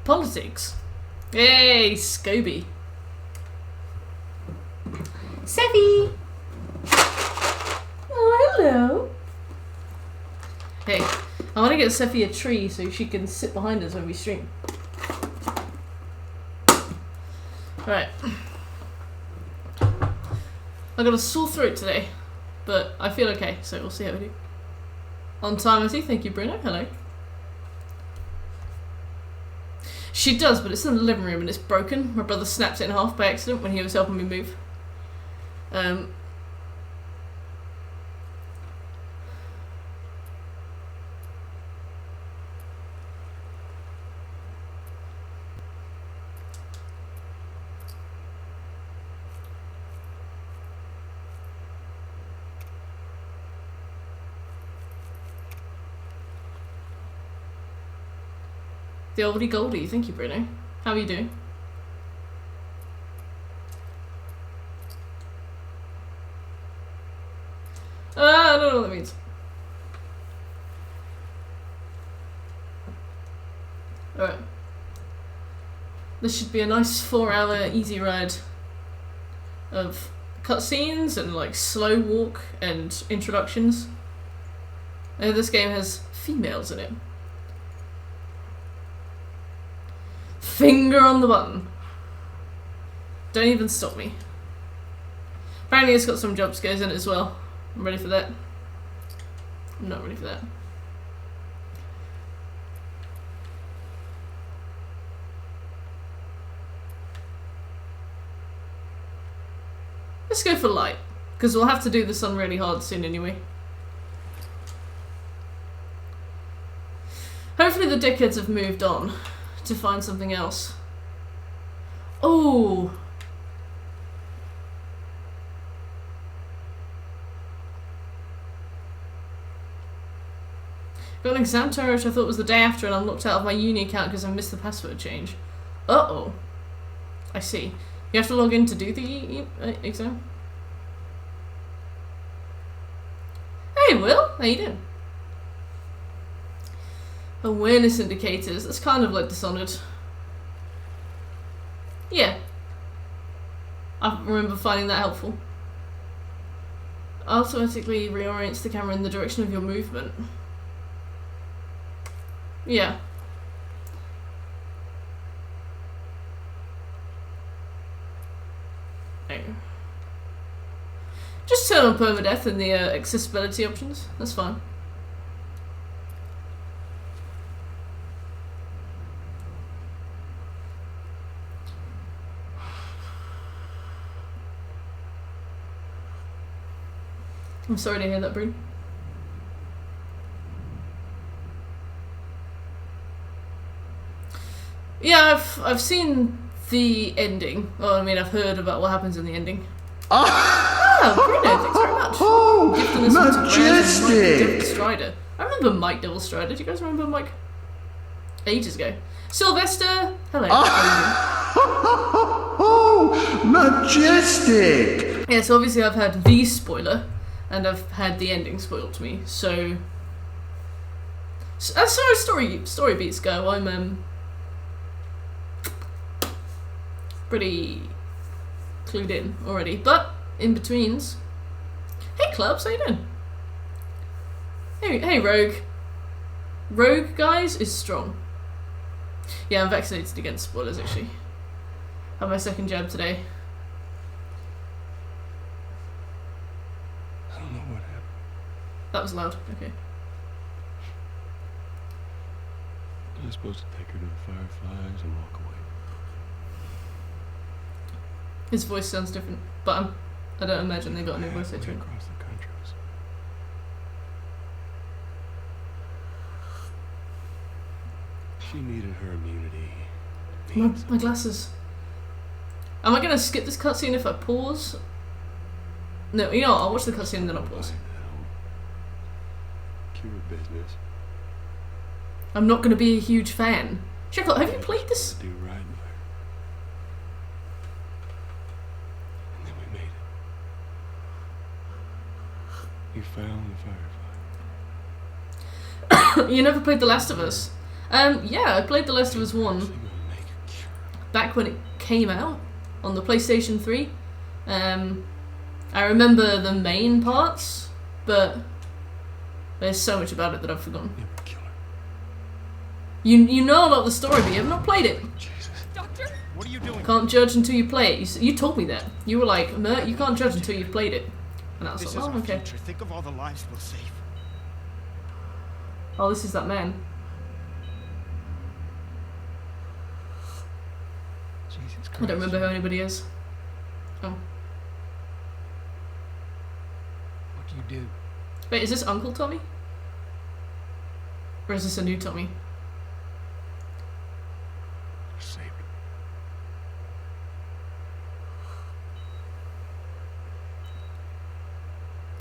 Politics. Yay, Scobie. Seffi! Oh, hello. Hey, I want to get Seffi a tree so she can sit behind us when we stream. Right. I got a sore throat today, but I feel okay, so we'll see how we do. On time, I see. Thank you, Bruno. Hello. She does, but it's in the living room and it's broken. My brother snapped it in half by accident when he was helping me move. The oldie goldie. Thank you, Bruno. How are you doing? I don't know what that means. Alright. This should be a nice 4-hour easy ride of cutscenes and like slow walk and introductions. This game has females in it. Finger on the button. Don't even stop me. Apparently it's got some jump scares in it as well. I'm ready for that. I'm not ready for that. Let's go for light, because we'll have to do this on really hard soon anyway. Hopefully the dickheads have moved on to find something else. Oh! Got an exam tomorrow which I thought was the day after and I'm locked out of my uni account because I missed the password change. Uh-oh. I see. You have to log in to do the exam? Hey Will, how you doing? Awareness indicators, that's kind of like Dishonored. Yeah. I remember finding that helpful. Automatically reorients the camera in the direction of your movement. Yeah. Just turn on permadeath in the accessibility options, that's fine. I'm sorry to hear that, Brune. Yeah, I've seen the ending. Well, I mean, I've heard about what happens in the ending. Oh, Bruno, thanks very much. Oh, majestic! Strider. I remember Mike Devil Strider. Do you guys remember Mike? Ages ago. Sylvester, hello. Oh, majestic! Yeah, so obviously I've had the spoiler, and I've had the ending spoiled to me. So, as far as story beats go, I'm pretty clued in already. But in betweens, hey Clubs, how you doing? Hey Rogue. Rogue, guys, is strong. Yeah, I'm vaccinated against spoilers actually. Had my second jab today. I don't know what happened. That was loud. Okay. I was supposed to take her to the Fireflies and walk away. His voice sounds different, but I don't imagine they got a new voice actor in. Across the country. She needed her immunity. My glasses. Am I gonna skip this cutscene if I pause? No, you know what, I'll watch the cutscene and then I'll pause. Cure business. I'm not gonna be a huge fan. Check out, have you played this? Do right by her. And then we made it. You found the Firefly. You never played The Last of Us? Yeah, I played The Last of Us 1. back when it came out on the PlayStation 3. I remember the main parts, but there's so much about it that I've forgotten. Yeah, but killer. You know a lot of the story, but you have not played it. Jesus. Doctor? What are you doing? Can't judge until you play it. You told me that. You were like, Mert, you can't judge until you've played it. And I was This like, is oh, our okay. future. Think of all the lives we'll save. Oh, this is that man. Jesus Christ. I don't remember who anybody is. Oh. What do you do? Wait, is this Uncle Tommy? Or is this a new Tommy? Save me.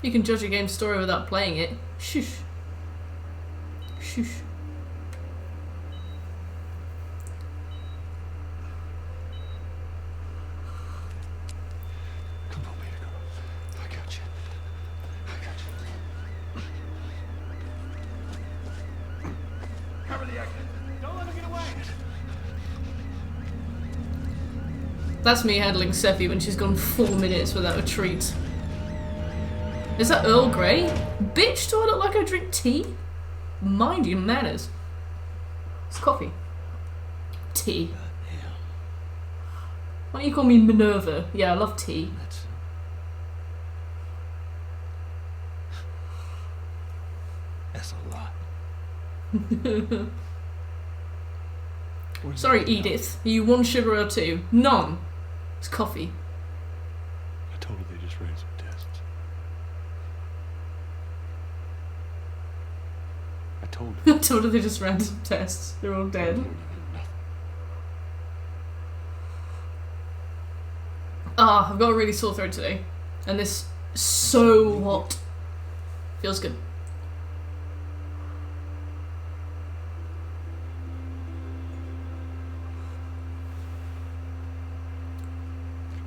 You can judge a game's story without playing it. Shush. Shush. Come on, baby girl. I got you. I got you. Cover the exit. Don't let him get away. That's me handling Sephi when she's gone 4 minutes without a treat. Is that Earl Grey? Bitch, do I look like I drink tea? Mind your manners. It's coffee. Tea. Yeah, Why don't you call me Minerva? Yeah, I love tea. that's a lot. Sorry, Edith. Are you 1 sugar or 2? None. It's coffee. I told her they just ran some tests. I told her. I told her they just ran some tests. They're all dead. Nothing. Ah, I've got a really sore throat today. And this so hot. Feels good.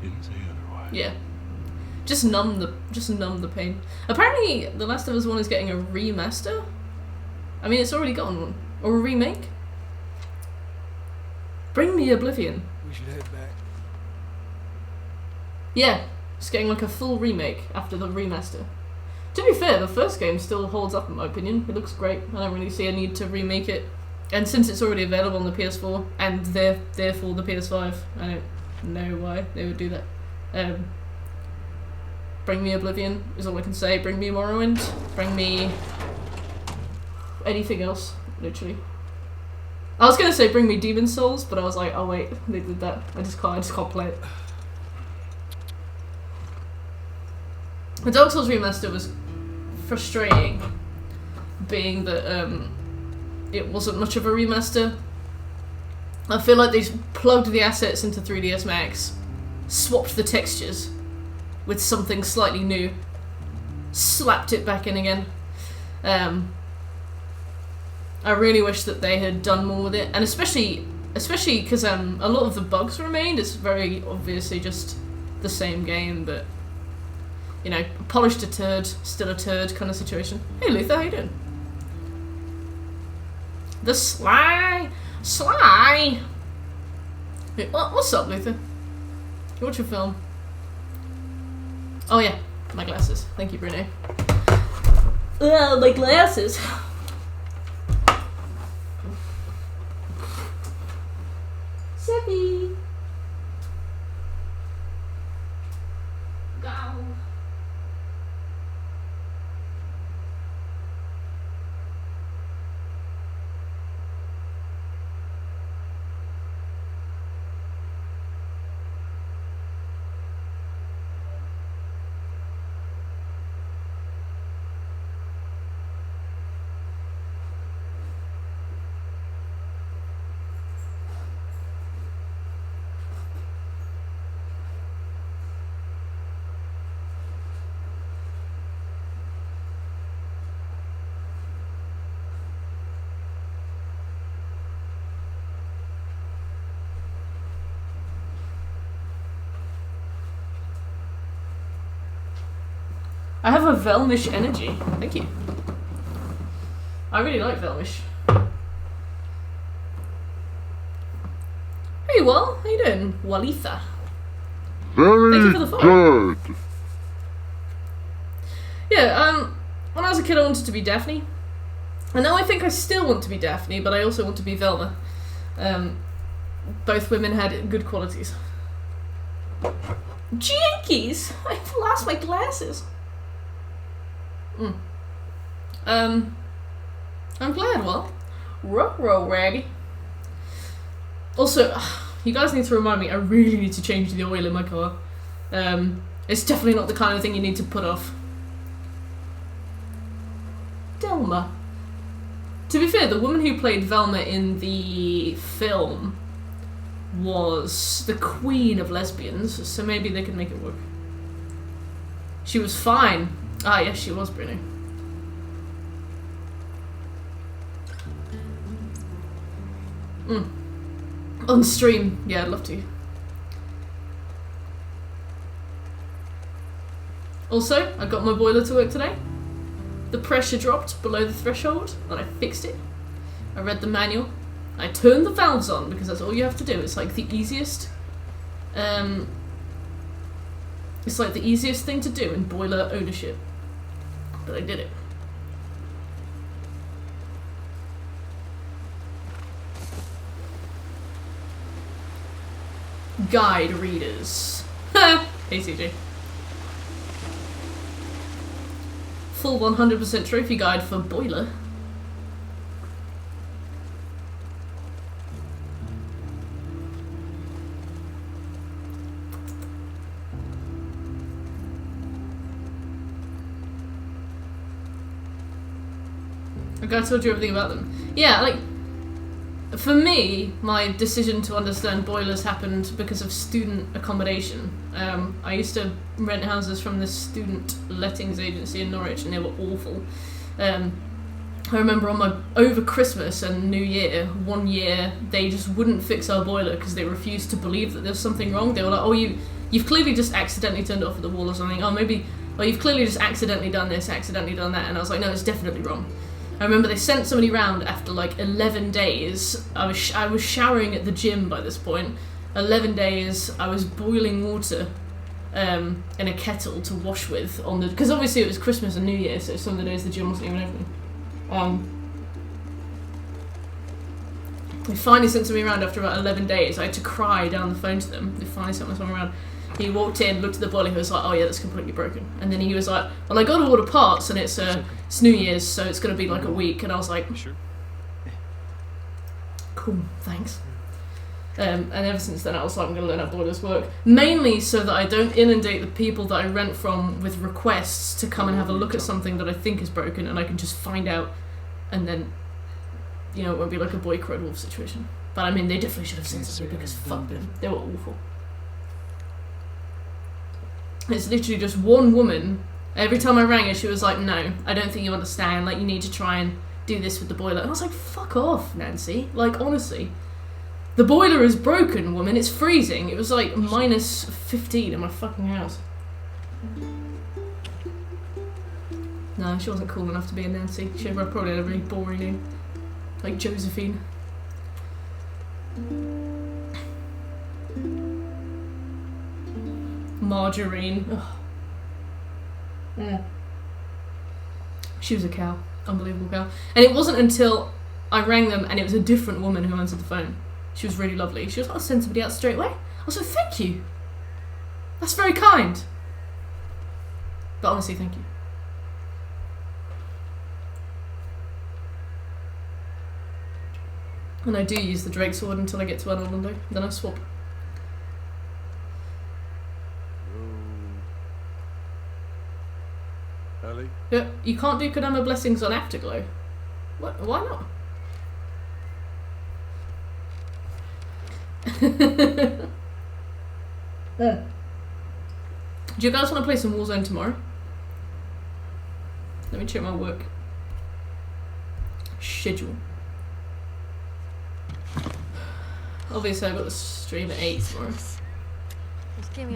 Didn't say otherwise. Yeah. Just numb the pain. Apparently The Last of Us 1 is getting a remaster. I mean, it's already gotten one. Or a remake. Bring me Oblivion. We should head back. Yeah, it's getting like a full remake after the remaster. To be fair, the first game still holds up in my opinion. It looks great. I don't really see a need to remake it. And since it's already available on the PS4 and therefore the PS5, I don't know why they would do that. Bring me Oblivion is all I can say. Bring me Morrowind. Bring me anything else, literally. I was gonna say bring me Demon Souls, but I was like, oh wait, they did that. I just can't play it. The Dark Souls remaster was frustrating, being that it wasn't much of a remaster. I feel like they plugged the assets into 3ds Max, swapped the textures with something slightly new, slapped it back in again. I really wish that they had done more with it, and especially because a lot of the bugs remained. It's very obviously just the same game, but you know, polished a turd, still a turd kind of situation. Hey Luther, how you doing? The Sly! Hey, what's up, Luther? What's your film? Oh yeah, my glasses. Thank you, Bruno. My glasses. Seppi! Go! I have a Velmish energy. Thank you. I really like Velmish. Hey, Wal. How you doing? Walitha. Thank you Very for the follow. good. Yeah, when I was a kid I wanted to be Daphne. And now I think I still want to be Daphne, but I also want to be Velma. Both women had good qualities. Jinkies! I've lost my glasses. I'm glad, Well. Ruh-roh, Raggy. Also, you guys need to remind me, I really need to change the oil in my car. It's definitely not the kind of thing you need to put off. Delma. To be fair, the woman who played Velma in the film was the queen of lesbians, so maybe they could make it work. She was fine. Ah, yes, she was, Bruno. On stream. Yeah, I'd love to. Also, I got my boiler to work today. The pressure dropped below the threshold, and I fixed it. I read the manual. I turned the valves on, because that's all you have to do. It's like the easiest... it's like the easiest thing to do in boiler ownership. But I did it. Guide readers. Ha! Hey CJ. Full 100% trophy guide for boiler. Like I told you everything about them. Yeah, like, for me, my decision to understand boilers happened because of student accommodation. I used to rent houses from this student lettings agency in Norwich, and they were awful. I remember over Christmas and New Year, one year, they just wouldn't fix our boiler because they refused to believe that there's something wrong. They were like, oh, you've clearly just accidentally turned it off at the wall or something. Oh, maybe, oh, you've clearly just accidentally done this, accidentally done that. And I was like, no, it's definitely wrong. I remember they sent somebody round after like 11 days. I was showering at the gym by this point. 11 days, I was boiling water in a kettle to wash with on the... Because obviously it was Christmas and New Year, so some of the days the gym wasn't even open. They finally sent somebody around after about 11 days. I had to cry down the phone to them. They finally sent someone around. He walked in, looked at the boiler, he was like, oh yeah, that's completely broken. And then he was like, well, I got to order parts, and it's New Year's, so it's going to be like a week. And I was like, Sure. Cool, thanks. And ever since then I was like, I'm going to learn how boilers work. Mainly so that I don't inundate the people that I rent from with requests to come and have a look at something that I think is broken, and I can just find out, and then, you know, it won't be like a boy crowd wolf situation. But I mean, they definitely should have sent somebody because fuck them. They were awful. It's literally just one woman. Every time I rang her, she was like, no, I don't think you understand. Like, you need to try and do this with the boiler. And I was like, fuck off, Nancy. Like, honestly. The boiler is broken, woman. It's freezing. It was like minus 15 in my fucking house. No, she wasn't cool enough to be a Nancy. She probably had a really boring name. Like Josephine. Margarine. Ugh. Yeah. She was a cow. Unbelievable cow. And it wasn't until I rang them and it was a different woman who answered the phone. She was really lovely. She was like, I'll send somebody out straight away. I was like, thank you. That's very kind. But honestly, thank you. And I do use the Drake sword until I get to Orlando. Then I swap. Ellie? Yeah, you can't do Kodama Blessings on Afterglow. What? Why not? Do you guys want to play some Warzone tomorrow? Let me check my work schedule. Obviously I've got the stream at 8 tomorrow.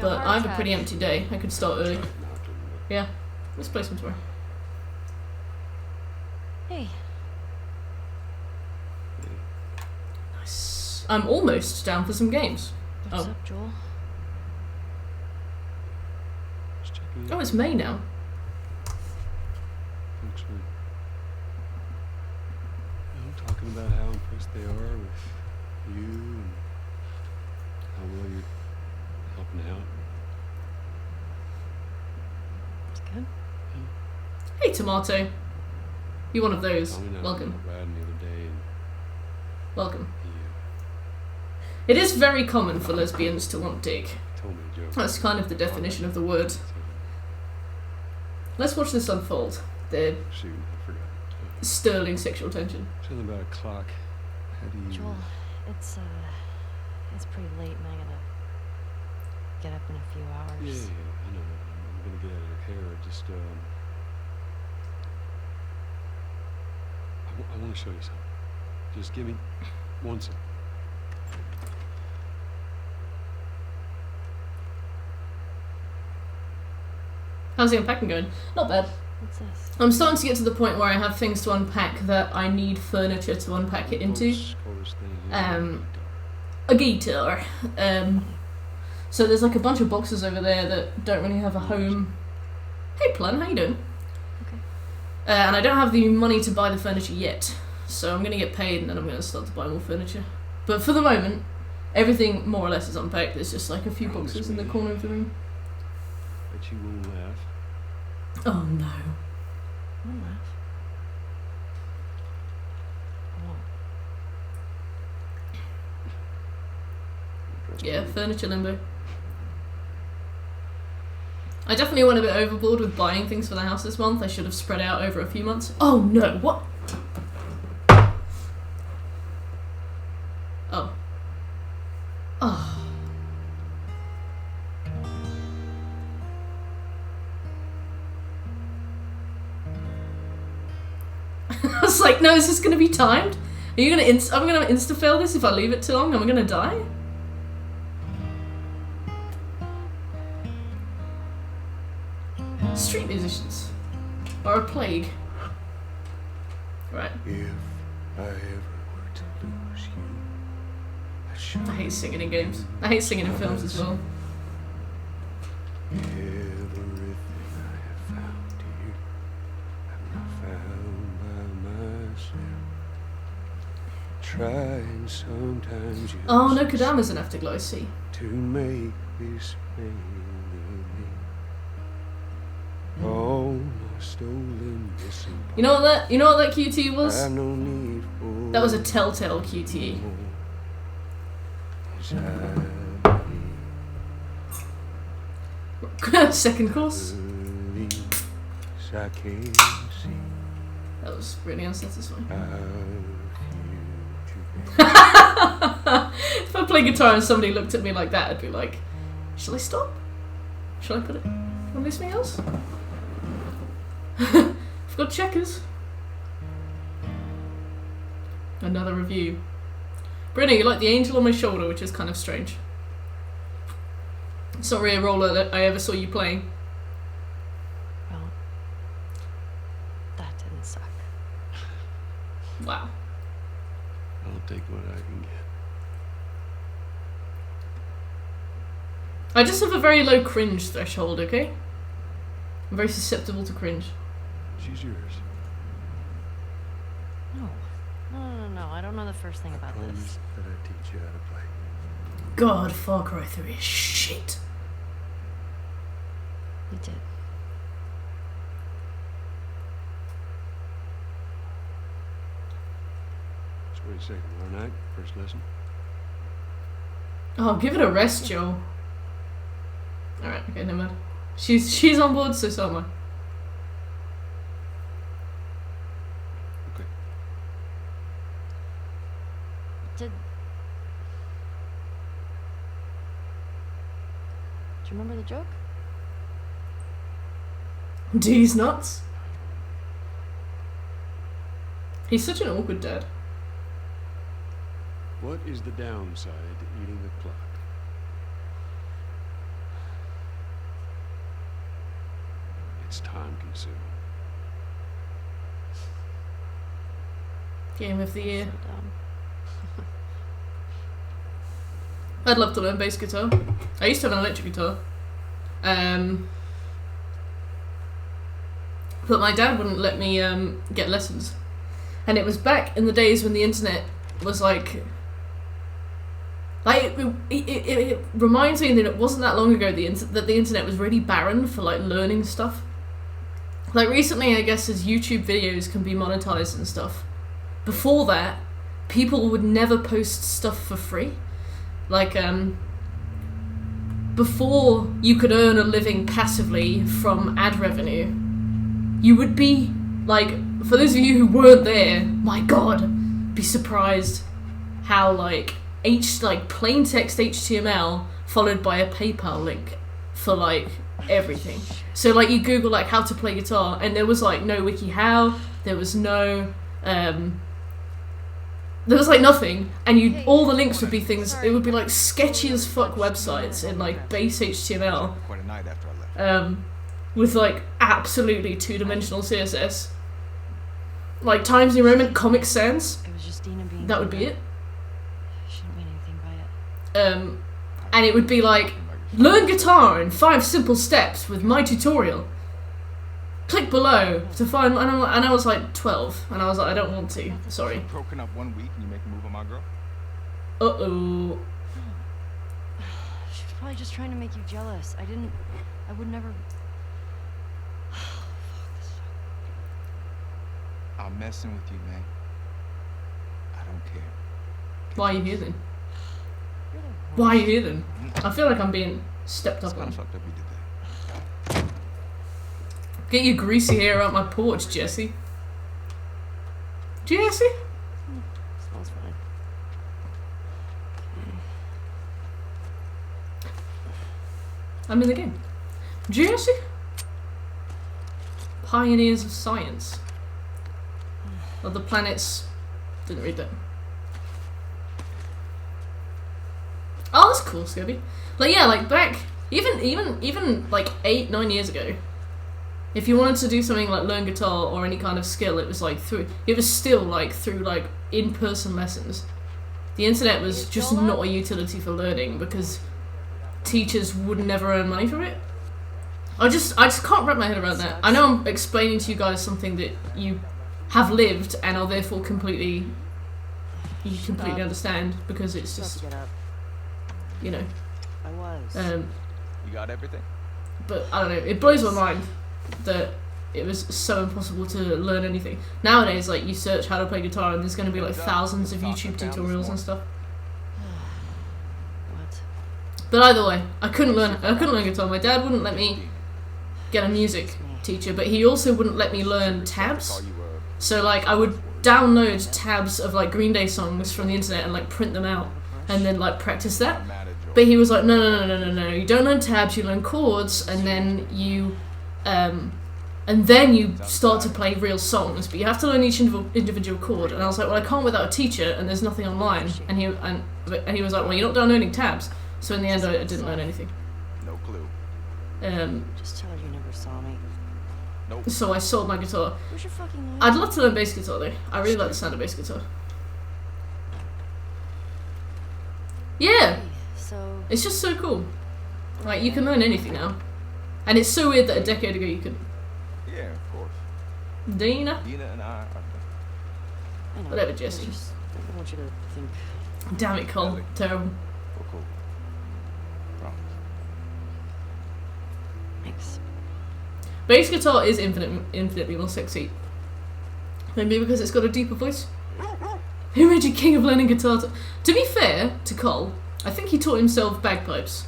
But I have a pretty empty day. I could start early. Yeah, let's play some tomorrow. Hey. Nice. I'm almost down for some games. What's Oh. up, Joel? Just checking in. Oh, it's May now. Thanks for, talking about how impressed they are with you and how well you're helping out. It's good. Hey, Tomato. You one of those. Tommy and I Welcome. were riding the other day and Welcome. he It is very common for lesbians to want dick. told me a joke. That's kind of the definition of the word. Let's watch this unfold. The Shoot, I forgot. sterling sexual tension. Something about a clock. How do you... Joel, it's pretty late and I gotta get up in a few hours. Yeah, I know. I'm gonna get out of your hair. Just, I want to show you something. Just give me 1 second. How's the unpacking going? Not bad. What's this? I'm starting to get to the point where I have things to unpack that I need furniture to unpack it into. Coldest thing here. A guitar. So there's like a bunch of boxes over there that don't really have a home. Hey, Plum, how you doing? Okay. And I don't have the money to buy the furniture yet, so I'm gonna get paid and then I'm gonna start to buy more furniture. But for the moment, everything more or less is unpacked. There's just like a few Promise boxes in the me. corner of the room. Bet you won't laugh. Oh no. One laugh. Oh. Yeah, furniture limbo. I definitely went a bit overboard with buying things for the house this month. I should have spread out over a few months. Oh no, what? Oh. Oh. I was like, no, is this gonna be timed? Are you gonna I'm gonna insta-fail this if I leave it too long? Am I gonna die? Street musicians are a plague. Right. If I ever were to lose you, I should. I hate singing in games. I hate singing in films as well. Everything I have found here, I've not found by myself. Trying sometimes just Oh, no Kodama's an Afterglow, see. to make this pain of me. All my stolen missing You know what that QT parts, was? I have no need for That was a Telltale QT. more. Second course. I can't see That was really unsatisfying. our future. If I play guitar and somebody looked at me like that, I'd be like, shall I stop? Shall I put it on something else? I've got checkers. Another review. Brenna, you like the angel on my shoulder, which is kind of strange. It's not really a roller that I ever saw you playing. Well, that didn't suck. Wow. I'll take what I can get. I just have a very low cringe threshold, okay? I'm very susceptible to cringe. She's yours. No. No. I don't know the first thing about Promise this. that I teach you how to play. God, Far Cry 3 is shit. You did. So wait a second. Tomorrow night, first lesson. Oh, give it a rest, Joe. Alright, okay, never mind. She's on board, so am I. Okay. Do you remember the joke? D's nuts. He's such an awkward dad. What is the downside to eating the clock? It's time consuming. Game of the year. So dumb. I'd love to learn bass guitar. I used to have an electric guitar. But my dad wouldn't let me get lessons. And it was back in the days when the internet was like it reminds me that it wasn't that long ago that the internet was really barren for like learning stuff. Like recently, I guess, as YouTube videos can be monetized and stuff. Before that, people would never post stuff for free. Like before you could earn a living passively from ad revenue, you would be like, for those of you who weren't there, my god, be surprised how like plain text HTML followed by a PayPal link for like everything. So like you Google like how to play guitar and there was like no WikiHow, there was no there was like nothing, and all the links would be things. It would be like sketchy as fuck websites in like base HTML, with like absolutely two-dimensional CSS, like Times New Roman, Comic Sans. It was just Dina being That would be it. Shouldn't mean anything by it. And it would be like, learn guitar in 5 simple steps with my tutorial. Click below to find, and I was like 12, and I was like, I don't want to, sorry. Broken up 1 week and you make a move on my girl? Uh-oh. She was probably just trying to make you jealous. I would never. I'm messing with you, man. I don't care. Why are you here then? You're the worst. Why are you here then? I feel like I'm being stepped It's up kind on. of fucked up you did that. Get your greasy hair out my porch, Jesse. Jesse? Smells fine. I'm in the game. Jesse? Pioneers of science. Of the planets. Didn't read that. Oh, that's cool, Scubby. Like, yeah, like back, even like 8-9 years ago, if you wanted to do something like learn guitar or any kind of skill, it was like through in-person lessons. The internet was just not a utility for learning because teachers would never earn money from it. I just can't wrap my head around that. I know I'm explaining to you guys something that you have lived and are therefore completely understand, because it's just, Get up. you know, I was. You got everything? but I don't know, it blows my mind that it was so impossible to learn anything. Nowadays, like, you search how to play guitar and there's going to be like thousands of YouTube tutorials and stuff. What? But either way, I couldn't learn guitar. My dad wouldn't let me get a music teacher, but he also wouldn't let me learn tabs. So like I would download tabs of like Green Day songs from the internet and like print them out and then like practice that. But he was like, no, you don't learn tabs, you learn chords, and then you start to play real songs, but you have to learn each individual chord. And I was like, well, I can't without a teacher, and there's nothing online. And he was like, well, you're not downloading tabs. So in the end, I didn't learn anything. No clue. Just tell her you never saw me. Nope. So I sold my guitar. Where's your fucking line? I'd love to learn bass guitar though. I really like the sound of bass guitar. Yeah, So it's just so cool. Like, you can learn anything now. And it's so weird that a decade ago you couldn't. Yeah, of course. Dina? Dina and I are done. I know. Whatever, Jesse. I just don't want you to think. Damn it, Cole. Terrible. We're cool. Promise. Thanks. Bass guitar is infinitely more sexy. Maybe because it's got a deeper voice. Who made you king of learning guitar? To be fair to Cole, I think he taught himself bagpipes.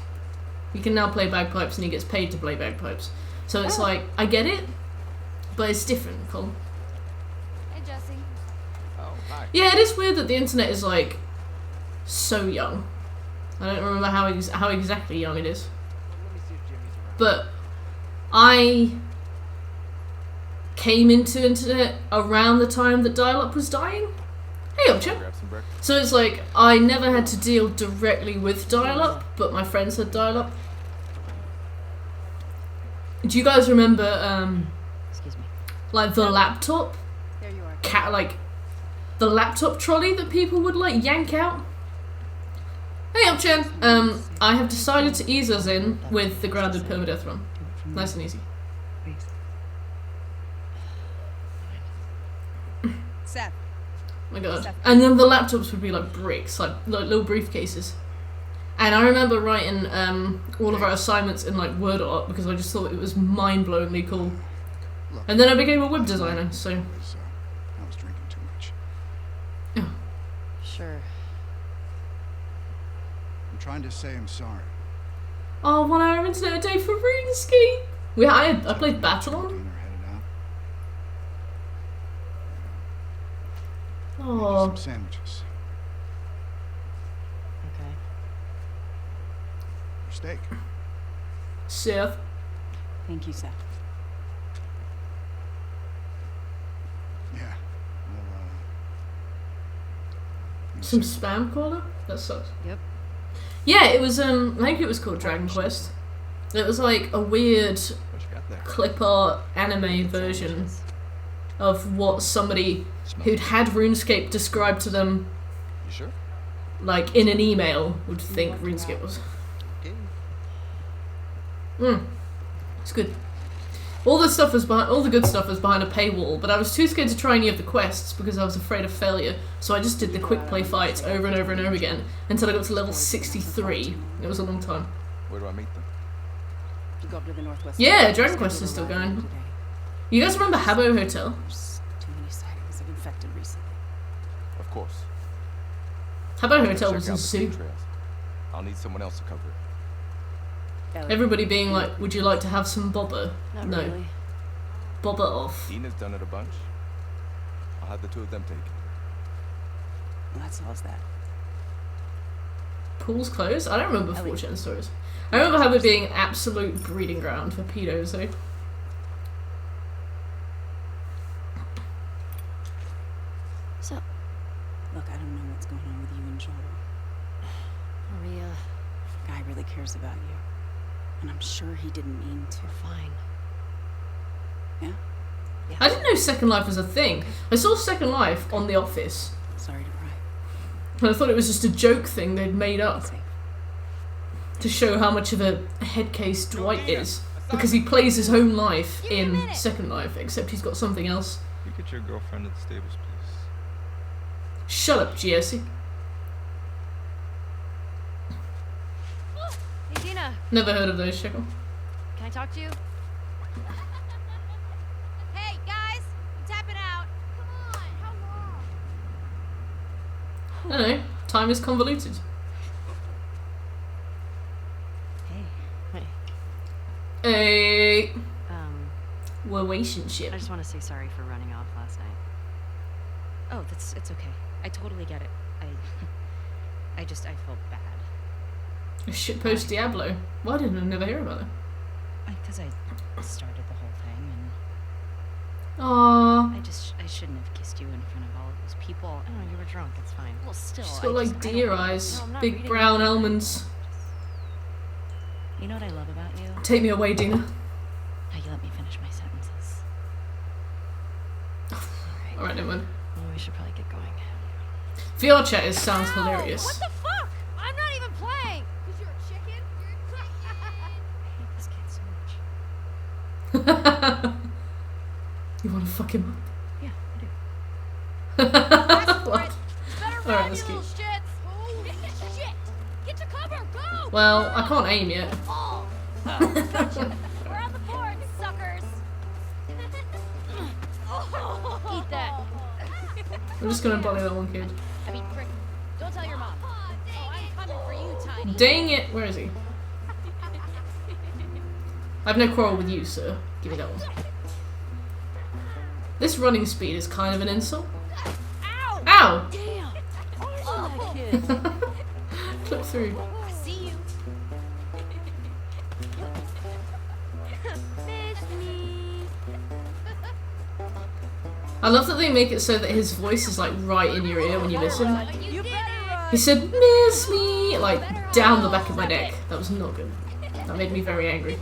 He can now play bagpipes and he gets paid to play bagpipes. So it's like, I get it, but it's different, Cole. Hey, Jesse. Oh, hi. Yeah, it is weird that the internet is like so young. I don't remember how exactly young it is. Let me see if Jimmy's around. But I came into internet around the time that dial-up was dying. Hey, Opcha. Grab some breakfast. So it's like, I never had to deal directly with dial-up, but my friends had dial-up. Do you guys remember, Excuse me. like, the laptop? There you are. Like, the laptop trolley that people would, like, yank out? Hey, Yep, Chen. I have decided to ease us in with the grounded permadeath run. Nice and easy. Seth. Oh my god. And then the laptops would be like bricks, like little briefcases. And I remember writing all of our assignments in like word art because I just thought it was mind-blowingly cool. And then I became a web designer, so... I was drinking too much. Sure. I'm trying to say I'm sorry. Oh, 1 hour internet a day for RuneScape! I played Battlon. Dinner headed out. Make Oh. some sandwiches. Okay. Steak. Seth. Thank you, Seth. Yeah. Well, Some spam caller? That sucks. Yep. Yeah, it was, I think it was called Dragon Quest. It was like a weird What you got there? clip art anime version of what somebody who'd had RuneScape described to them, You sure? like in an email, would think RuneScape was. Okay. It's good. All the good stuff was behind a paywall, but I was too scared to try any of the quests because I was afraid of failure. So I just did the quick play fights over and over and over again until I got to level 63. It was a long time. Where do I meet them? You go up to the northwest. Yeah, Dragon Quest is still going. Today. You guys remember Habbo Hotel? There's too many sightings of infected recently. Of course. Habbo Let's Hotel check was out a the zoo. sea trails. I'll need someone else to cover it. Ellie. Everybody being like, would you like to have some bobber? Not No. really. Bobber off. Dina's done it a bunch. I'll have the two of them take it. Well, that solves that. Pools closed? I don't remember 4chan stories. I remember Habbo being an absolute breeding ground for pedos though. So, Look, I don't know what's going on with you and Joel. Maria, Guy really cares about you. And I'm sure he didn't mean to. fine. Yeah? I didn't know Second Life was a thing. I saw Second Life on The Office, Sorry to pry. and I thought it was just a joke thing they'd made up Safe. to show how much of a head case Dwight is. Because he plays his own life in Second Life, except he's got something else. You get your girlfriend at the stables, please. Shut up, Jesse. Hey, Dina, Never heard of those, Shekel. can I talk to you? Hey, guys, I'm tapping out. Come on, how long? I don't know. Time is convoluted. Hey. A relationship. I just want to say sorry for running off last night. Oh, it's okay. I totally get it. I felt bad. A shitpost Diablo. Why didn't I never hear about it? Because I started the whole thing, and Aww. I shouldn't have kissed you in front of all of those people. I don't know, you were drunk, it's fine. Well, still, She's I got like just- I deer don't- eyes, no, I'm not big reading brown it. almonds. You know what I love about you? Take me away, Dina. How you let me finish my sentences. Alright, never mind. Well, we should probably get going. VR chat sounds hilarious. What the fuck? I'm not even playing. Cause you're a chicken. You're a chicken. I hate this kid so much. You wanna fuck him Yeah, I do. up? What? Better Alright, run, let's you keep. little shits. Oh, shit. Get to cover. Go. Well, I can't aim yet. Oh, gotcha. We're on the board, suckers. Eat that. I'm just gonna bully that one kid. I mean, Crick, don't tell your mom. Oh, I'm coming for you, Tiny. Dang it! Where is he? I have no quarrel with you, sir. Give me that one. This running speed is kind of an insult. Ow! Ow! Damn. Oh, Clip through. I see you. Miss me. I love that they make it so that his voice is like right in your ear when you listen. You did it. He said, "Miss me," like down the back of my neck. That was not good. That made me very angry.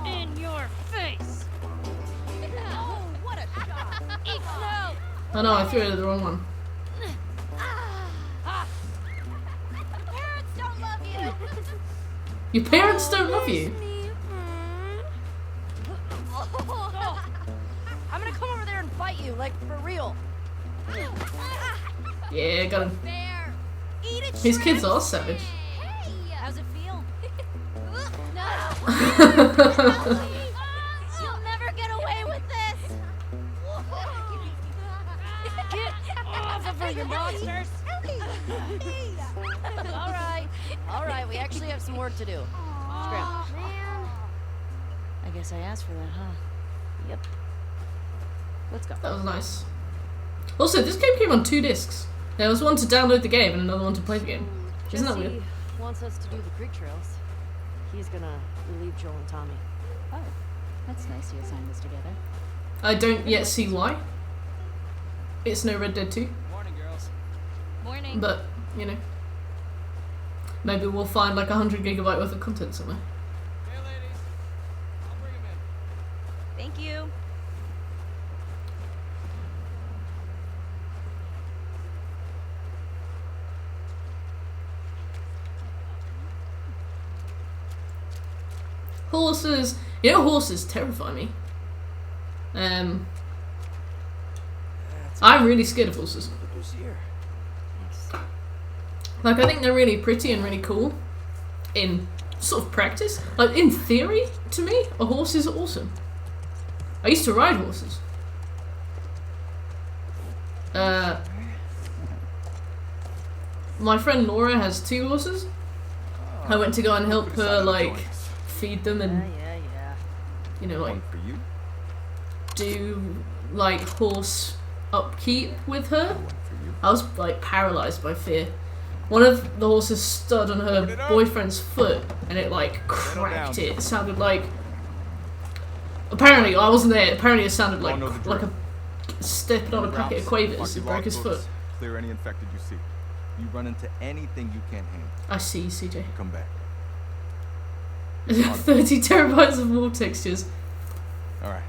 In your face. Oh, what a shot. Eat snow. Oh no, I threw it at the wrong one. Your parents don't love you. I'm gonna come over there and fight you, like for real. Yeah, got him. Bear, eat it. His kids are savage. Hey, how's it feel? No. You'll never get away with this. Get off of her, you monsters. All right, we actually have some work to do. Scram. I guess I asked for that, huh? Yep. Let's go. That was nice. Also, this game came on 2 discs. There was one to download the game and another one to play the game. Isn't that weird? Jesse wants us to do the creek trails. He's gonna relieve Joel and Tommy. Oh, that's nice you assigned this together. I don't yet see why. It's no Red Dead 2. Morning, girls. Morning. But, you know. Maybe we'll find like 100 gigabyte worth of content somewhere. Hey, ladies. I'll bring him in. Thank you. Horses. You know, horses terrify me. I'm really scared of horses. Like, I think they're really pretty and really cool in sort of practice. Like, in theory, to me, a horse is awesome. I used to ride horses. My friend Laura has 2 horses. I went to go and help her, like, feed them and, you know, like, For you? do, like, horse upkeep with her. For you. I was, like, paralyzed by fear. One of the horses stood on her boyfriend's foot and it, like, cracked it. It sounded like... Apparently, I wasn't there. Apparently it sounded like a stepping on a packet of Quavers. It broke his foot. Clear any infected you see. You run into anything you can't handle. I see, CJ. Come back. 30 terabytes of wall textures. Alright.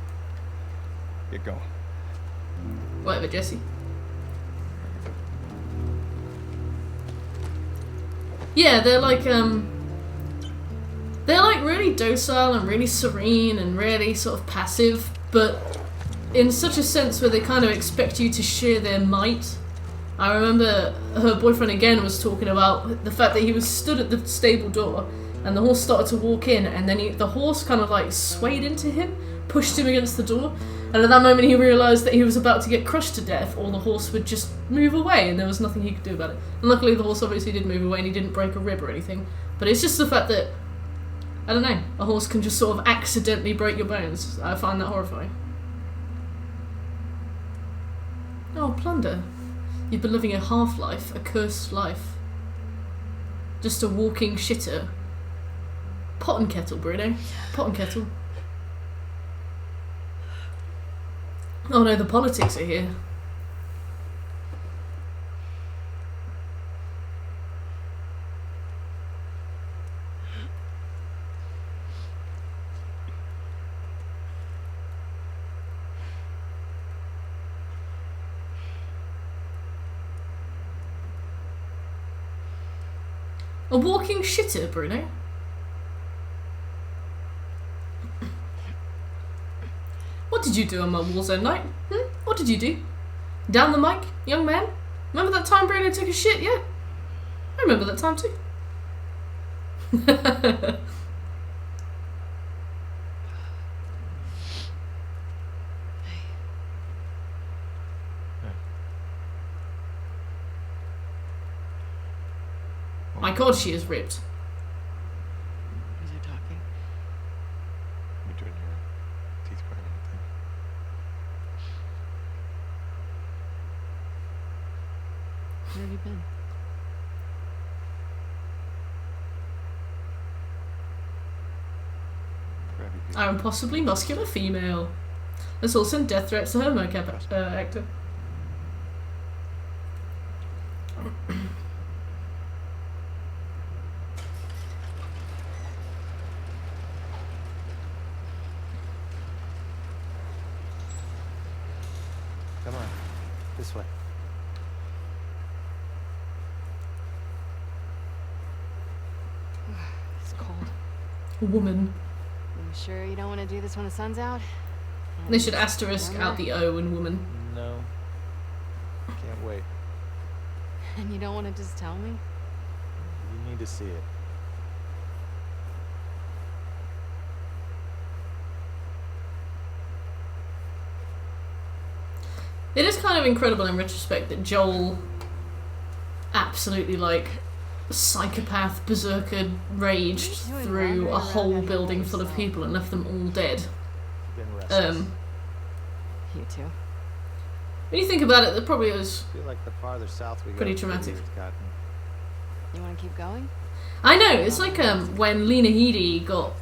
Get going. Whatever, Jesse. Yeah, they're like really docile and really serene and really sort of passive, but in such a sense where they kind of expect you to share their might. I remember her boyfriend again was talking about the fact that he was stood at the stable door and the horse started to walk in, and then the horse kind of like swayed into him, pushed him against the door, and at that moment he realised that he was about to get crushed to death, or the horse would just move away and there was nothing he could do about it. And luckily the horse obviously did move away and he didn't break a rib or anything, but it's just the fact that, I don't know, a horse can just sort of accidentally break your bones. I find that horrifying. Oh, Plunder. You've been living a half-life, a cursed life. Just a walking shitter. Pot and kettle, Bruno. Pot and kettle. Oh no, the politics are here. A walking shitter, Bruno. What did you do on my Warzone night? What did you do? Down the mic, young man? Remember that time Bruno took a shit, yeah? I remember that time too. My god, she is ripped. Is it talking? You doing your teeth grinding thing? Where have you been? Grab your piece. I am possibly muscular female. Let's all send death threats to her mocap actor. Come on, this way. It's cold. woman. You sure you don't want to do this when the sun's out? They should asterisk out the O in woman. No. Can't wait. And you don't want to just tell me? You need to see it. It is kind of incredible in retrospect that Joel absolutely, like, psychopath berserker raged through a whole building full of people and left them all dead. Been restless. You too. When you think about it, that probably was... I feel like the farther south we go, Pretty the traumatic. busier it's gotten. You want to keep going? I know, it's like when Lena Headey got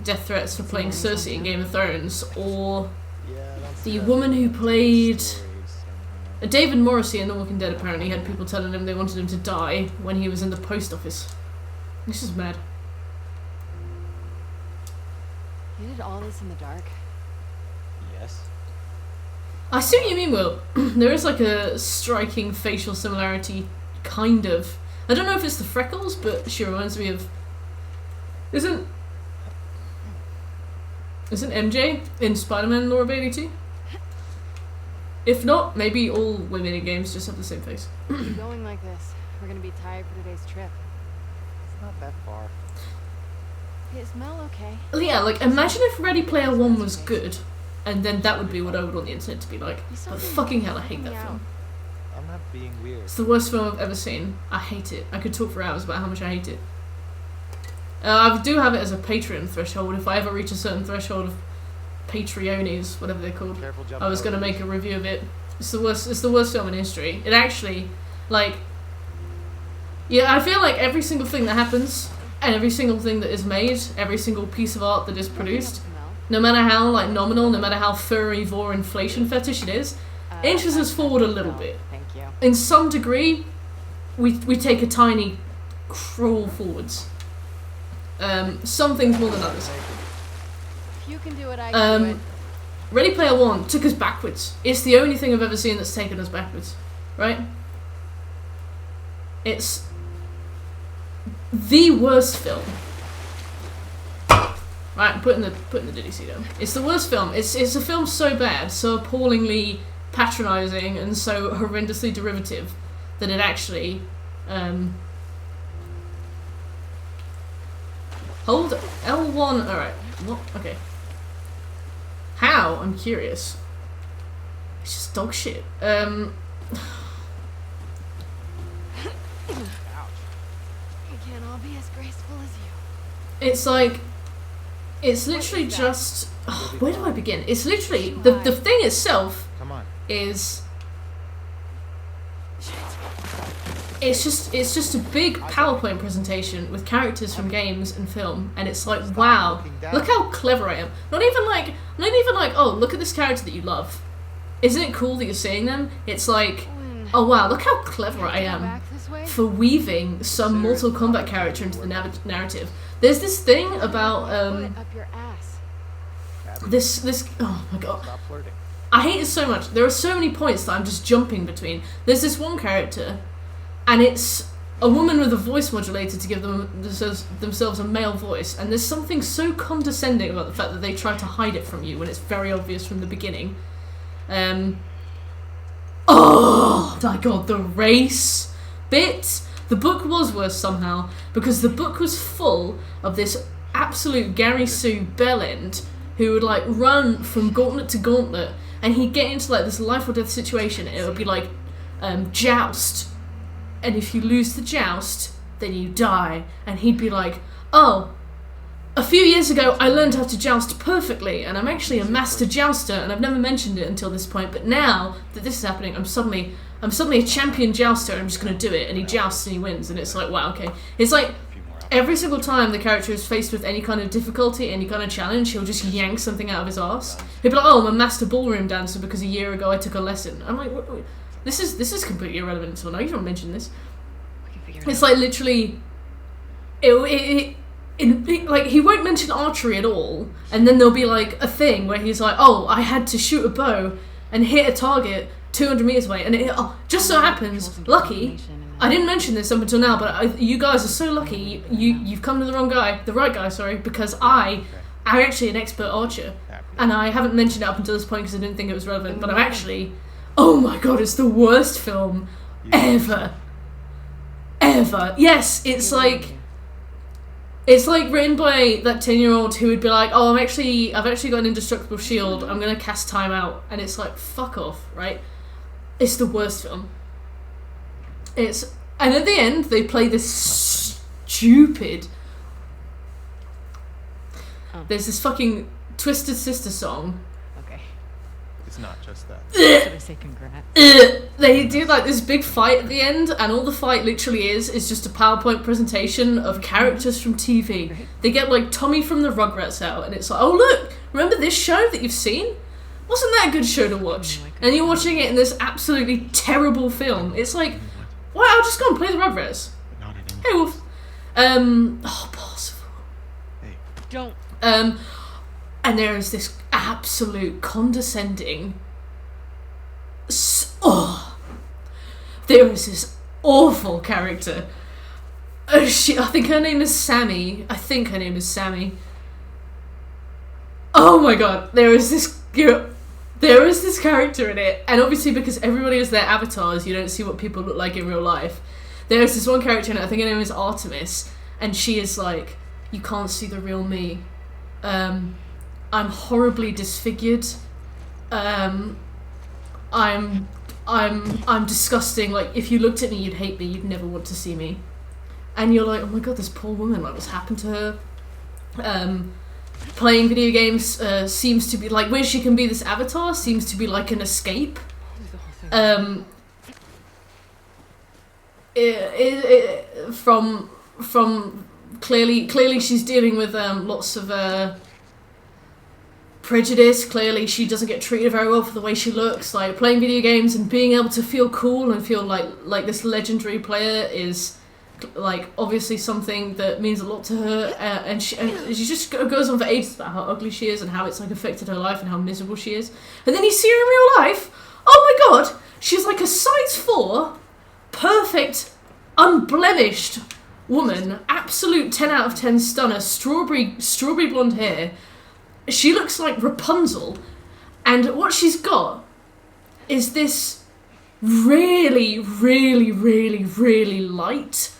death threats for playing Cersei in Game of Thrones, or Yeah, that's the good. woman who played... Stories somehow. David Morrissey in The Walking Dead apparently had people telling him they wanted him to die when he was in the post office. This is mad. You did all this in the dark? Yes. I see what you mean, Will. There is like a striking facial similarity, kind of. I don't know if it's the freckles, but she reminds me of... Isn't MJ in Spider-Man Laura Bailey too? If not, maybe all women in games just have the same face. Keep going like this. We're gonna be tired for today's trip. It's not that far. Hey, smell okay? Yeah, like, imagine if Ready Player One was good, and then that would be what I would want the internet to be like. But fucking hell, I hate that film. I'm not being weird. It's the worst film I've ever seen. I hate it. I could talk for hours about how much I hate it. I do have it as a Patreon threshold. If I ever reach a certain threshold of Patreonies, whatever they're called, Careful jumping I was going to over make a review of it. It's the worst film in history. It actually, like... Yeah, I feel like every single thing that happens, and every single thing that is made, every single piece of art that is produced, no matter how, like, nominal, no matter how furry vor inflation fetish it is, inches us forward a little bit. Thank you. In some degree, we take a tiny crawl forwards. Some things more than others. If you can do it, I can do it. Ready Player One took us backwards. It's the only thing I've ever seen that's taken us backwards, right? It's the worst film. Right, putting the DDC down. It's the worst film. It's a film so bad, so appallingly patronising, and so horrendously derivative that it actually hold L1. All right, what? Okay. How? I'm curious. It's just dog shit. We can't all be as graceful as you. It's like, it's literally just. Oh, where do I begin? It's literally the thing itself Come on. is. It's just a big PowerPoint presentation with characters from games and film, and it's like, wow, look how clever I am. Not even like, oh, look at this character that you love. Isn't it cool that you're seeing them? It's like, oh wow, look how clever I am for weaving some Mortal Kombat character into the narrative. There's this thing about Up your ass. this. Oh my god. Stop flirting. I hate it so much. There are so many points that I'm just jumping between. There's this one character, and it's a woman with a voice modulator to give themselves a male voice, and there's something so condescending about the fact that they try to hide it from you when it's very obvious from the beginning. Oh my god, the race bit. The book was worse somehow, because the book was full of this absolute Gary Sue bellend who would like run from gauntlet to gauntlet, and he'd get into like this life or death situation, and it would be like joust, and if you lose the joust, then you die. And he'd be like, oh, a few years ago I learned how to joust perfectly, and I'm actually a master jouster, and I've never mentioned it until this point, but now that this is happening, I'm suddenly a champion jouster, and I'm just going to do it. And he jousts and he wins, and it's like, wow, okay. It's like every single time the character is faced with any kind of difficulty, any kind of challenge, he'll just yank something out of his arse. He'll be like, oh, I'm a master ballroom dancer because a year ago I took a lesson. I'm like, what? This is completely irrelevant until now. You don't mention this. It's like literally, like he won't mention archery at all, and then there'll be like a thing where he's like, oh, I had to shoot a bow and hit a target 200 meters away, and it just so happens, lucky, I didn't mention this up until now, but you guys are so lucky. You've come to the right guy, sorry, because I'm actually an expert archer, and I haven't mentioned it up until this point because I didn't think it was relevant. But I'm actually, oh my god, it's the worst film ever. Yes, it's like written by that 10-year-old who would be like, oh, I've actually got an indestructible shield. I'm gonna cast time out, and it's like, fuck off, right? It's the worst film. And at the end they play this stupid. There's this fucking Twisted Sister song. Okay. It's not just that. Should I say congrats? They do like this big fight at the end, and all the fight literally is just a PowerPoint presentation of characters from TV. They get like Tommy from the Rugrats out, and it's like, oh look, remember this show that you've seen? Wasn't that a good show to watch? And you're watching it in this absolutely terrible film. It's like, well, I'll just go and play the Rugrats. Hey Wolf. Possible. Hey. Don't. And there is this absolute condescending. There is this awful character. I think her name is Sammy. Oh my god, there is this character in it, and obviously because everybody is their avatars, you don't see what people look like in real life. There is this one character in it, I think her name is Artemis, and she is like, you can't see the real me. I'm horribly disfigured. I'm disgusting. Like, if you looked at me, you'd hate me. You'd never want to see me. And you're like, oh my god, this poor woman. Like, what's happened to her? Playing video games seems to be like, where she can be this avatar seems to be like an escape. From clearly she's dealing with lots of prejudice. Clearly she doesn't get treated very well for the way she looks. Like, playing video games and being able to feel cool and feel like this legendary player is like obviously something that means a lot to her, and she just goes on for ages about how ugly she is and how it's like affected her life and how miserable she is. And then you see her in real life, oh my god, she's like a size 4, perfect, unblemished woman, absolute 10 out of 10 stunner, strawberry blonde hair. She looks like Rapunzel, and what she's got is this really light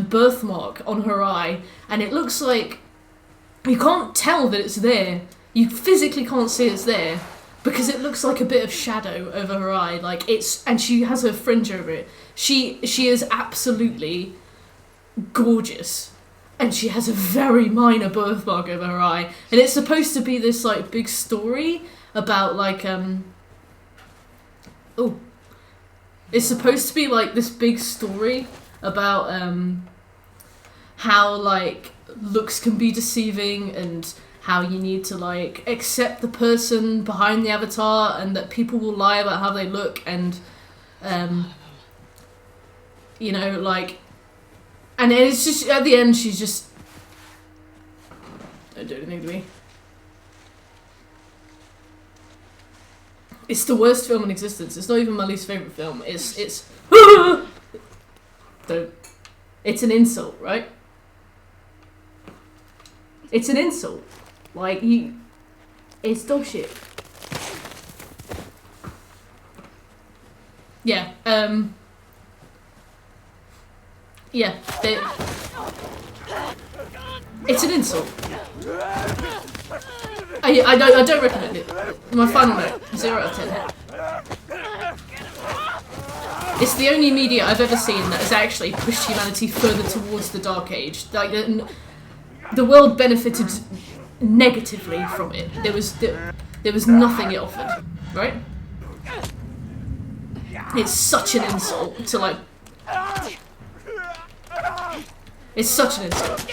birthmark on her eye, and it looks like you can't tell that it's there. You physically can't see it's there because it looks like a bit of shadow over her eye. Like, and she has her fringe over it. She is absolutely gorgeous, and she has a very minor birthmark over her eye, and it's supposed to be this like big story about like it's supposed to be like this big story about how like looks can be deceiving and how you need to like accept the person behind the avatar, and that people will lie about how they look, and you know, like, and it's just at the end she's just, don't do anything to me. It's the worst film in existence. It's not even my least favourite film. It's don't. It's an insult, right? It's an insult. Like, it's dog shit. Yeah, yeah, it's an insult. I don't recommend it. My final note, 0 out of 10. It's the only media I've ever seen that has actually pushed humanity further towards the Dark Age. Like, the world benefited negatively from it. There was nothing it offered, right? It's such an insult to like. It's such an insult.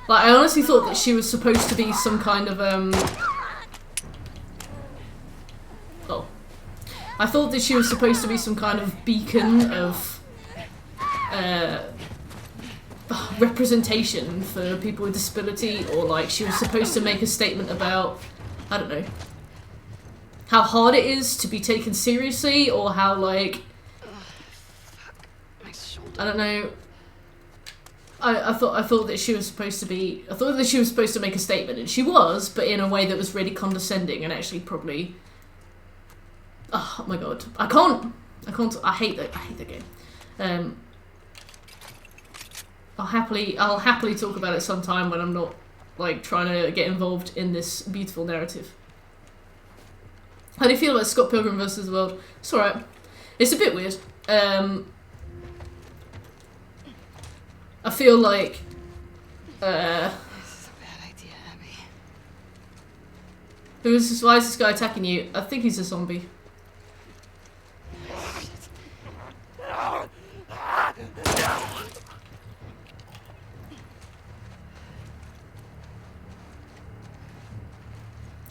Like, I honestly thought that she was supposed to be some kind of I thought that she was supposed to be some kind of beacon of representation for people with disability, or like she was supposed to make a statement about I don't know, how hard it is to be taken seriously, or how, like, I don't know. I thought that she was supposed to be, I thought that she was supposed to make a statement, and she was, but in a way that was really condescending and actually probably, oh my god, I hate the game. I'll happily talk about it sometime when I'm not, like, trying to get involved in this beautiful narrative. How do you feel about Scott Pilgrim vs. the World? It's alright. It's a bit weird. I feel like, This is a bad idea, Abby. why is this guy attacking you? I think he's a zombie.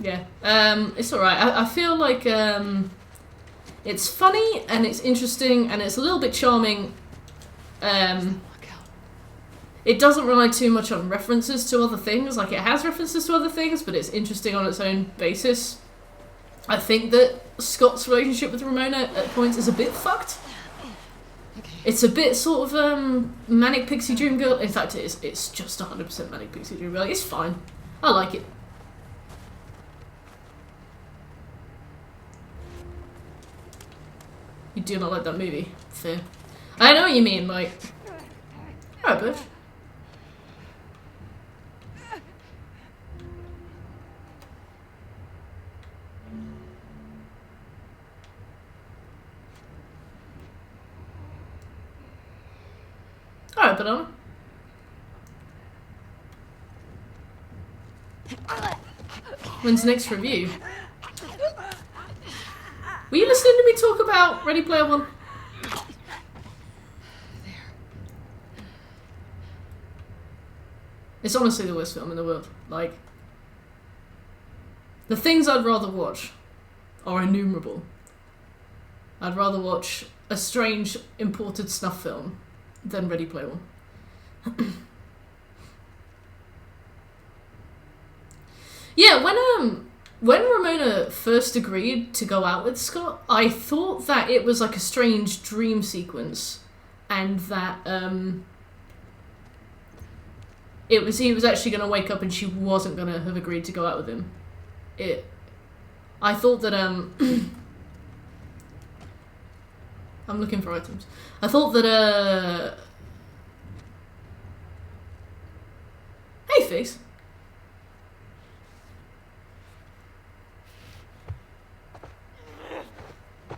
Yeah, it's alright. I feel like, it's funny, and it's interesting, and it's a little bit charming. It doesn't rely too much on references to other things. Like, it has references to other things, but it's interesting on its own basis. I think that Scott's relationship with Ramona at points is a bit fucked. It's a bit sort of, Manic Pixie Dream Girl. In fact, it's just 100% Manic Pixie Dream Girl. It's fine. I like it. You do not like that movie. Fair. I know what you mean, like... Alright, bitch. Alright, banana. When's the next review? Were you listening to me talk about Ready Player One? It's honestly the worst film in the world. Like, the things I'd rather watch are innumerable. I'd rather watch a strange imported snuff film than Ready Player One. Yeah, when Ramona first agreed to go out with Scott, I thought that it was like a strange dream sequence, and that he was actually going to wake up and she wasn't going to have agreed to go out with him. I thought that I'm looking for items. I thought that hey, Face.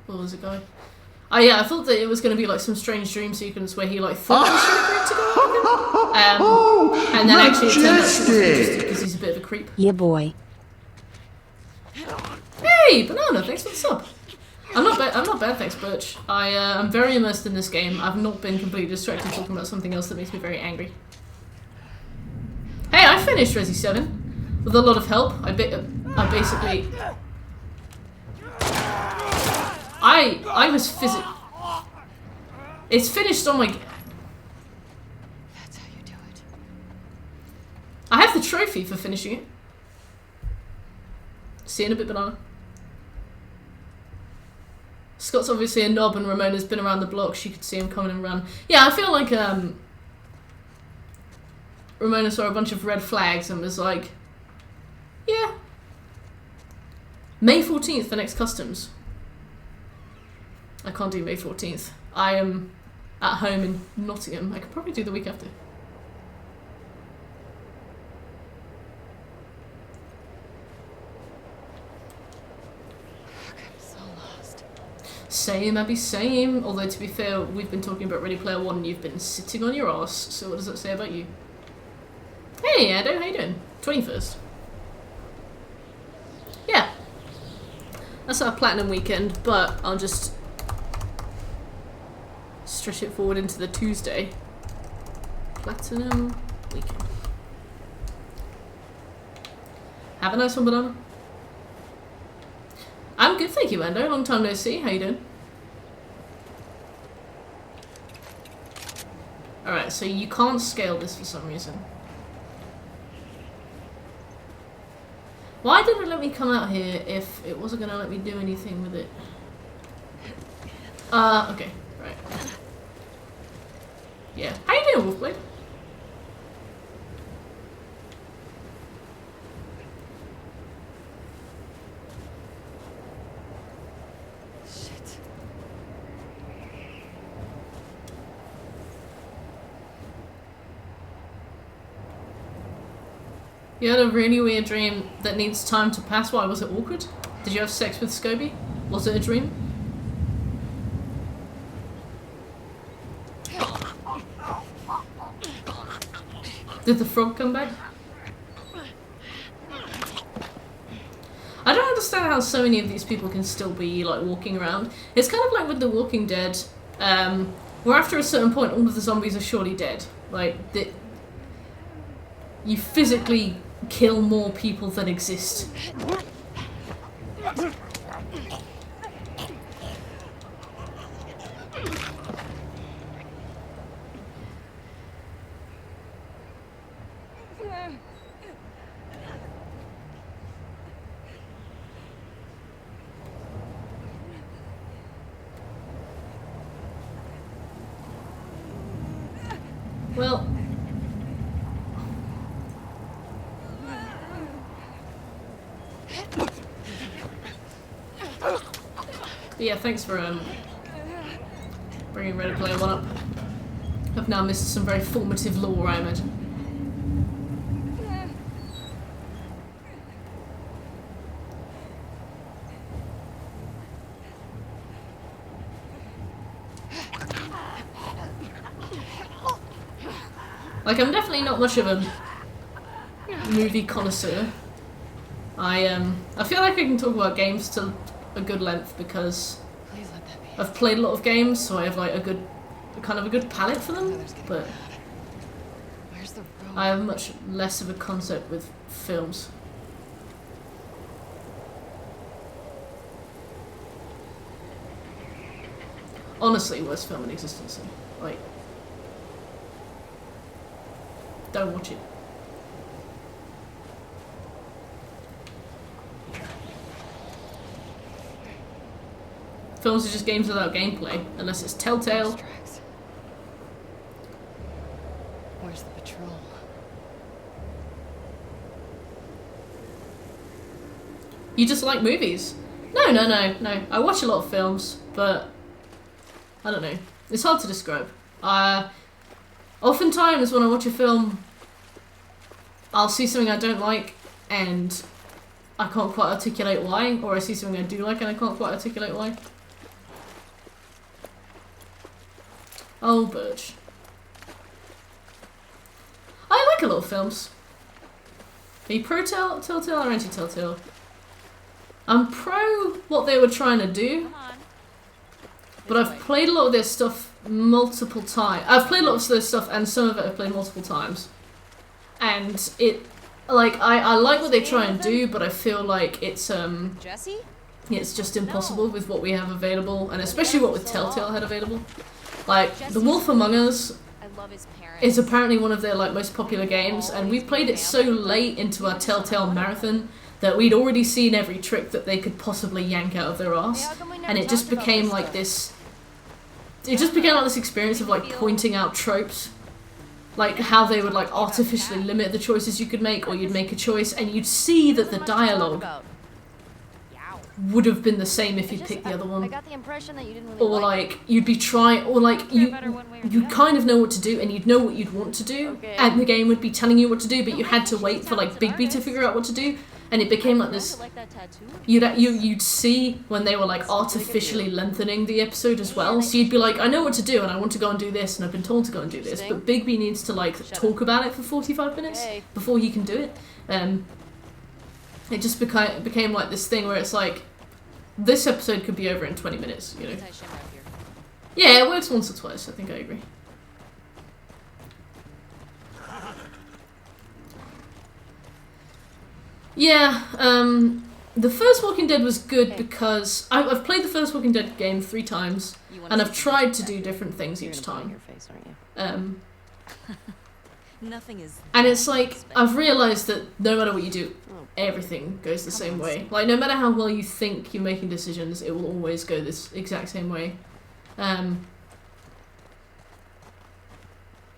What was it going? Oh yeah, I thought that it was going to be like some strange dream sequence where he like thought he should agree to go out with him. And then actually it turned out she wasn't interested because he's a bit of a creep. Yeah, boy. Hey, Banana, thanks for the sub. I'm not bad, thanks, Birch. I'm very immersed in this game. I've not been completely distracted talking about something else that makes me very angry. Hey, I finished Resi 7 with a lot of help. I basically... I was It's finished on my... That's how you do it. I have the trophy for finishing it. See you in a bit, Banana. Scott's obviously a knob and Ramona's been around the block. She could see him coming and run. Yeah, I feel like Ramona saw a bunch of red flags and was like, yeah. May 14th, the next customs. I can't do May 14th. I am at home in Nottingham. I could probably do the week after. I'm so lost. Same, Abby, same. Although, to be fair, we've been talking about Ready Player One and you've been sitting on your ass. So what does that say about you? Hey, Ado, how you doing? 21st. Yeah. That's our platinum weekend, but I'll just stretch it forward into the Tuesday. Platinum weekend. Have a nice one, Banana. I'm good, thank you, Ando. Long time no see. How you doing? Alright, so you can't scale this for some reason. Why did it let let me come out here if it wasn't gonna let me do anything with it. Okay, right. Yeah. How you doing, Wolfblade? Shit. You had a really weird dream that needs time to pass. Why was it awkward? Did you have sex with Scobie? Was it a dream? Did the frog come back? I don't understand how so many of these people can still be like walking around. It's kind of like with The Walking Dead, where after a certain point all of the zombies are surely dead. Like, you physically kill more people than exist. Well, yeah, thanks for bringing Ready Player One up. I've now missed some very formative lore, I imagine. Like, I'm definitely not much of a movie connoisseur. I feel like I can talk about games to a good length because I've played a lot of games, so I have like a good palette for them, but I have much less of a concept with films. Honestly, worst film in existence. Like, don't watch it. Films are just games without gameplay, unless it's Telltale. Where's the patrol? You just like movies? No. I watch a lot of films, but I don't know. It's hard to describe. Oftentimes when I watch a film, I'll see something I don't like and I can't quite articulate why, or I see something I do like and I can't quite articulate why. Oh, Birch. I like a lot of films. Are you pro Telltale or anti-Telltale? I'm pro what they were trying to do, but I've played a lot of their stuff multiple times. I've played a lot of their stuff and some of it I've played multiple times. And it, like, I like what they try and do, but I feel like it's just impossible with what we have available, and especially what with Telltale had available. Like, The Wolf Among Us is apparently one of their like most popular games, and we played it so late into our Telltale marathon that we'd already seen every trick that they could possibly yank out of their ass, and it just became like this. It just became like this experience of like pointing out tropes, like how they would like artificially limit the choices you could make, or you'd make a choice and you'd see that the dialogue would have been the same if you'd picked the other one. Or like you'd be trying, or like you kind of know what to do and you'd know what you'd want to do, and the game would be telling you what to do, but you had to wait for like Bigby to figure out what to do, and it became like this. You'd see when they were like artificially lengthening the episode as well. So you'd be like, I know what to do and I want to go and do this and I've been told to go and do this, but Bigby needs to like talk about it for 45 minutes before he can do it. It just became like this thing where it's like, this episode could be over in 20 minutes, you know. Yeah, it works once or twice, I think I agree. Yeah, the first Walking Dead was good because I've played the first Walking Dead game 3 times, and I've tried to do different things each time. Nothing is. And it's like, I've realised that no matter what you do, everything goes the same way. Like, no matter how well you think you're making decisions, it will always go this exact same way.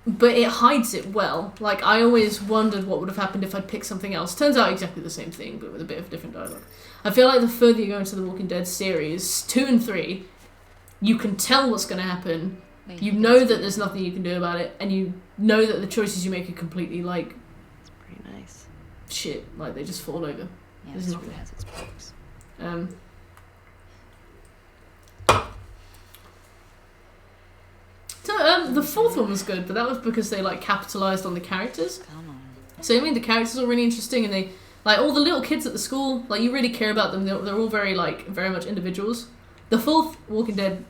But it hides it well. Like, I always wondered what would have happened if I'd picked something else. Turns out exactly the same thing, but with a bit of different dialogue. I feel like the further you go into the Walking Dead series, 2 and 3, you can tell what's going to happen. You know that there's nothing you can do about it, and you know that the choices you make are completely, like... It's pretty nice. Shit. Like, they just fall over. Yeah, There's this nothing. room has its perks. So, the fourth one was good, but that was because they, like, capitalised on the characters. Come on. So, I mean, the characters are really interesting, and they... Like, all the little kids at the school, like, you really care about them. They're all very, like, very much individuals. The fourth Walking Dead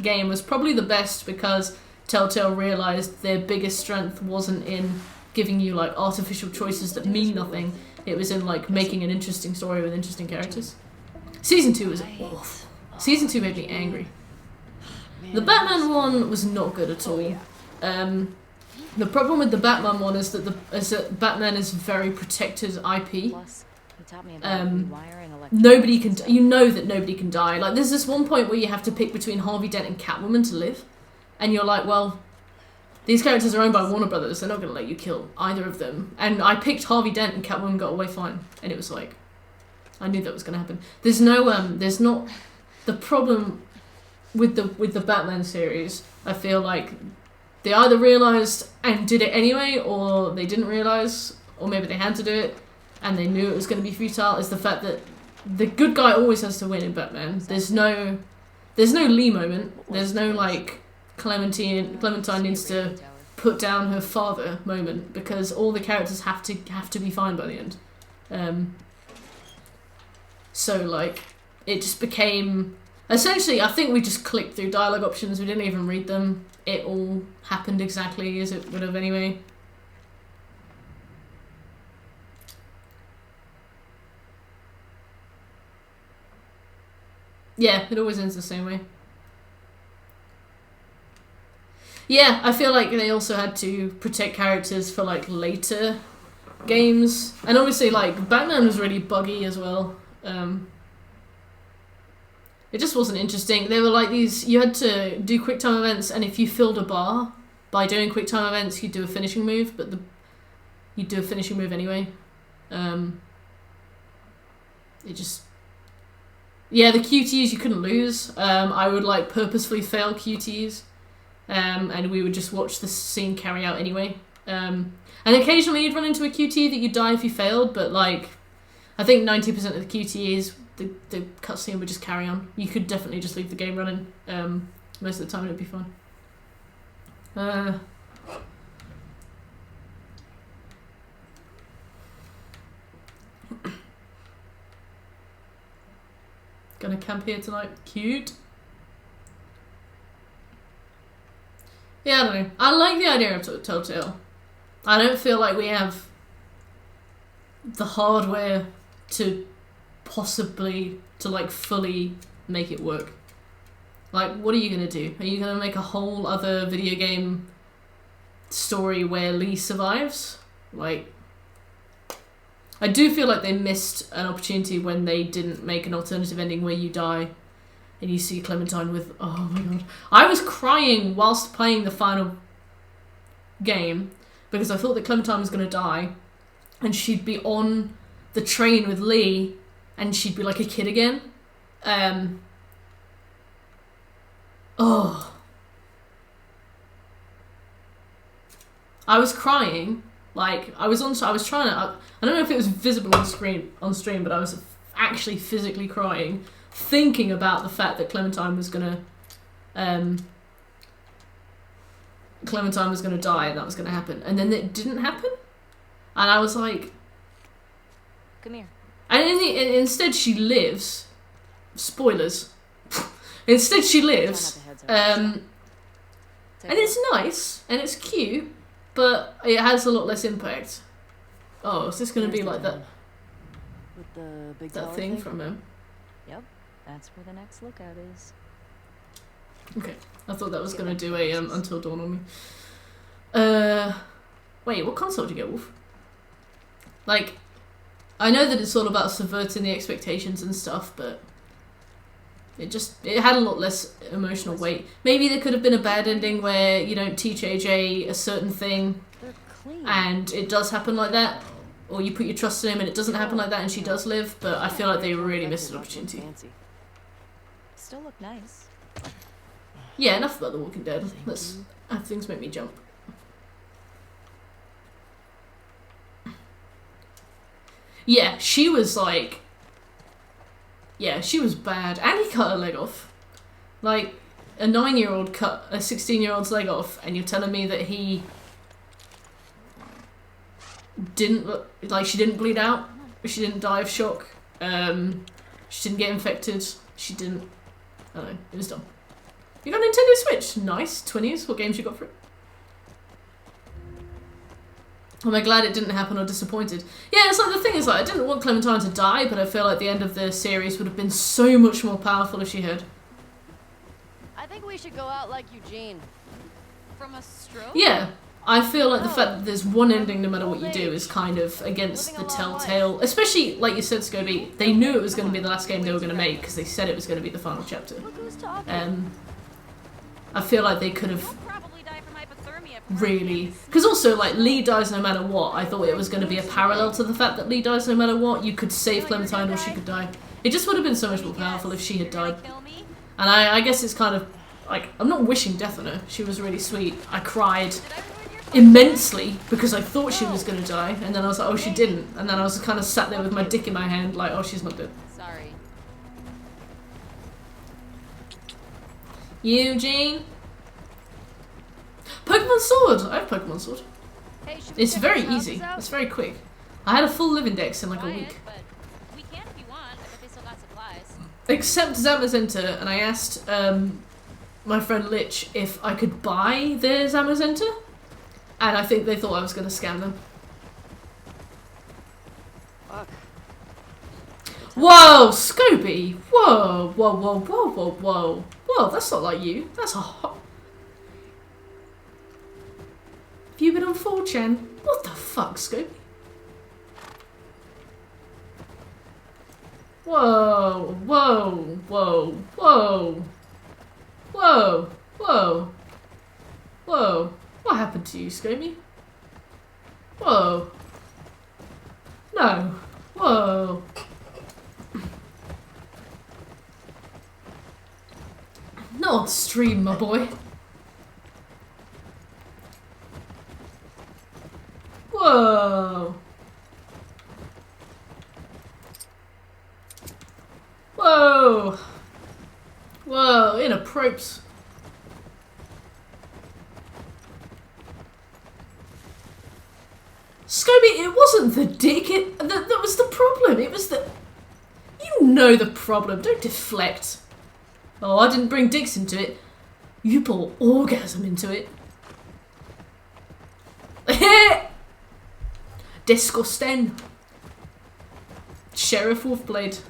game was probably the best because Telltale realised their biggest strength wasn't in giving you, like, artificial choices that mean nothing. It was in, like, making an interesting story with interesting characters. Season 2 was awful. Season 2 made me angry. The Batman one was not good at all. The problem with the Batman one is that Batman is very protected IP. Plus, he taught me about rewiring electric Nobody can. You know that nobody can die. Like, there's this one point where you have to pick between Harvey Dent and Catwoman to live, and you're like, well, these characters are owned by Warner Brothers. They're not going to let you kill either of them. And I picked Harvey Dent, and Catwoman got away fine. And it was like, I knew that was going to happen. There's no. There's not. The problem with the Batman series, I feel like they either realised and did it anyway, or they didn't realise, or maybe they had to do it and they knew it was going to be futile, is the fact that the good guy always has to win in Batman. There's no Lee moment. There's no, like, Clementine needs to put down her father moment, because all the characters have to be fine by the end. So, like, it just became... Essentially, I think we just clicked through dialogue options. We didn't even read them. It all happened exactly as it would have anyway. Yeah, it always ends the same way. Yeah, I feel like they also had to protect characters for, like, later games. And obviously, like, Batman was really buggy as well. It just wasn't interesting. They were like these... You had to do quick time events, and if you filled a bar by doing quick time events, you'd do a finishing move, but you'd do a finishing move anyway. It just... Yeah, the QTs you couldn't lose. I would, like, purposefully fail QTs, and we would just watch the scene carry out anyway. And occasionally you'd run into a QT that you'd die if you failed, but, like, I think 90% of the QTs... The cutscene would just carry on. You could definitely just leave the game running. Most of the time it'd be fun. Gonna camp here tonight. Cute. Yeah, I don't know. I like the idea of Telltale. I don't feel like we have the hardware to possibly like fully make it work. Like, what are you gonna do? Are you gonna make a whole other video game story where Lee survives? Like, I do feel like they missed an opportunity when they didn't make an alternative ending where you die and you see Clementine with... Oh my god. I was crying whilst playing the final game because I thought that Clementine was gonna die and she'd be on the train with Lee and she'd be like a kid again. Oh. I was crying. Like, I was trying to... I don't know if it was visible on stream, but I was actually physically crying, thinking about the fact that Clementine was gonna die and that was gonna happen. And then it didn't happen. And I was like... Come here. And instead she lives. Spoilers. Instead she lives. And it's nice, and it's cute, but it has a lot less impact. Oh, is this going to be like that? With the big that thing from him? Yep, that's where the next lookout is. Okay, I thought that was going to do a Until Dawn on me. Wait, what console did you get, Wolf? Like, I know that it's all about subverting the expectations and stuff, but it had a lot less emotional weight. Maybe there could have been a bad ending where you don't teach AJ a certain thing They're clean. and it does happen like that, or you put your trust in him and it doesn't happen like that and she does live, but I feel like they really missed an opportunity. Still look nice. Yeah, enough about The Walking Dead. Let's have things make me jump. Yeah, she was like... Yeah, she was bad. And he cut her leg off. Like, a 9-year-old cut a 16-year-old's leg off, and you're telling me that he didn't, like, she didn't bleed out? She didn't die of shock? She didn't get infected? She didn't... I don't know, it was dumb. You got a Nintendo Switch? Nice. 20s? What games you got for it? Am I glad it didn't happen or disappointed? Yeah, it's like the thing is, like, I didn't want Clementine to die, but I feel like the end of the series would have been so much more powerful if she had. I think we should go out like Eugene. From a stroke? Yeah, I feel like the fact that there's one ending no matter what you do is kind of against the Telltale. Especially, like you said, Scobie, they knew it was going to be the last game they were going to make because they said it was going to be the final chapter. Look who's talking. I feel like they could have You'll probably die from hypothermia from really... Because also, like, Lee dies no matter what. I thought it was going to be a parallel to the fact that Lee dies no matter what. You could save Clementine or she could die. It just would have been so much more powerful if she had died. And I guess it's kind of... Like, I'm not wishing death on her. She was really sweet. I cried immensely because I thought she was going to die. And then I was like, oh, she didn't. And then I was kind of sat there with my dick in my hand like, oh, she's not dead. Sorry. Eugene? Pokemon Sword! I have Pokemon Sword. Hey, should we It's check very those houses easy. out? It's very quick. I had a full live index in like a Quiet, week. but we can if you want. I bet they still got supplies. Except Zamazenta, and I asked my friend Lich if I could buy their Zamazenta, and I think they thought I was going to scam them. Fuck. Whoa, Scobie! Whoa, whoa, whoa, whoa, whoa, whoa. Whoa, that's not like you. That's a hot... Have you been on 4chan? What the fuck, Scobie? Whoa, whoa, whoa, whoa. Whoa, whoa. Whoa. What happened to you, Scobie? Whoa. No. Whoa. Not on stream, my boy. Whoa. Whoa. Whoa, inappropriate. Scobie, it wasn't the dick, that was the problem. It was the... You know the problem, don't deflect. Oh, I didn't bring dicks into it. You brought orgasm into it. Disgusting. Sheriff Wolfblade.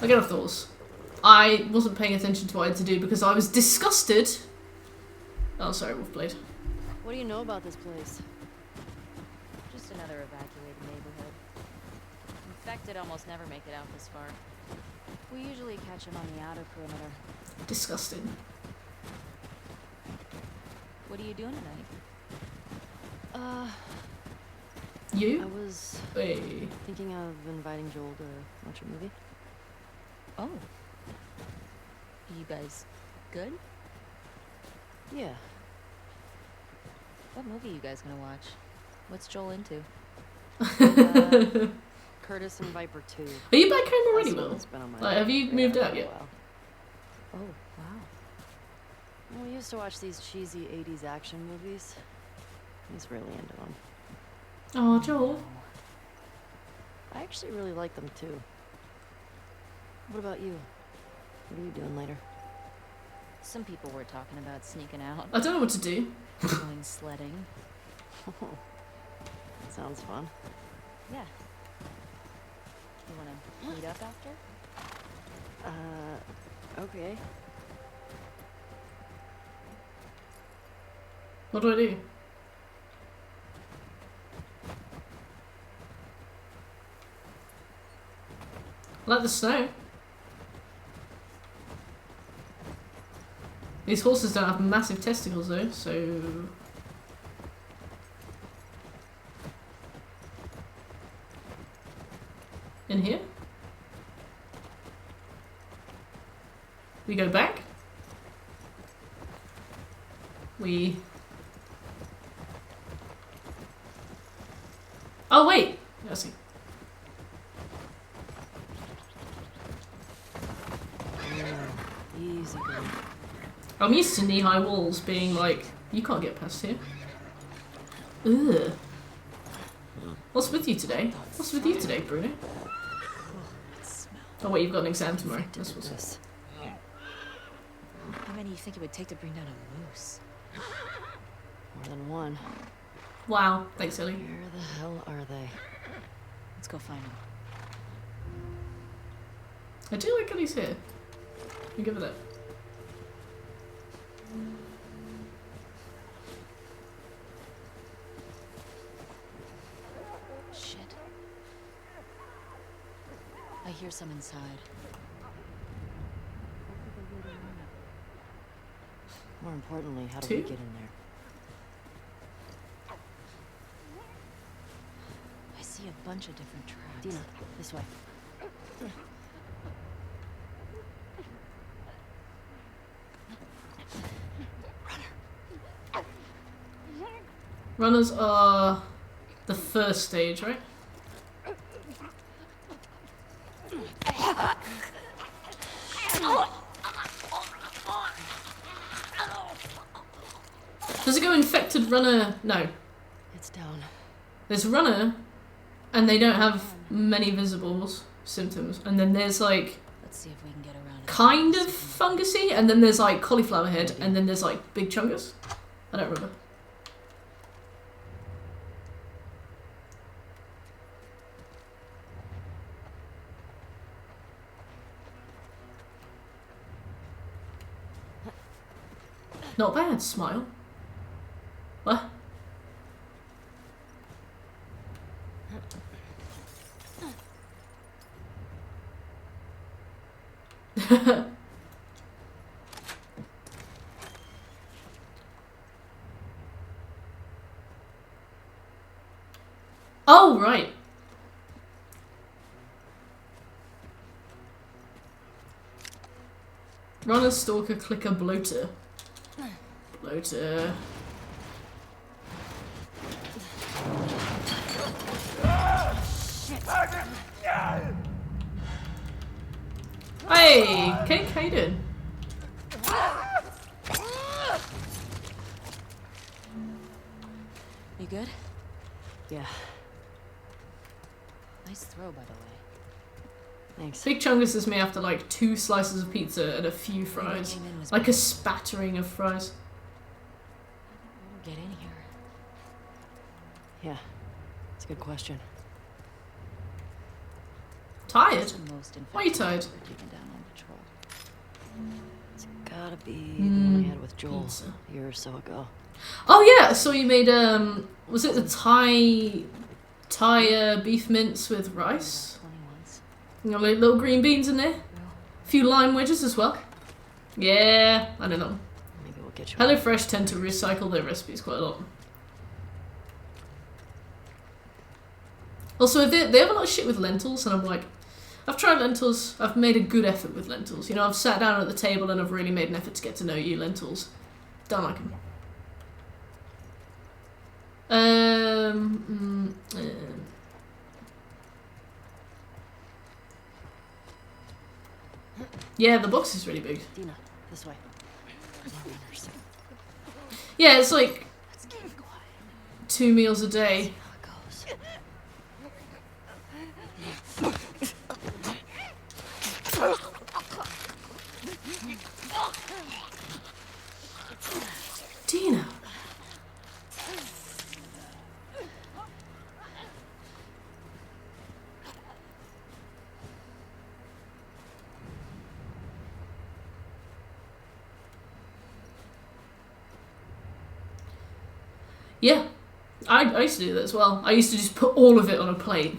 I get off those. I wasn't paying attention to what I had to do because I was disgusted. Oh, sorry, Wolfblade. What do you know about this place? Just another evacuated neighborhood. Infected almost never make it out this far. We usually catch them on the outer perimeter. Disgusting. What are you doing tonight? You? I was Hey. thinking of inviting Joel to watch a movie. Oh. You guys good? Yeah. What movie are you guys gonna watch? What's Joel into? Curtis and Viper 2. Are you back home already, That's Will? what's been on my Like, have you moved radar out for a yet? while. Oh, wow. Well, we used to watch these cheesy 80s action movies. He's really into them. Oh, Joel. I actually really like them too. What about you? What are you doing later? Some people were talking about sneaking out, I don't know what to do. going sledding. That sounds fun. Yeah. You wanna meet up after? Okay. What do I do? I like the snow. These horses don't have massive testicles though, so... In here? We go back? We... Oh wait! I see. Easy girl. I'm used to knee-high walls being like, you can't get past here. Ugh. What's with you today? What's with you today, Bruno? Oh wait, you've got an exam tomorrow. That's what's up. How many do you think it would take to bring down a moose? More than one. Wow, thanks, Ellie. Where the hell are they? Let's go find them. I do like Ellie's here. You give it that. Shit. I hear some inside. More importantly, how do Two? we get in there? I see a bunch of different tracks. Dina, this way. Runners are the first stage, right? Does it go infected runner? No. It's down. There's runner, and they don't have many visible symptoms. And then there's like Let's see if we can get around it. kind of fungusy, and then there's like cauliflower head, and then there's like big chungus. I don't remember. Not bad, smile. What? Oh, right. Runner, stalker, clicker, bloater. Bloater. Hey, Kate, how you doing? You good? Yeah, Nice throw, by the way. thanks. Big chungus is me after like 2 slices of pizza and a few fries. Came in was Like a bad. spattering of fries. Get in here. Yeah, it's a good question. Tired? What's the most Why are you infected tired? we're taking down on patrol? It's gotta be the one I had with Joel pizza. a year or so ago. Oh yeah, I saw you made was it the Thai beef mince with rice? 21s. You know, like little green beans in there. A few lime wedges as well. Yeah, I don't know. Maybe we'll get you. HelloFresh tend to recycle their recipes quite a lot. Also, they have a lot of shit with lentils, and I'm like, I've tried lentils, I've made a good effort with lentils. You know, I've sat down at the table and I've really made an effort to get to know you, lentils. Don't like them. Yeah, the box is really big. Dina, this way. Yeah, it's like Let's keep it quiet. 2 meals a day. How it goes. Dina. Yeah, I used to do that as well. I used to just put all of it on a plate.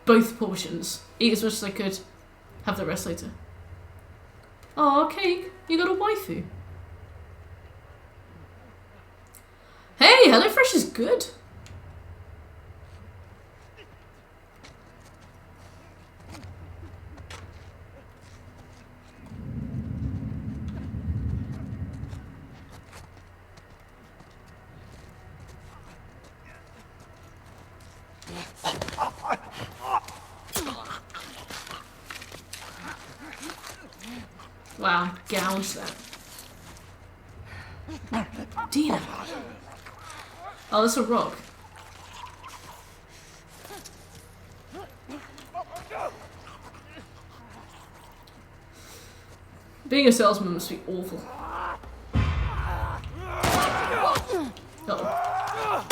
Both portions. Eat as much as I could. Have the rest later. Oh, cake. You got a waifu. Hey, HelloFresh is good. Wow, gouge that. Dina. Oh, that's a rock. Being a salesman must be awful. Uh-oh.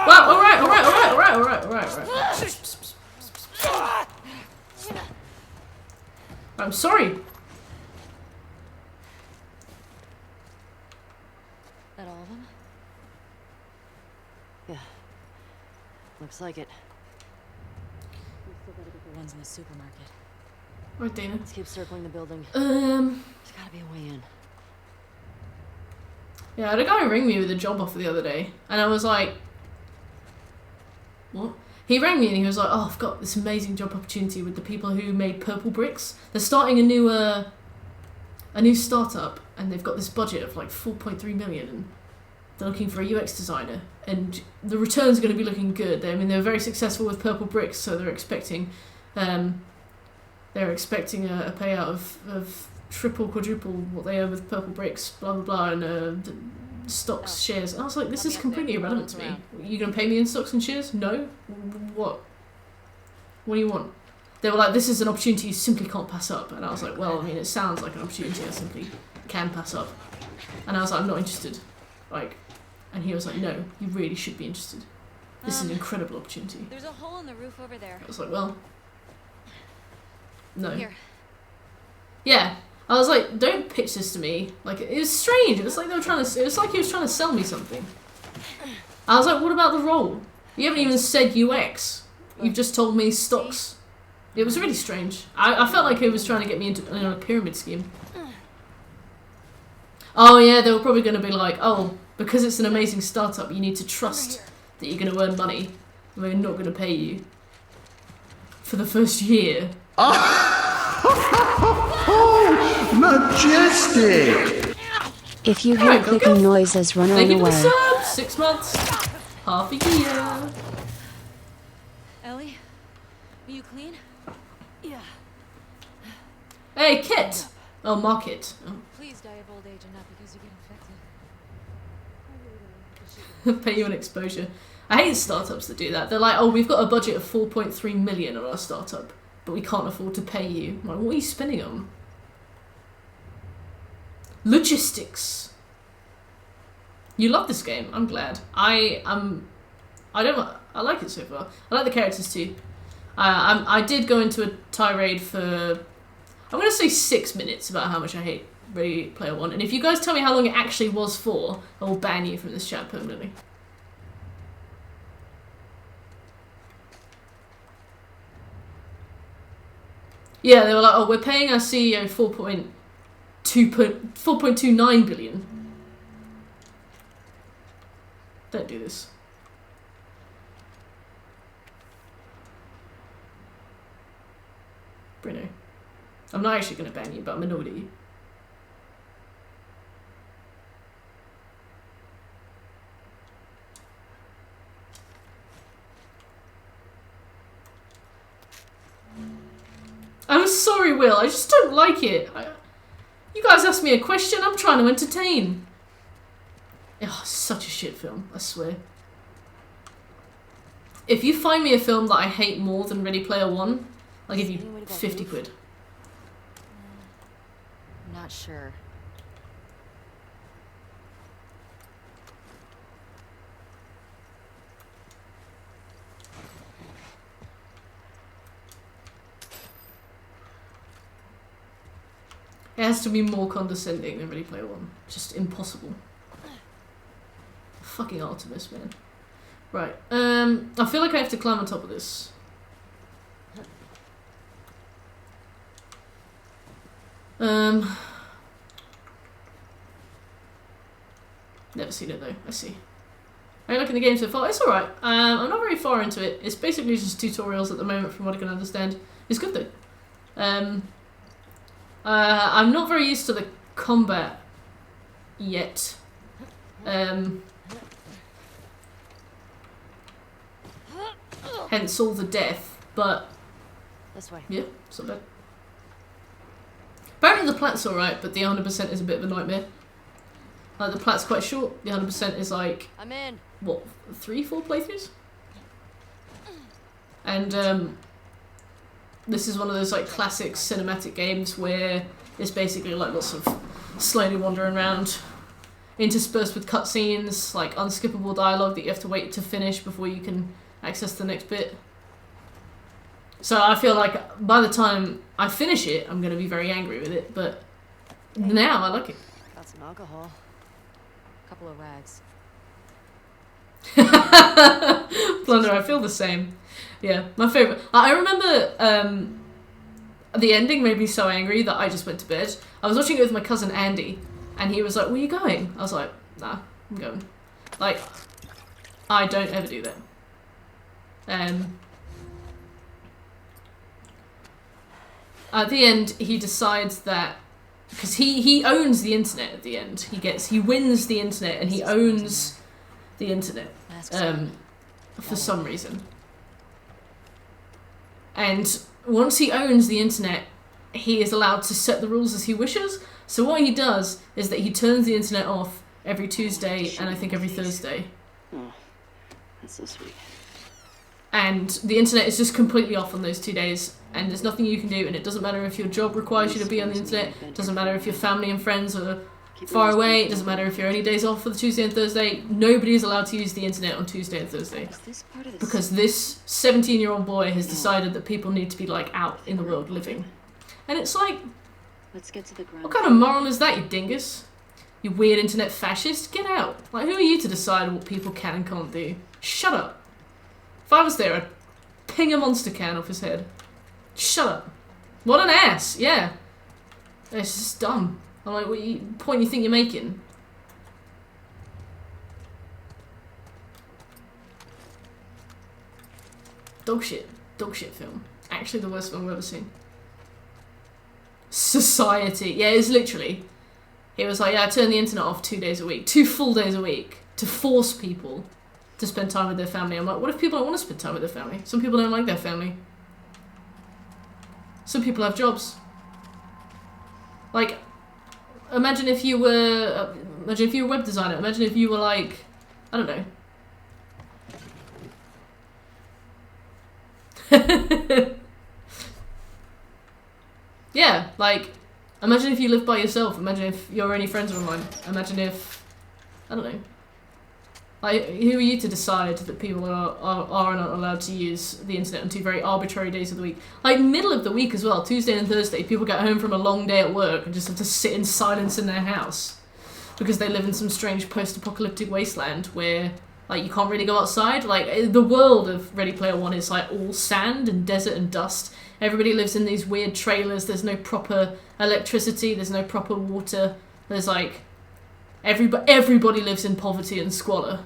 Wow, alright. I'm sorry. That all of them? Yeah. Looks like it. We've still gotta get the ones in the supermarket. Right, Dana. Let's keep circling the building. There's gotta be a way in. Yeah, I had a guy ring me with a job offer the other day, and I was like, what? He rang me and he was like, oh, I've got this amazing job opportunity with the people who made Purple Bricks. They're starting a new startup, and they've got this budget of like 4.3 million, and they're looking for a UX designer, and the return's going to be looking good. I mean, they're very successful with Purple Bricks, so they're expecting a payout of triple, quadruple what they earn with Purple Bricks, blah blah blah, and stocks, shares. And I was like, this is completely irrelevant to me. Are you going to pay me in stocks and shares? No? What do you want? They were like, this is an opportunity you simply can't pass up. And I was like, well, I mean, it sounds like an opportunity I simply can pass up. And I was like, I'm not interested. Like, and he was like, no, you really should be interested. This is an incredible opportunity. There's a hole in the roof over there. I was like, well, no. Here. Yeah. I was like, don't pitch this to me. Like, it was strange. It was like they were trying to. It was like he was trying to sell me something. I was like, what about the role? You haven't even said UX. You've just told me stocks. It was really strange. I felt like he was trying to get me into a pyramid scheme. Oh yeah, they were probably going to be like, oh, because it's an amazing startup, you need to trust that you're going to earn money, and we're not going to pay you for the first year. Majestic! If you hear clicking noises, run Thank you for away. the sub! 6 months. Half a year. Ellie, are you clean? Yeah. Hey, Kit! Oh, Market. Oh. Please die of old age and not because you get infected. Pay you an exposure. I hate startups that do that. They're like, oh, we've got a budget of 4.3 million on our startup, but we can't afford to pay you. I'm like, what are you spending on? Logistics. You love this game. I'm glad. I like it so far. I like the characters too. I did go into a tirade for, I'm gonna say 6 minutes about how much I hate Ready Player One. And if you guys tell me how long it actually was for, I will ban you from this chat permanently. Yeah, they were like, oh, we're paying our CEO 4.29 billion. Don't do this. Bruno. I'm not actually going to ban you, but I'm annoyed at you. I'm sorry, Will. I just don't like it. You guys asked me a question. I'm trying to entertain. Oh, such a shit film. I swear. If you find me a film that I hate more than Ready Player One, I'll give you 50 quid. Not sure. It has to be more condescending than Ready Player One. Just impossible. Fucking Artemis, man. Right. I feel like I have to climb on top of this. Never seen it though. I see. Are you liking the game so far? It's alright. I'm not very far into it. It's basically just tutorials at the moment from what I can understand. It's good though. I'm not very used to the combat yet. Hence all the death, but This way. yeah, it's not bad. Apparently the plat's alright, but the 100% is a bit of a nightmare. Like, the plat's quite short, the 100% is like, I'm in. what, 3-4 playthroughs? And this is one of those like classic cinematic games where it's basically like lots of slowly wandering around, interspersed with cutscenes, like unskippable dialogue that you have to wait to finish before you can access the next bit. So I feel like by the time I finish it, I'm going to be very angry with it, but now I like it. Got some alcohol. Couple of rags. Plunder, I feel the same. Yeah, my favourite. I remember the ending made me so angry that I just went to bed. I was watching it with my cousin Andy, and he was like, "Where are you going?" I was like, "Nah, I'm going." Like, I don't ever do that. At the end, he decides that because he owns the internet. At the end, he wins the internet, and he owns the internet for some reason. And once he owns the internet, he is allowed to set the rules as he wishes. So what he does is that he turns the internet off every Tuesday and I think every Thursday. Oh, that's so sweet. And the internet is just completely off on those 2 days, and there's nothing you can do, and it doesn't matter if your job requires you to be on the internet, it doesn't matter if your family and friends are far away, it doesn't matter if you're only days off for the Tuesday and Thursday, nobody is allowed to use the internet on Tuesday and Thursday. Because this 17-year-old boy has decided that people need to be, like, out in the world living. And it's like, Let's get to the ground. what kind of moral is that, you dingus? You weird internet fascist? Get out. Like, who are you to decide what people can and can't do? Shut up. If I was there, I'd ping a monster can off his head. Shut up. What an ass, yeah. It's just dumb. I'm like, what point you think you're making? Dog shit film. Actually the worst film I've ever seen. Society. Yeah, it's literally. He was like, yeah, I turn the internet off 2 days a week. 2 full days a week. To force people to spend time with their family. I'm like, what if people don't want to spend time with their family? Some people don't like their family. Some people have jobs. Like, imagine if you were a web designer. Imagine if you were like, I don't know. Yeah, like, imagine if you lived by yourself. Imagine if your only friends are online. Imagine if, I don't know. Like, who are you to decide that people are not allowed to use the internet on 2 very arbitrary days of the week? Like, middle of the week as well, Tuesday and Thursday, people get home from a long day at work and just have to sit in silence in their house because they live in some strange post-apocalyptic wasteland where, like, you can't really go outside. Like, the world of Ready Player One is, like, all sand and desert and dust. Everybody lives in these weird trailers. There's no proper electricity. There's no proper water. There's, like, everybody lives in poverty and squalor.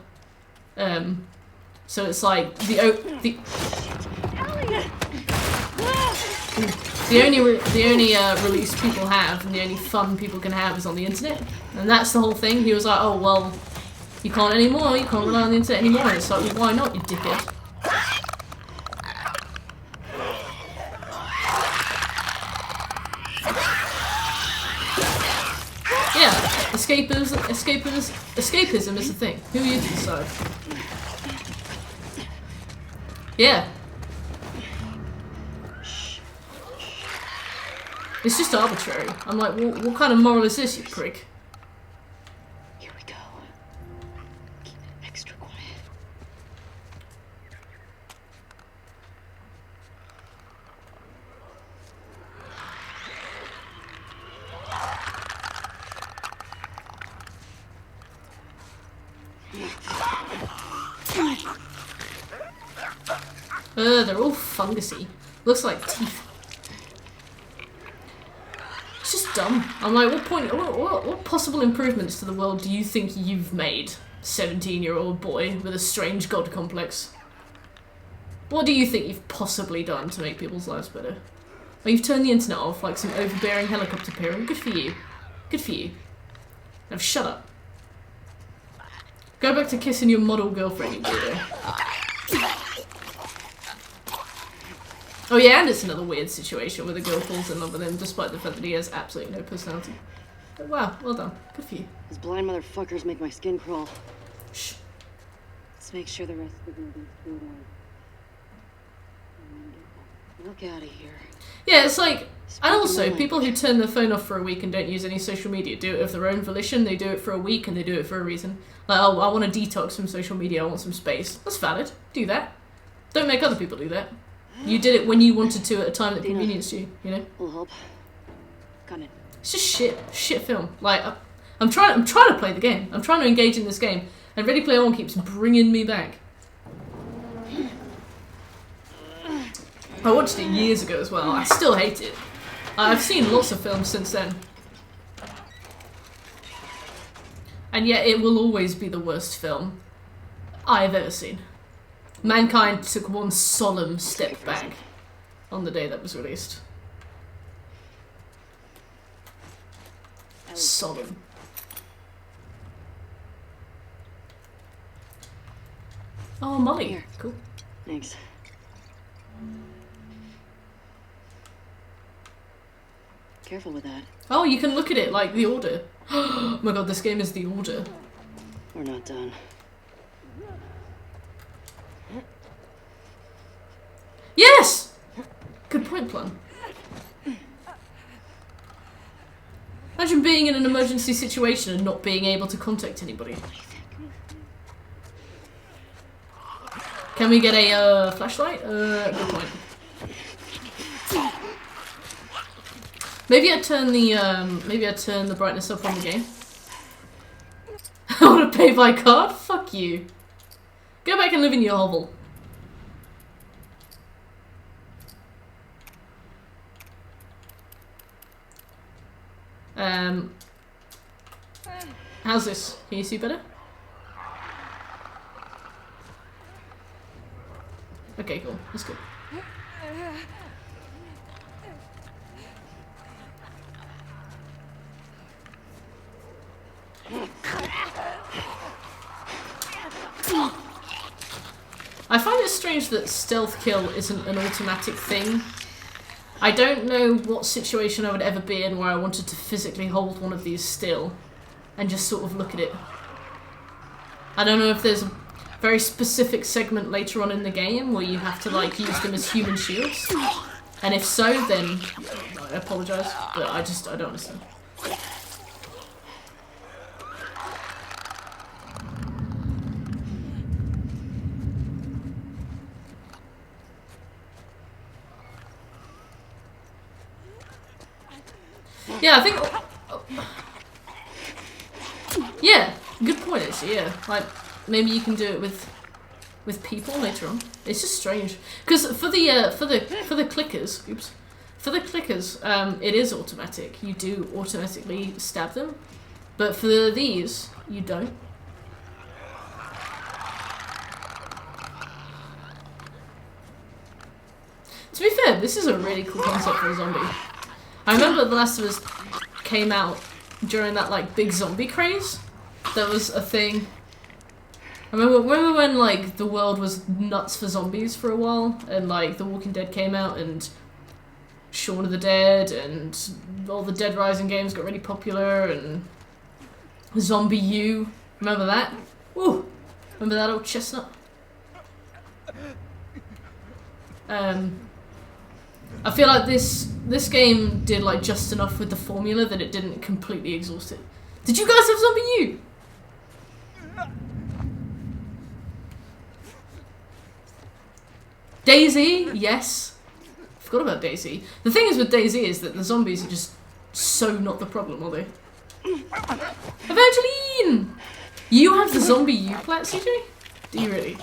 So it's like the only release people have and the only fun people can have is on the internet, and that's the whole thing. He was like, oh well, you can't anymore. You can't rely on the internet anymore. And it's like, well, why not, you dickhead? Yeah, escapism is the thing. Who are you to decide? Yeah. It's just arbitrary. I'm like, well, what kind of moral is this, you prick? Here we go. Keep it extra quiet. They're all fungusy. Looks like teeth. It's just dumb. I'm like, what possible improvements to the world do you think you've made, 17-year-old boy with a strange god complex? What do you think you've possibly done to make people's lives better? Well, you've turned the internet off like some overbearing helicopter parent. Good for you. Good for you. Now shut up. Go back to kissing your model girlfriend, you weirdo. Oh yeah, and it's another weird situation where the girl falls in love with him despite the fact that he has absolutely no personality. But wow, well done. Good for you. Those blind motherfuckers make my skin crawl. Shh. Let's make sure the rest of the building's cleared out. Look out of here. Yeah, it's like, and also, people who turn their phone off for a week and don't use any social media do it of their own volition. They do it for a week and they do it for a reason. Like, oh, I want to detox from social media, I want some space. That's valid. Do that. Don't make other people do that. You did it when you wanted to at a time that convenienced you, you know? Will help. Coming. It's just shit film. Like, I'm trying to play the game. I'm trying to engage in this game. And Ready Player One keeps bringing me back. I watched it years ago as well. I still hate it. I've seen lots of films since then. And yet it will always be the worst film I've ever seen. Mankind took one solemn step back on the day that was released. Solemn. Oh, Molly. Here. Cool. Thanks. Careful with that. Oh, you can look at it like The Order. Oh my god, this game is The Order. We're not done. Yes! Good point, Plum. Imagine being in an emergency situation and not being able to contact anybody. Can we get a flashlight? Good point. Maybe I turn the brightness up on the game. I want to pay by card? Fuck you. Go back and live in your hovel. How's this? Can you see better? Okay, cool. That's good. I find it strange that stealth kill isn't an automatic thing. I don't know what situation I would ever be in where I wanted to physically hold one of these still and just sort of look at it. I don't know if there's a very specific segment later on in the game where you have to like use them as human shields. And if so, then I apologise, but I don't understand. Yeah, I think... Yeah, good point actually, yeah. Like, maybe you can do it with people later on. It's just strange. Because for the clickers, oops. For the clickers, it is automatic. You do automatically stab them. But for these, you don't. To be fair, this is a really cool concept for a zombie. I remember The Last of Us came out during that like big zombie craze. That was a thing. I remember when like the world was nuts for zombies for a while, and like The Walking Dead came out, and Shaun of the Dead, and all the Dead Rising games got really popular, and Zombie U. Remember that? Ooh, remember that old chestnut? I feel like this game did like just enough with the formula that it didn't completely exhaust it. Did you guys have Zombie U? Daisy, yes. Forgot about Daisy. The thing is with Daisy is that the zombies are just so not the problem, are they? Evangeline! You have the Zombie U plat, CJ? Do you really?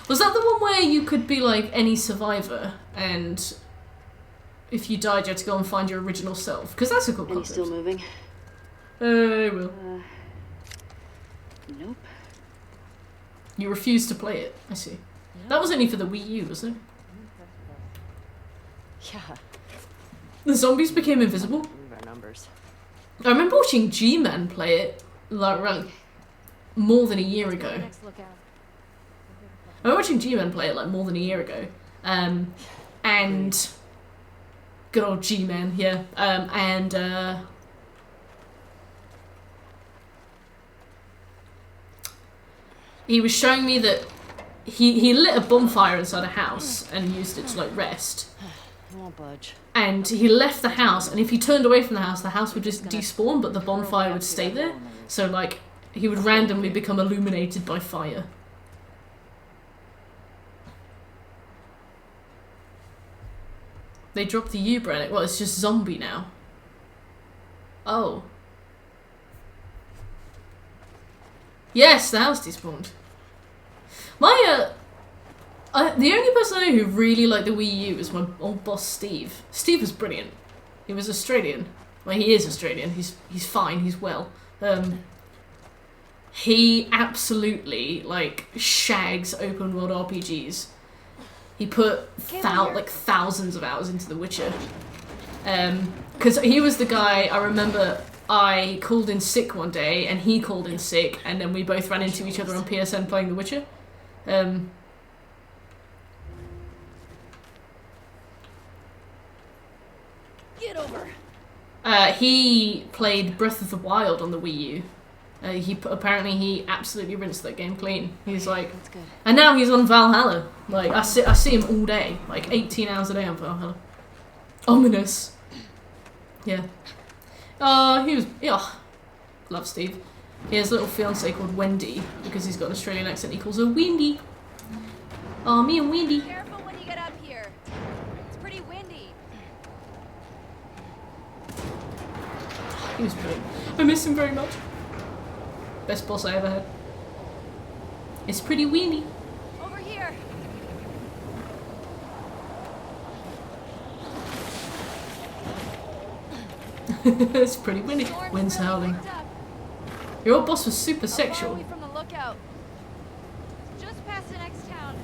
Was that the one where you could be like any survivor and if you died, you had to go and find your original self. Because that's a cool And you concept. still moving? Will. Nope. You refused to play it. I see. That was only for the Wii U, wasn't it? Yeah. The zombies became invisible. Move our numbers. I remember watching G-Man play it like more than a year ago. Next lookout. I remember watching G-Man play it like more than a year ago. And good old G-Man, yeah. He was showing me that he lit a bonfire inside a house and used it to like rest. I won't budge. And he left the house, and if he turned away from the house would just despawn, but the bonfire would stay there. So like he would randomly become illuminated by fire. They dropped the U brand. Well, it's just zombie now. Oh. Yes, the house despawned. My, the only person I know who really liked the Wii U was my old boss, Steve. Steve was brilliant. He was Australian. Well, he is Australian. He's fine. He's well. He absolutely, like, shags open world RPGs. He put thousands of hours into The Witcher. Because he was the guy, I remember I called in sick one day, and he called in sick, and then we both ran into each other on PSN playing The Witcher. Get over. He played Breath of the Wild on the Wii U. Apparently he absolutely rinsed that game clean. He's like, That's good. and now he's on Valhalla. Like I see him all day, like 18 hours a day on Valhalla. Ominous. Yeah. He was, love Steve. He has a little fiance called Wendy because he's got an Australian accent. He calls her Windy. Oh, me and Windy. Careful when you get up here. It's pretty windy. He was brilliant. I miss him very much. Best boss I ever had. It's pretty windy. Over here. It's pretty windy. Wind's howling. Your old boss was super sexual. From the lookout. Just past the next town.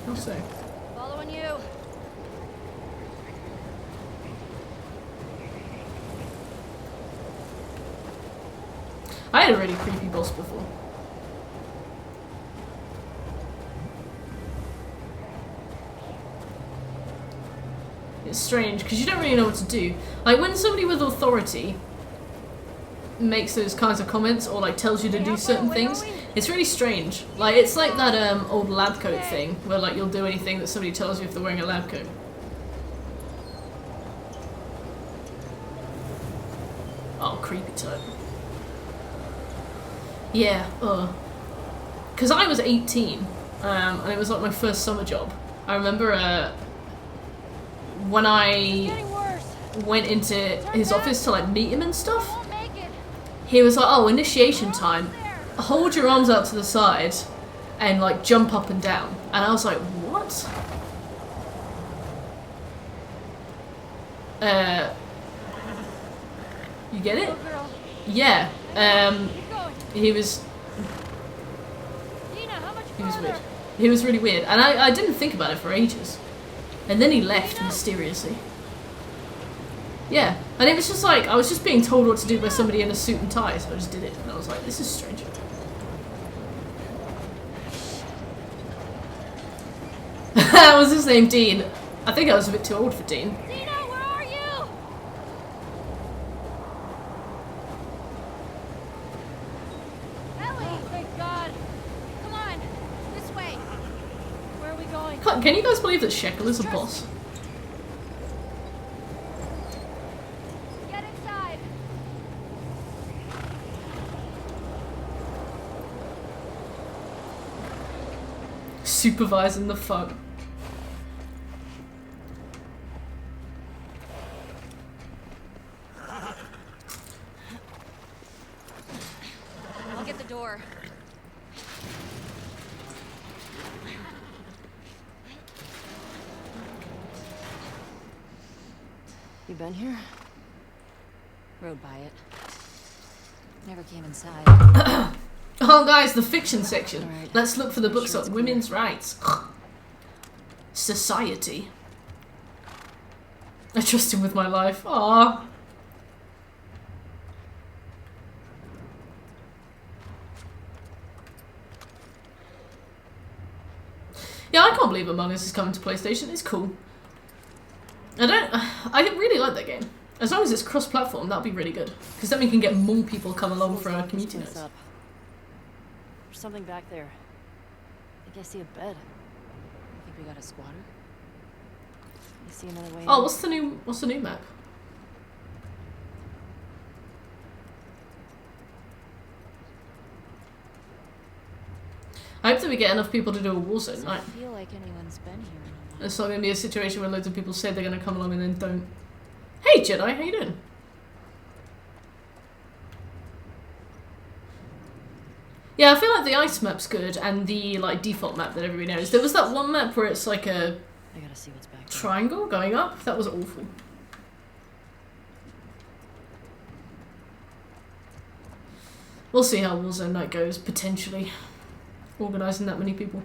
How so? Following you. I had a really creepy boss before. It's strange because you don't really know what to do. Like when somebody with authority makes those kinds of comments or like tells you to do certain things, it's really strange. Like it's like that old lab coat thing where like you'll do anything that somebody tells you if they're wearing a lab coat. Oh, creepy type. Yeah, because I was 18, and it was like my first summer job. I remember when I went into his office to like meet him and stuff, he was like, oh, initiation time, hold your arms out to the side and like jump up and down. And I was like, what? You get it? Yeah. He was weird. He was really weird. And I didn't think about it for ages. And then he left mysteriously. Yeah. And it was just like, I was just being told what to do by somebody in a suit and tie, so I just did it. And I was like, this is strange. Was his name Dean? I think I was a bit too old for Dean. Can you guys believe that Shekel is a boss? Get inside. Supervising the fuck. I'll get the door. You been here? Rode by it. Never came inside. Oh, guys, the fiction section. Alright. Let's look for the books Sure on it's women's rights. Society. I trust him with my life. Aww. Yeah, I can't believe Among Us is coming to PlayStation. It's cool. I really like that game. As long as it's cross-platform, that'll be really good. Because then we can get more people come along for our community nights. There's something back there. I think I see a bed. I think we got a squatter. You see another way Oh, in? what's the new map? I hope that we get enough people to do a Warzone night. I feel like anyone's been here in a while. It's not going to be a situation where loads of people say they're going to come along and then don't. Hey Jedi, how you doing? Yeah, I feel like the ice map's good and the like default map that everybody knows. There was that one map where it's like a I gotta see what's back there. triangle going up. That was awful. We'll see how Warzone night goes, potentially. Organising that many people.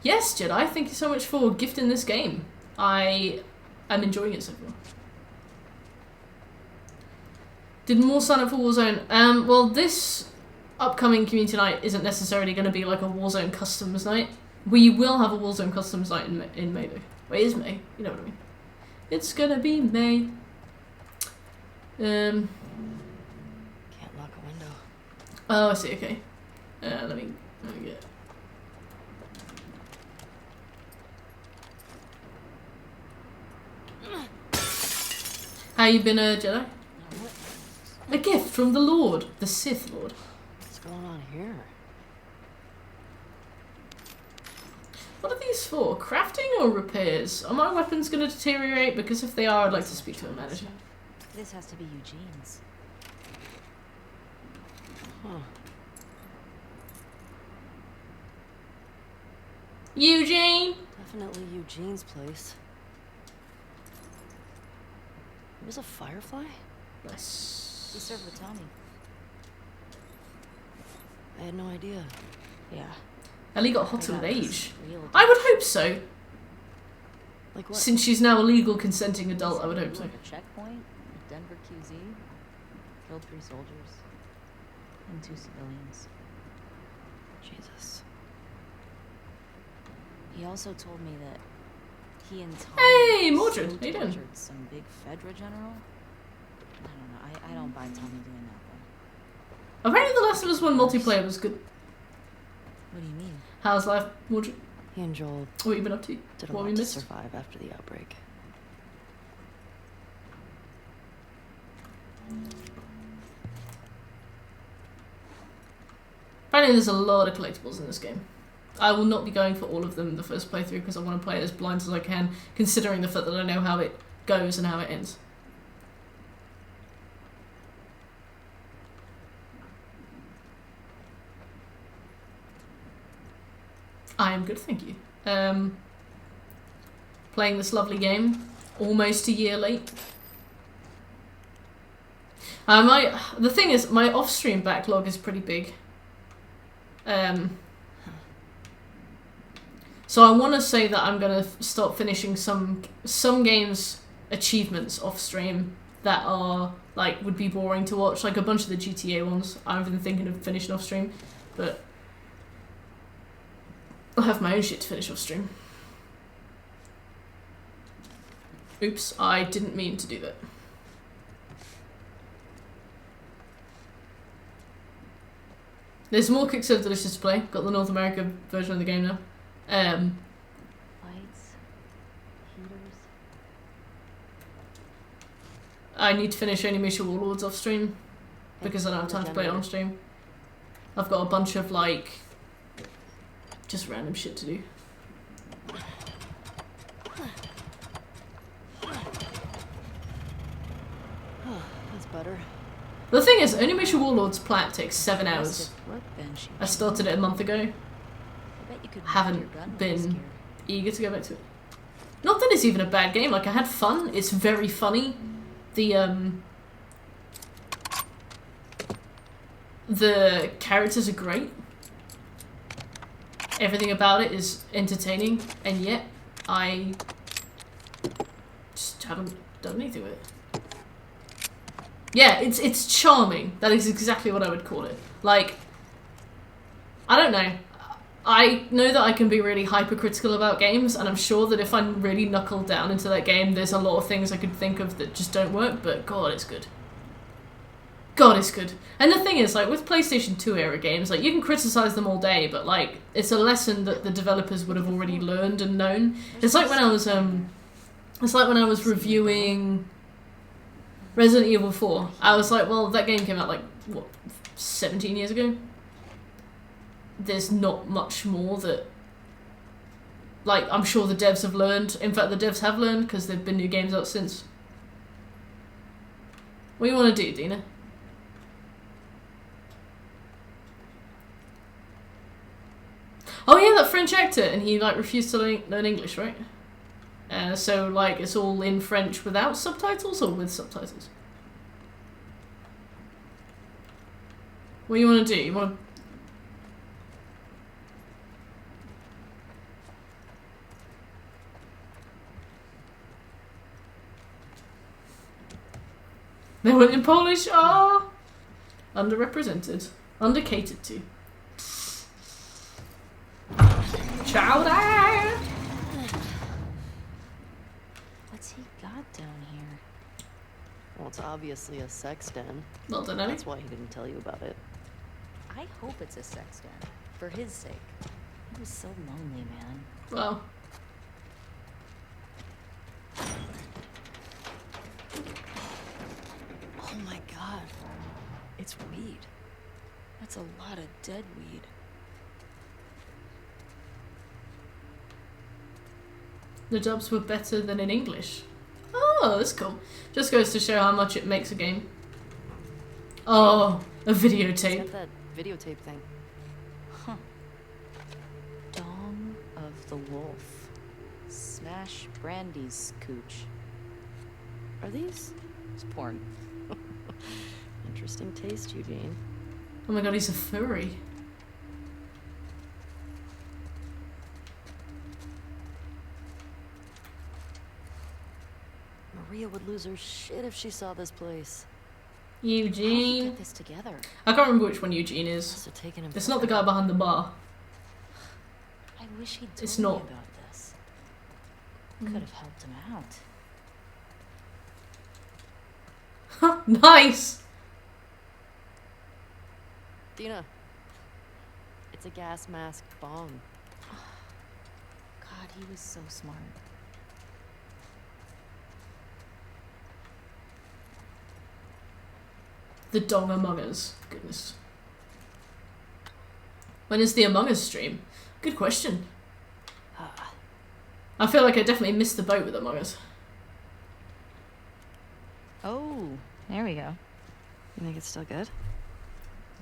Yes, Jedi, thank you so much for gifting this game. I am enjoying it so far. Did more sign up for Warzone? Well, this upcoming community night isn't necessarily going to be like a Warzone customs night. We will have a Warzone customs night in May though. Wait, it is May? You know what I mean. It's gonna be May. Can't lock a window. Oh, I see, okay. Let me get... How you been, Jedi? A gift from the Lord, the Sith Lord. What's going on here? What are these for? Crafting or repairs? Are my weapons going to deteriorate? Because if they are, I'd like to speak to a manager. This has to be Eugene's. Huh. Eugene! Definitely Eugene's place. It was a firefly? Nice. He served with Tommy. I had no idea. Yeah. Ellie got hotter with age. Real I would hope so. Like what? Since she's now a legal consenting adult, I would hope so. A checkpoint at Denver QZ. Killed 3 soldiers. And 2 civilians. Jesus. He also told me that he and Tommy Hey, Mordred, how you doing? tortured some big Fedra general. I don't know. I don't buy Tommy doing that though. Apparently The Last of Us 1 multiplayer was good. What do you mean? How's life, Mordred? He and Joel What have you been up to? did a What lot have we to missed? survive after the outbreak. Apparently there's a lot of collectibles in this game. I will not be going for all of them in the first playthrough because I want to play it as blind as I can, considering the fact that I know how it goes and how it ends. I am good, thank you. Playing this lovely game, almost a year late. The thing is, my off-stream backlog is pretty big. So I want to say that I'm gonna start finishing some games achievements off-stream that are like would be boring to watch, like a bunch of the GTA ones. I've been thinking of finishing off-stream, but I'll have my own shit to finish off-stream. Oops, I didn't mean to do that. There's more Cooks So Delicious to play. Got the North America version of the game now. Lights, heaters. I need to finish Animation Warlords off stream because I don't have time to play it on stream. I've got a bunch of like just random shit to do. That's better. The thing is, Animation Warlords plat takes 7 hours. Workbench. I started it a month ago. I bet bet you could haven't been eager to go back to it. Not that it's even a bad game. Like, I had fun. It's very funny. The characters are great. Everything about it is entertaining, and yet I just haven't done anything with it. Yeah, it's charming. That is exactly what I would call it. Like, I don't know. I know that I can be really hypercritical about games, and I'm sure that if I really knuckle down into that game, there's a lot of things I could think of that just don't work, but God, it's good. God, it's good. And the thing is, like, with PlayStation 2 era games, like, you can criticize them all day, but, like, it's a lesson that the developers would have already learned and known. It's like when I was, reviewing Resident Evil 4. I was like, well, that game came out, like, what, 17 years ago? There's not much more that, like, I'm sure the devs have learned. In fact, the devs have learned because there've been new games out since. What do you want to do, Dina? Oh yeah, that French actor, and he, like, refused to learn English, right? So, like, it's all in French without subtitles or with subtitles? What do you want to do? You want to... They went in Polish. Ah, underrepresented, undercatered to. Chowder. What's he got down here? Well, it's obviously a sex den. Well done, Abby. That's why he didn't tell you about it. I hope it's a sex den. For his sake. He was so lonely, man. Well. Oh my god. It's weed. That's a lot of dead weed. The dubs were better than in English. Oh, that's cool. Just goes to show how much it makes a game. Oh, a videotape. It's got that videotape thing. Huh. Dong of the Wolf. Smash Brandy's cooch. Are these? It's porn. Interesting taste, Eugene. Oh my god, he's a furry. Maria would lose her shit if she saw this place. Eugene. How did he get this together? I can't remember which one Eugene is. Must have taken him It's not the guy behind the bar. I wish he'd told It's me not. about this. Could have helped him out. Nice! Dina. It's a gas mask bong. God, he was so smart. The Dong Among Us. Goodness. When is the Among Us stream? Good question. I feel like I definitely missed the boat with Among Us. Oh, there we go. You think it's still good?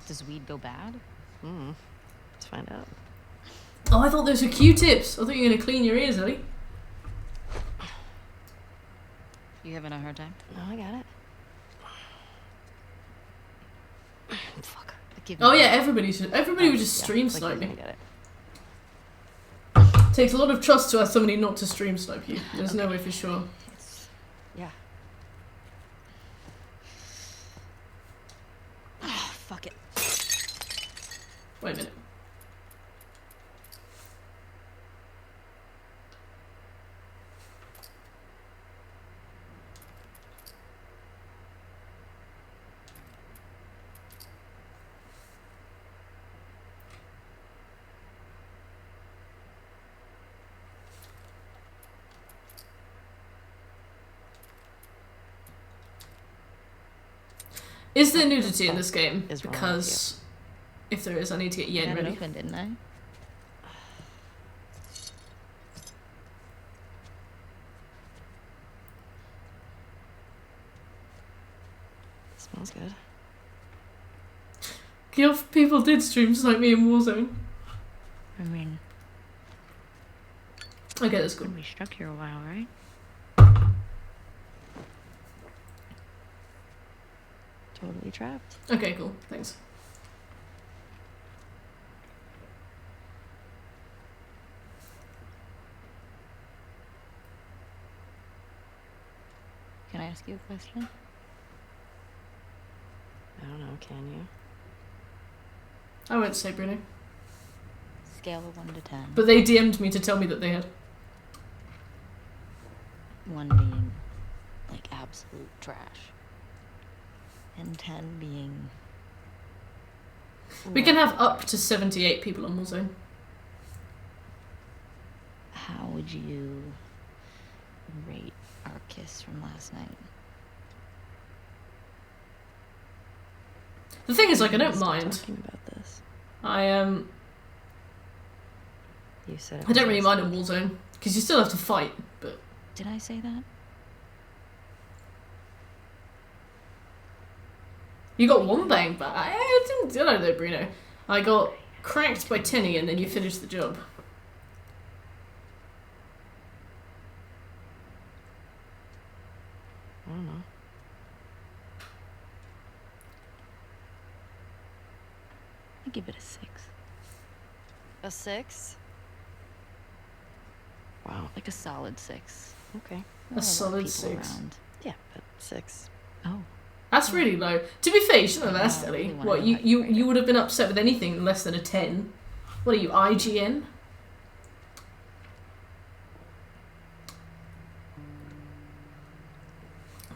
Does weed go bad? Let's find out. Oh, I thought those were Q-tips. I thought you were going to clean your ears, Ellie. You having a hard time? No, I got it. Fuck. Oh yeah, everybody would just stream snipe me. Get it. Takes a lot of trust to ask somebody not to stream snipe you. There's no way for sure. Yeah. Fuck it. Wait a minute. Is there nudity in this game? Because if there is, I need to get Yen I ready. open, didn't I? Smells good. People did stream snipe me in Warzone. I mean, Okay, that's cool. We stuck here a while, right? Totally trapped. Okay, cool. Thanks. Can I ask you a question? I don't know, can you? I won't say Bruno. Scale of 1 to 10. But they DM'd me to tell me that they had. 1 being, like, absolute trash. And 10 being... We can have up to 78 people on Warzone. How would you rate our kiss from last night? The thing is, like, I don't mind. Talking about this. You said it I don't really was- mind in Warzone because you still have to fight. But Did I say that? you got one bang back. I don't know though, Bruno. I got cracked by Tenny, and then you finished the job. I don't know. I'd give it a 6. A 6? Wow. Like a solid 6. Okay. There were solid of people 6. around. Yeah, but 6. Oh. That's really low. To be fair, you shouldn't have asked, I really Ellie. wanna What, know you, how you you, rate you it. would have been upset with anything less than a 10. What are you, IGN?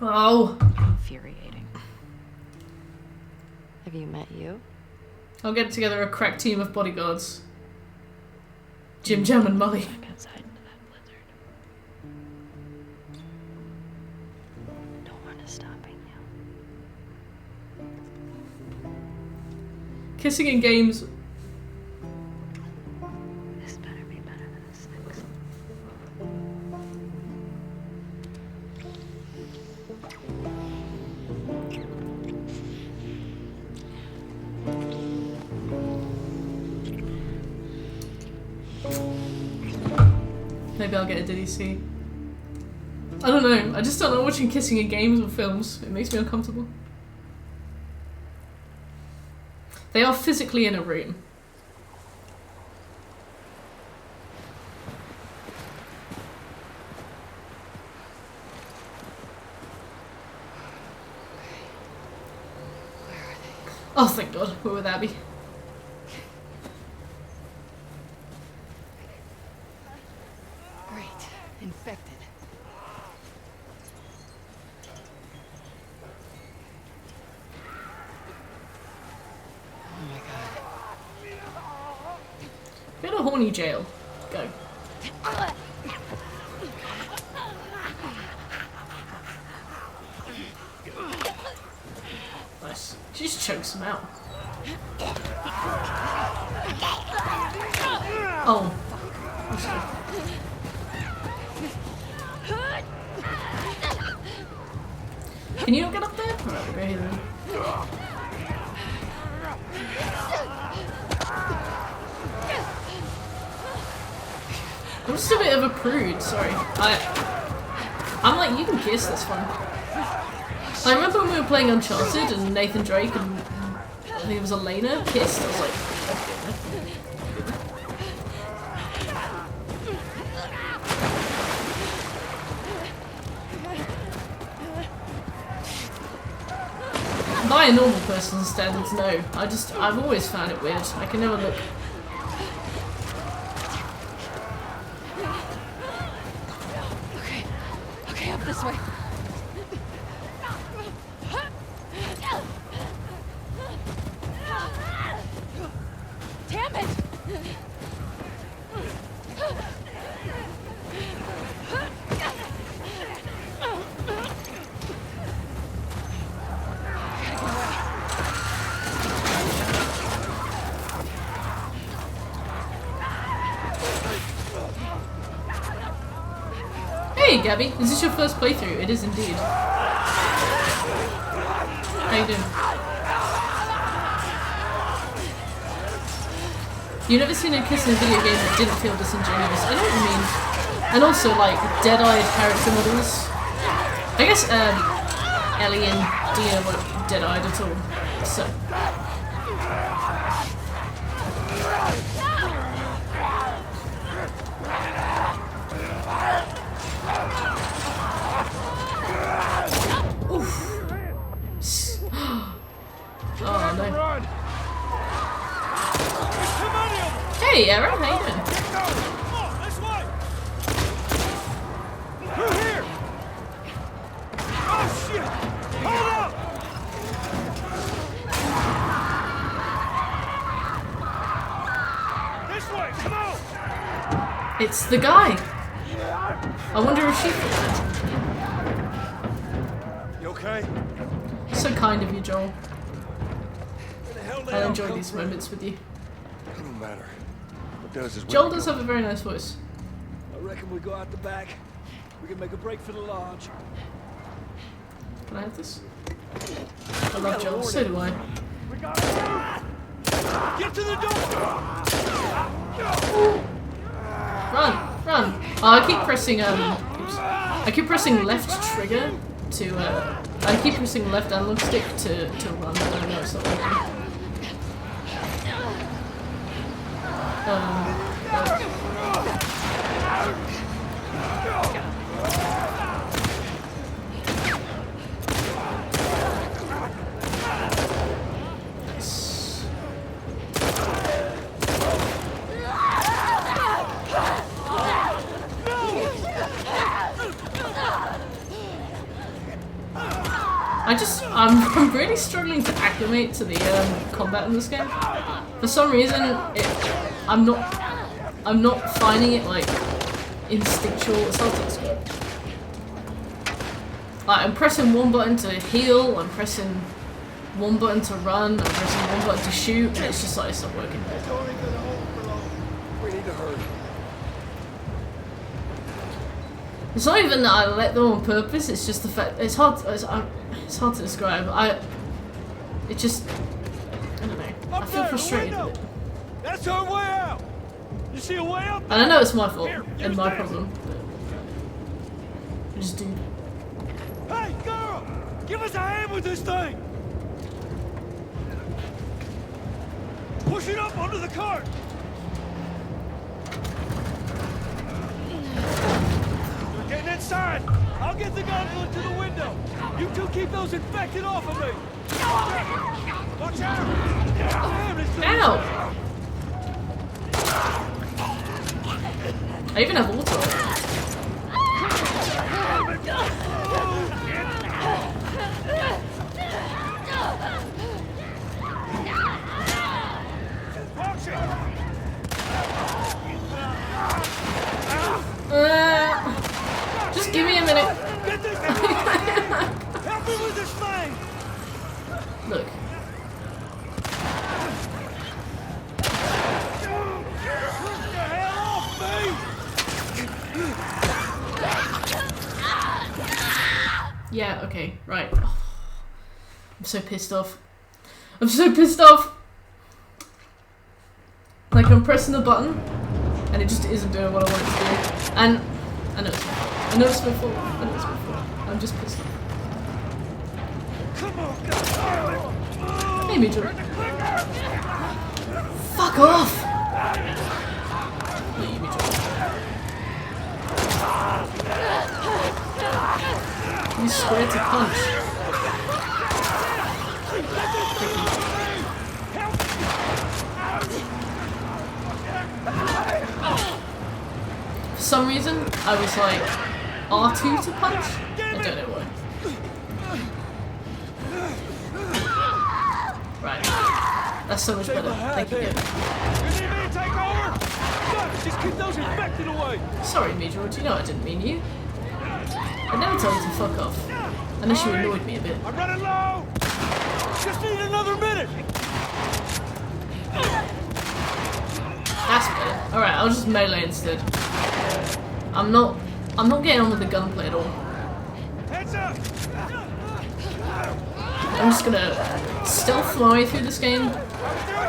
Oh, Infuriating. Have you met you? I'll get together a crack team of bodyguards. Jim Jam and Molly. Back outside into that blizzard. No one is stopping you. Kissing in games. This better be better than a 6. Maybe I'll get a DDC. I don't know. I just don't like watching kissing in games or films. It makes me uncomfortable. They are physically in a room. Oh, thank God. We're with Abby. Great. Infected. Oh my god. Go to horny jail. Go. Nice. She just chokes him out. Oh. That's good. Can you not get up there? Alright, we'll go here then. I'm just a bit of a prude, sorry. I'm like, you can kiss, that's fine. I remember when we were playing Uncharted and Nathan Drake and I think it was Elena kissed. I was like, okay. By a normal person's standards, no. I've always found it weird. I can never look. Okay, up this way. Damn it! Hey Gabby, is this your first playthrough? It is indeed. How you doing? You've never seen a kiss in a video game that didn't feel disingenuous. I know what you mean. And also, like, dead-eyed character models. I guess, Ellie and Dina weren't dead-eyed at all, so... Oof. Oh, no. Hey, Aaron, how you doing? Through here! Oh shit! Hold up! This way, come on! It's the guy. I wonder if she felt You okay? that. So kind of you, Joel. Where the hell did I they enjoy come these from? moments with you. It don't matter. What does is Joel does have a very nice voice. I reckon we go out the back. We can make a break for the lodge. Can I have this? I love Joel, so do I. We got it. Get to the door! Run! Run! Oh, I keep pressing, oops. I keep pressing left trigger to, I keep pressing left analog stick to run, but I know it's not working. I'm really struggling to acclimate to the combat in this game. For some reason, I'm not finding it like instinctual. It's hard to describe. Like I'm pressing one button to heal, I'm pressing one button to run, I'm pressing one button to shoot, and it's just like it's not working. We need to hurry. It's not even that I let them on purpose. It's just the fact it's hard to describe. I don't know. I feel frustrated with it. That's our way out. You see a way out? And I know it's my fault Here, and my stand. problem. But just dude. Hey, girl! Give us a hand with this thing! Push it up onto the cart! We're getting inside! I'll get the gauntlet to the window! You two keep those infected off of me! Watch out! Damn, it's Ow! I even have auto. Just give me a minute. Help me with this thing! Look. Get the hell off me! Yeah, okay, right. I'm so pissed off. I'm so pissed off! Like, I'm pressing the button, and it just isn't doing what I want it to do. And I know it's my fault. I know it's my fault. I know it's my fault. I'm just pissed off. Come on, goddammit! Hey, Mitchell. Fuck off! Not you, Mitchell. You swear to punch. For some reason, I was like R2 to punch. I don't know why. Right. That's so much better. Thank you, Gavin. You need me to take over? Good, just keep those infected away! Sorry, Major. Do you know I didn't mean you? I never told you to fuck off. Unless you annoyed me a bit. I'm running low! Just need another minute! That's better. Alright, I'll just melee instead. I'm not getting on with the gunplay at all. Heads up! I'm just gonna stealth my way through this game. Do it,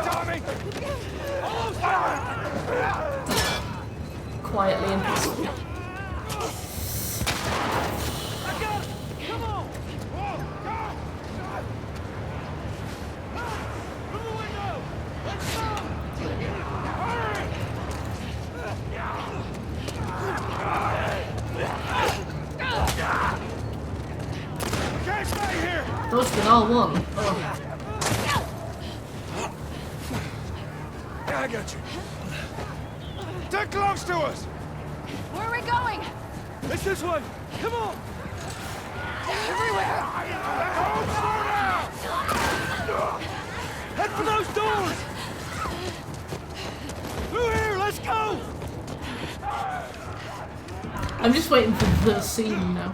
Tommy! Almost there! Quietly and peacefully. I got it! Come on! Through the window! Let's go! Hurry! We can't stay here! Dodged with R1. Oh. I got you. Stick close to us! Where are we going? It's this way! Come on! Everywhere! Don't slow down! Head for those doors! Through here, let's go! I'm just waiting for the scene now.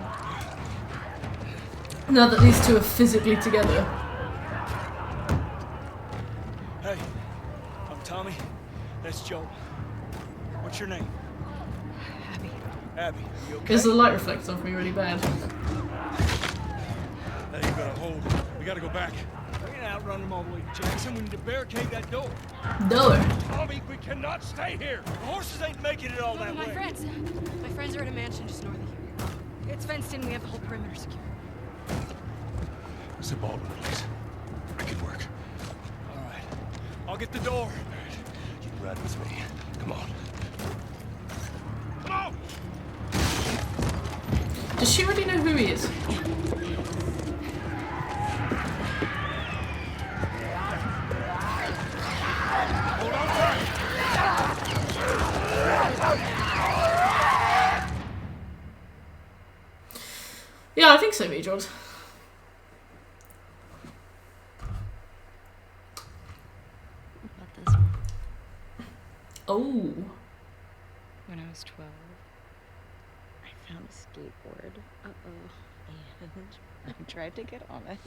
Now that these two are physically together. Hey, I'm Tommy. That's Joel. What's your name? Abby. Abby, you okay? Because the light reflects off me really bad. That ain't gonna hold. We gotta go back. We can outrun them all the way to Jackson. We need to barricade that door. No. Tommy, we cannot stay here. The horses ain't making it all that My way. friends. My friends are at a mansion just north of here. It's fenced in. We have the whole perimeter secure. It's a Baldwin place. I can work. All right. I'll get the door. All right. You ride with me. Come on. Come on! Does she already know who he is? Hold on tight. Yeah, I think so, Major. About this one. Oh. When I was 12, I found a skateboard. Uh-oh. And I tried to get on it.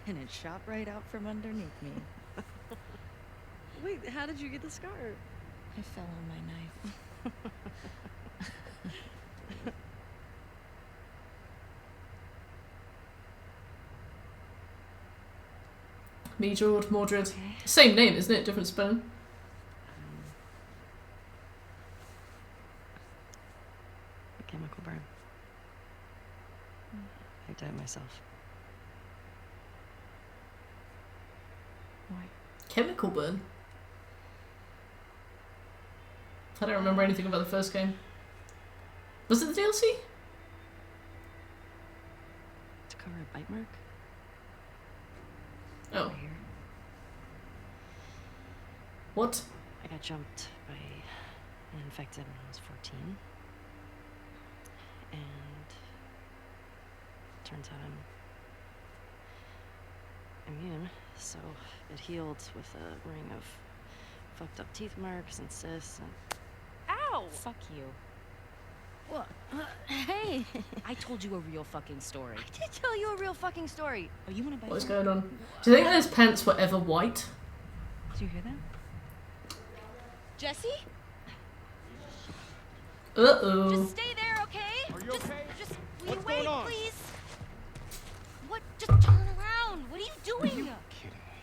And it shot right out from underneath me. Wait, how did you get the scar? I fell on my knife. Major, Mordred. Same name, isn't it? Different spelling. A chemical burn. I did it myself. Why? Chemical burn? I don't remember anything about the first game. Was it the DLC? To cover a bite mark? Oh. Right here. What? I got jumped by an infected when I was 14. And turns out I'm immune, so it healed with a ring of fucked up teeth marks and cysts and... Ow! Fuck you. What? Hey! I told you a real fucking story. I did tell you a real fucking story. Oh, you wanna bite What's me? going on? Do you think those pants were ever white? Did you hear that? Jesse? Uh-oh. Just stay there, okay? Are you okay? Just will What's you wait, going on? please? What? Just turn around. What are you doing? Kidding me.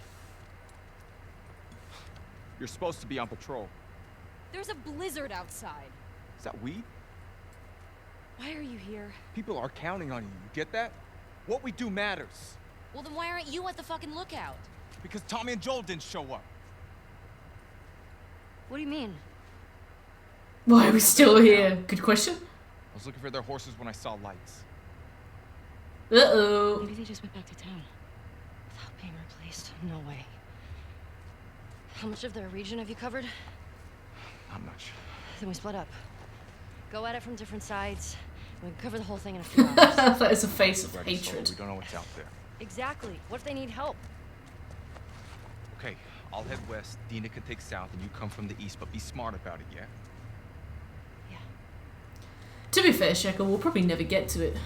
You're supposed to be on patrol. There's a blizzard outside. Is that weed? Why are you here? People are counting on you. You get that? What we do matters. Well, then why aren't you at the fucking lookout? Because Tommy and Joel didn't show up. What do you mean? Why are we still here? Good question. I was looking for their horses when I saw lights. Uh-oh. Maybe they just went back to town. Without being replaced. No way. How much of their region have you covered? Not much. Then we split up. Go at it from different sides. We can cover the whole thing in a few hours. That is a face of Ready, Solo. hatred. We don't know what's out there. Exactly. What if they need help? Okay, I'll head west. Dina can take south, and you come from the east. But be smart about it, yeah? Yeah. To be fair, Shekel, we'll probably never get to it.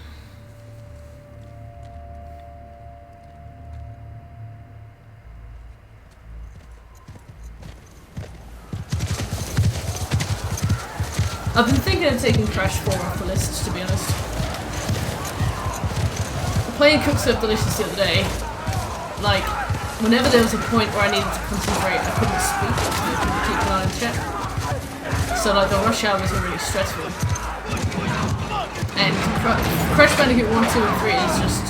I've been thinking of taking Crash 4 off the list, to be honest. Playing Cook So Delicious the other day, like, whenever there was a point where I needed to concentrate, I couldn't speak, so I couldn't keep an eye on chat. So like the rush hours are really stressful. And Crash Bandicoot 1, 2 and 3 is just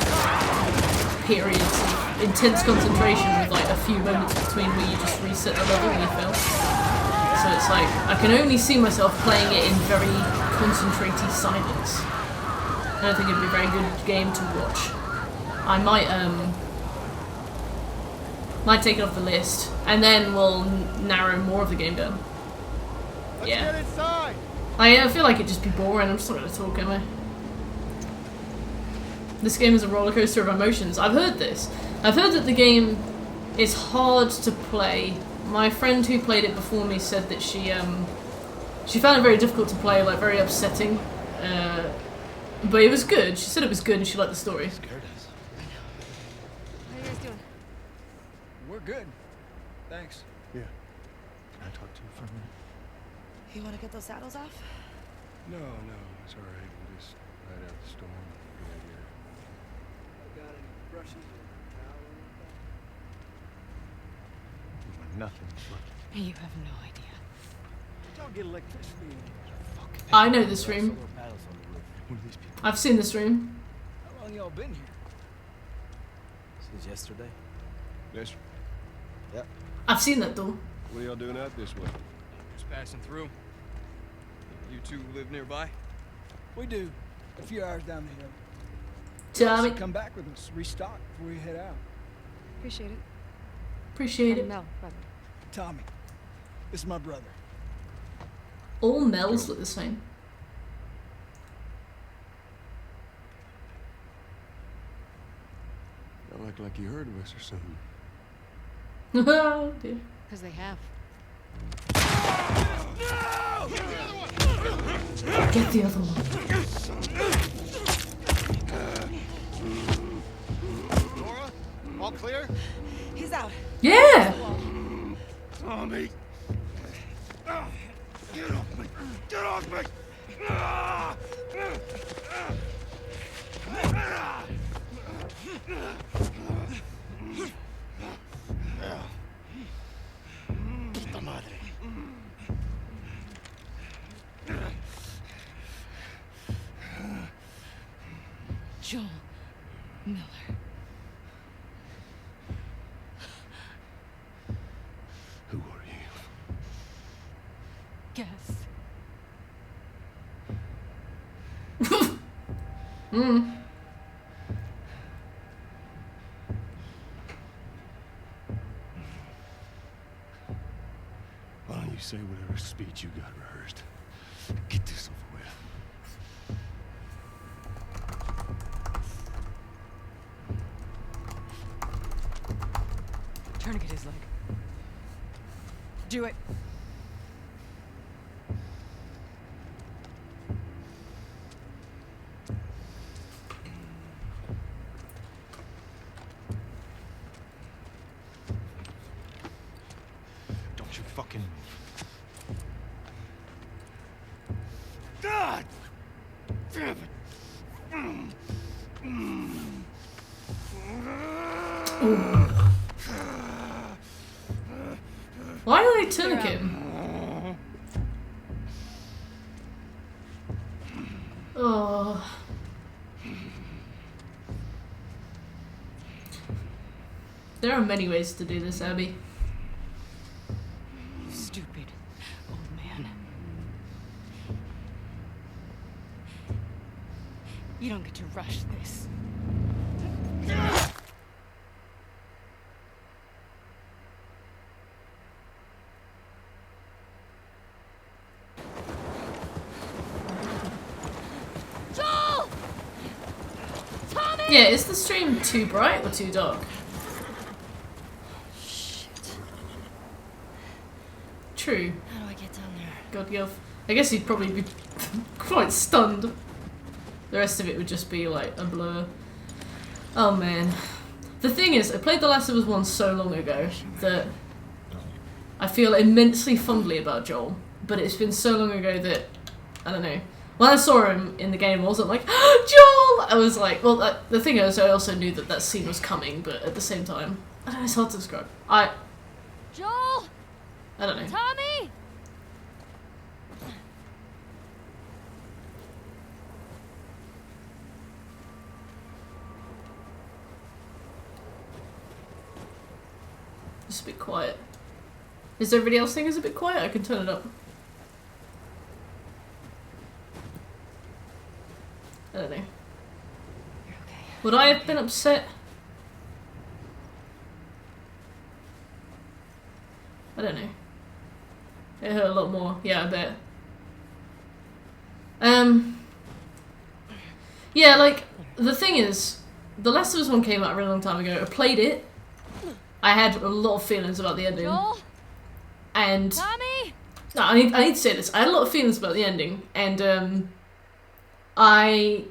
periods of intense concentration with like a few moments between where you just reset the level when you fail. So it's like, I can only see myself playing it in very concentrated silence. I don't think it'd be a very good game to watch. I might take it off the list, and then we'll narrow more of the game down. Yeah. Let's get inside. I feel like it'd just be boring. I'm just not going to talk, am I? This game is a roller coaster of emotions. I've heard this. I've heard that the game is hard to play. My friend who played it before me said that she found it very difficult to play, like very upsetting. But it was good. She said it was good and she liked the story. Scared us. How you guys doing? We're good. Thanks. Yeah. Can I talk to you for a minute? You want to get those saddles off? No, it's all right. We'll just ride out the storm. Right here. Got any brushes or towel or anything? Nothing. You have no idea. Don't get electricity in here. I know this room. Solar panels on the roof. Who are these people? I've seen this room. How long y'all been here? Since yesterday. Yes. I've seen that door. What are y'all doing out this way? Just passing through. You two live nearby? We do. A few hours down the hill. Tommy. So come back with us. Restock before we head out. Appreciate it. Appreciate it. Mel, brother. Tommy. This is my brother. All Mels look the same. Don't act like you heard of us or something. Oh dear. Because they have. Get the other one. Laura, all clear? He's out. Yeah! Tommy! Get off me! Get off me! Puta madre. Joel Miller. Who are you? Guess. Why don't you say whatever speech you got rehearsed? Get this over with. Tourniquet his leg. Do it. Don't you fucking move. God! Damn it! Why are they tourniquet him? Oh. There are many ways to do this, Abby. You stupid old man. You don't get to rush this. Joel! Tommy! Yeah, is the stream too bright or too dark? Shit. True. How do I get down there? God, Gilf. I guess he'd probably be quite stunned. The rest of it would just be like a blur. Oh man. The thing is, I played The Last of Us 1 so long ago that I feel immensely fondly about Joel, but it's been so long ago that, I don't know. When I saw him in the game, I wasn't like, Joel! I was like, well, the thing is, I also knew that that scene was coming, but at the same time, I don't know, it's hard to describe. Joel! I don't know. Tommy! It's a bit quiet. Is everybody else think it's a bit quiet? I can turn it up. I don't know. Would I have been upset? I don't know. It hurt a lot more. Yeah, I bet. Yeah, like, the thing is, The Last of Us 1 came out a really long time ago. I played it. I had a lot of feelings about the ending. Joel? And... Tommy? No, I need to say this. I had a lot of feelings about the ending, and, I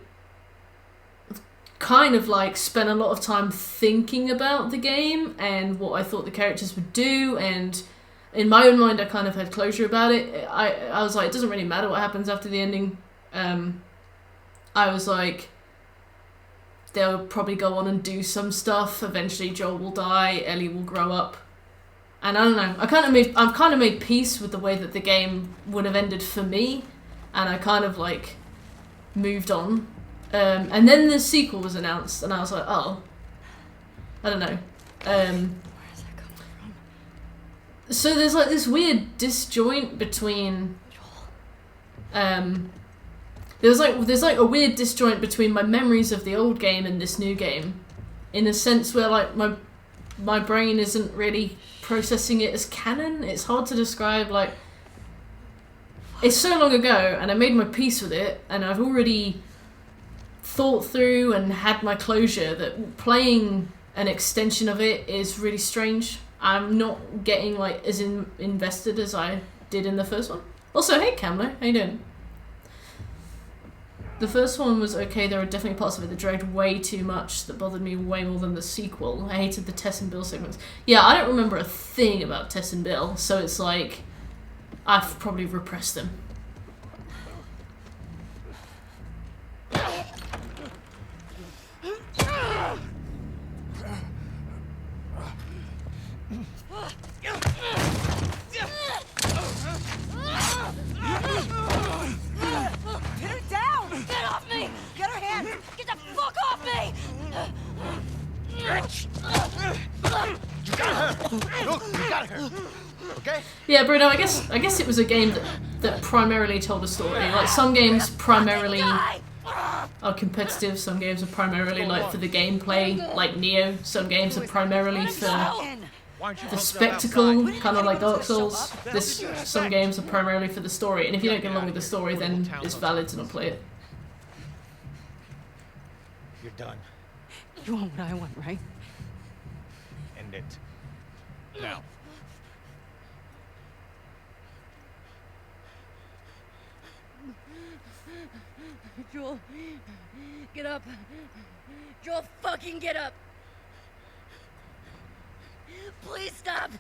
kind of, like, spent a lot of time thinking about the game and what I thought the characters would do, and in my own mind I kind of had closure about it. I was like, it doesn't really matter what happens after the ending. I was like, they'll probably go on and do some stuff. Eventually Joel will die, Ellie will grow up. And I don't know, I've kind of made peace with the way that the game would have ended for me, and I kind of like moved on. And then the sequel was announced, and I was like, oh, I don't know. So there's like this weird disjoint between, there's like a weird disjoint between my memories of the old game and this new game, in a sense where like my brain isn't really processing it as canon. It's hard to describe. Like, it's so long ago, and I made my peace with it, and I've already thought through and had my closure that playing an extension of it is really strange. I'm not getting like as invested as I did in the first one. Also, hey Camlo, how you doing? The first one was okay. There were definitely parts of it that dragged way too much, that bothered me way more than the sequel. I hated the Tess and Bill segments. Yeah, I don't remember a thing about Tess and Bill, so it's like I've probably repressed them. Okay? Yeah, Bruno, I guess it was a game that primarily told a story. Like, some games primarily are competitive, some games are primarily like for the gameplay, like Neo. Some games are primarily for the spectacle, kind of like Dark Souls. Some games are primarily for the story, and if you don't get along with the story, then it's valid to not play it. You're done. You want what I want, right? End it. Now. Joel, get up. Joel, fucking get up. Please stop.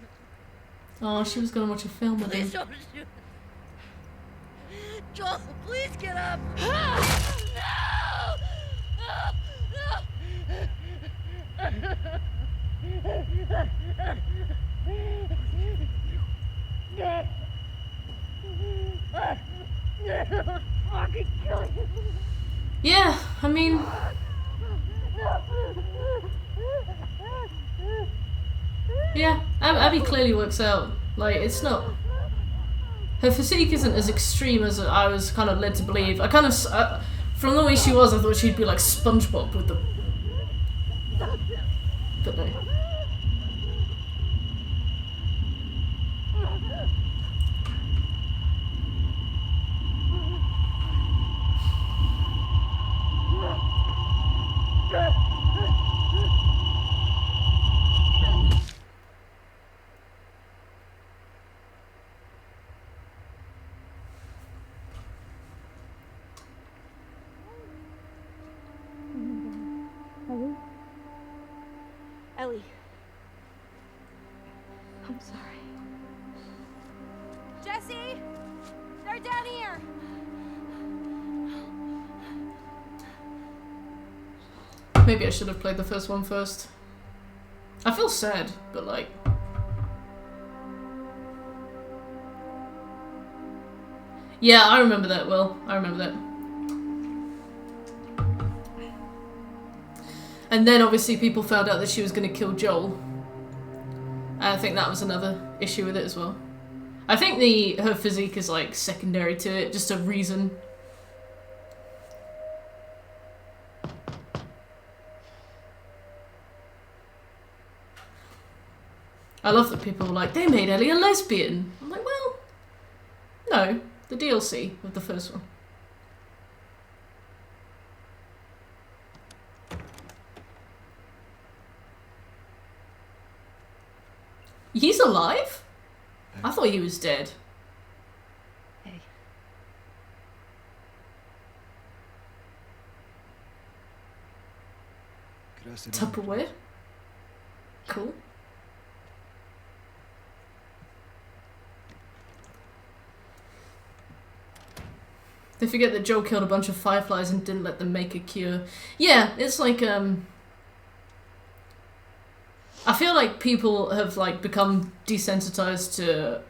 Oh, she was gonna watch a film with him. Please don't shoot. Joel, please get up. Fucking kill you. Yeah, I mean, yeah, Abby clearly works out. Like, it's not, her physique isn't as extreme as I was kind of led to believe. I kind of, from the way she was, I thought she'd be like SpongeBob with the, but no. Ellie. I'm sorry. Jesse! They're down here! Maybe I should have played the first one first. I feel sad, but like... Yeah, I remember that well. I remember that. And then obviously people found out that she was going to kill Joel. I think that was another issue with it as well. I think her physique is like secondary to it, just a reason. I love that people were like, they made Ellie a lesbian. I'm like, well, no, the DLC of the first one. He's alive? I thought he was dead. Hey. Could I sit down? Tupperware? Cool. They forget that Joel killed a bunch of fireflies and didn't let them make a cure. Yeah, it's like, I feel like people have, like, become desensitized to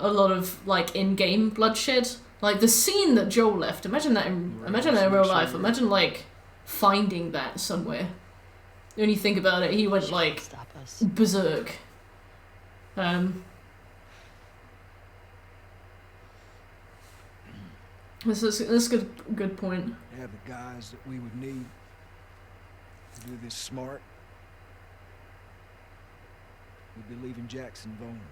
a lot of, like, in-game bloodshed. Like, the scene that Joel left, imagine that in real life. Imagine, like, finding that somewhere. When you think about it, he went, like, berserk. This is a good point. They have the guys that we would need to do this smart. We'd be leaving Jackson vulnerable.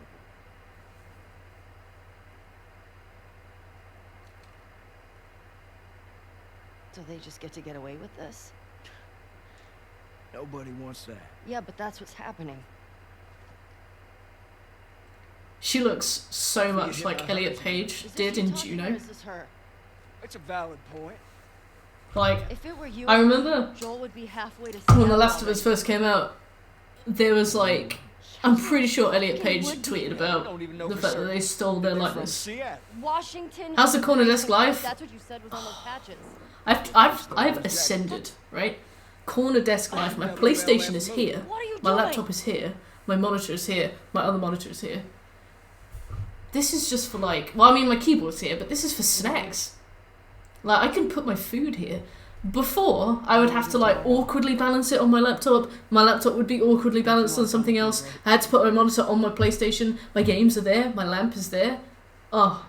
So they just get to get away with this? Nobody wants that. Yeah, but that's what's happening. She looks so much like Elliot Page did in Juno. Is this her? It's a valid point. Like, If it were you, I remember Joel would be halfway to when The Last of Us first came out, there was like, I'm pretty sure Elliot Page tweeted about the fact that they stole their likeness. Washington. How's the corner desk life? That's what you said was on those patches. I've ascended, right? Corner desk life. My PlayStation is here. My laptop is here. My monitor is here. My other monitor is here. This is just for like, well, I mean, my keyboard's here, but this is for snacks. Like, I can put my food here. Before, I would have to like awkwardly balance it on my laptop. My laptop would be awkwardly balanced on something else. I had to put my monitor on my PlayStation. My games are there. My lamp is there. Oh,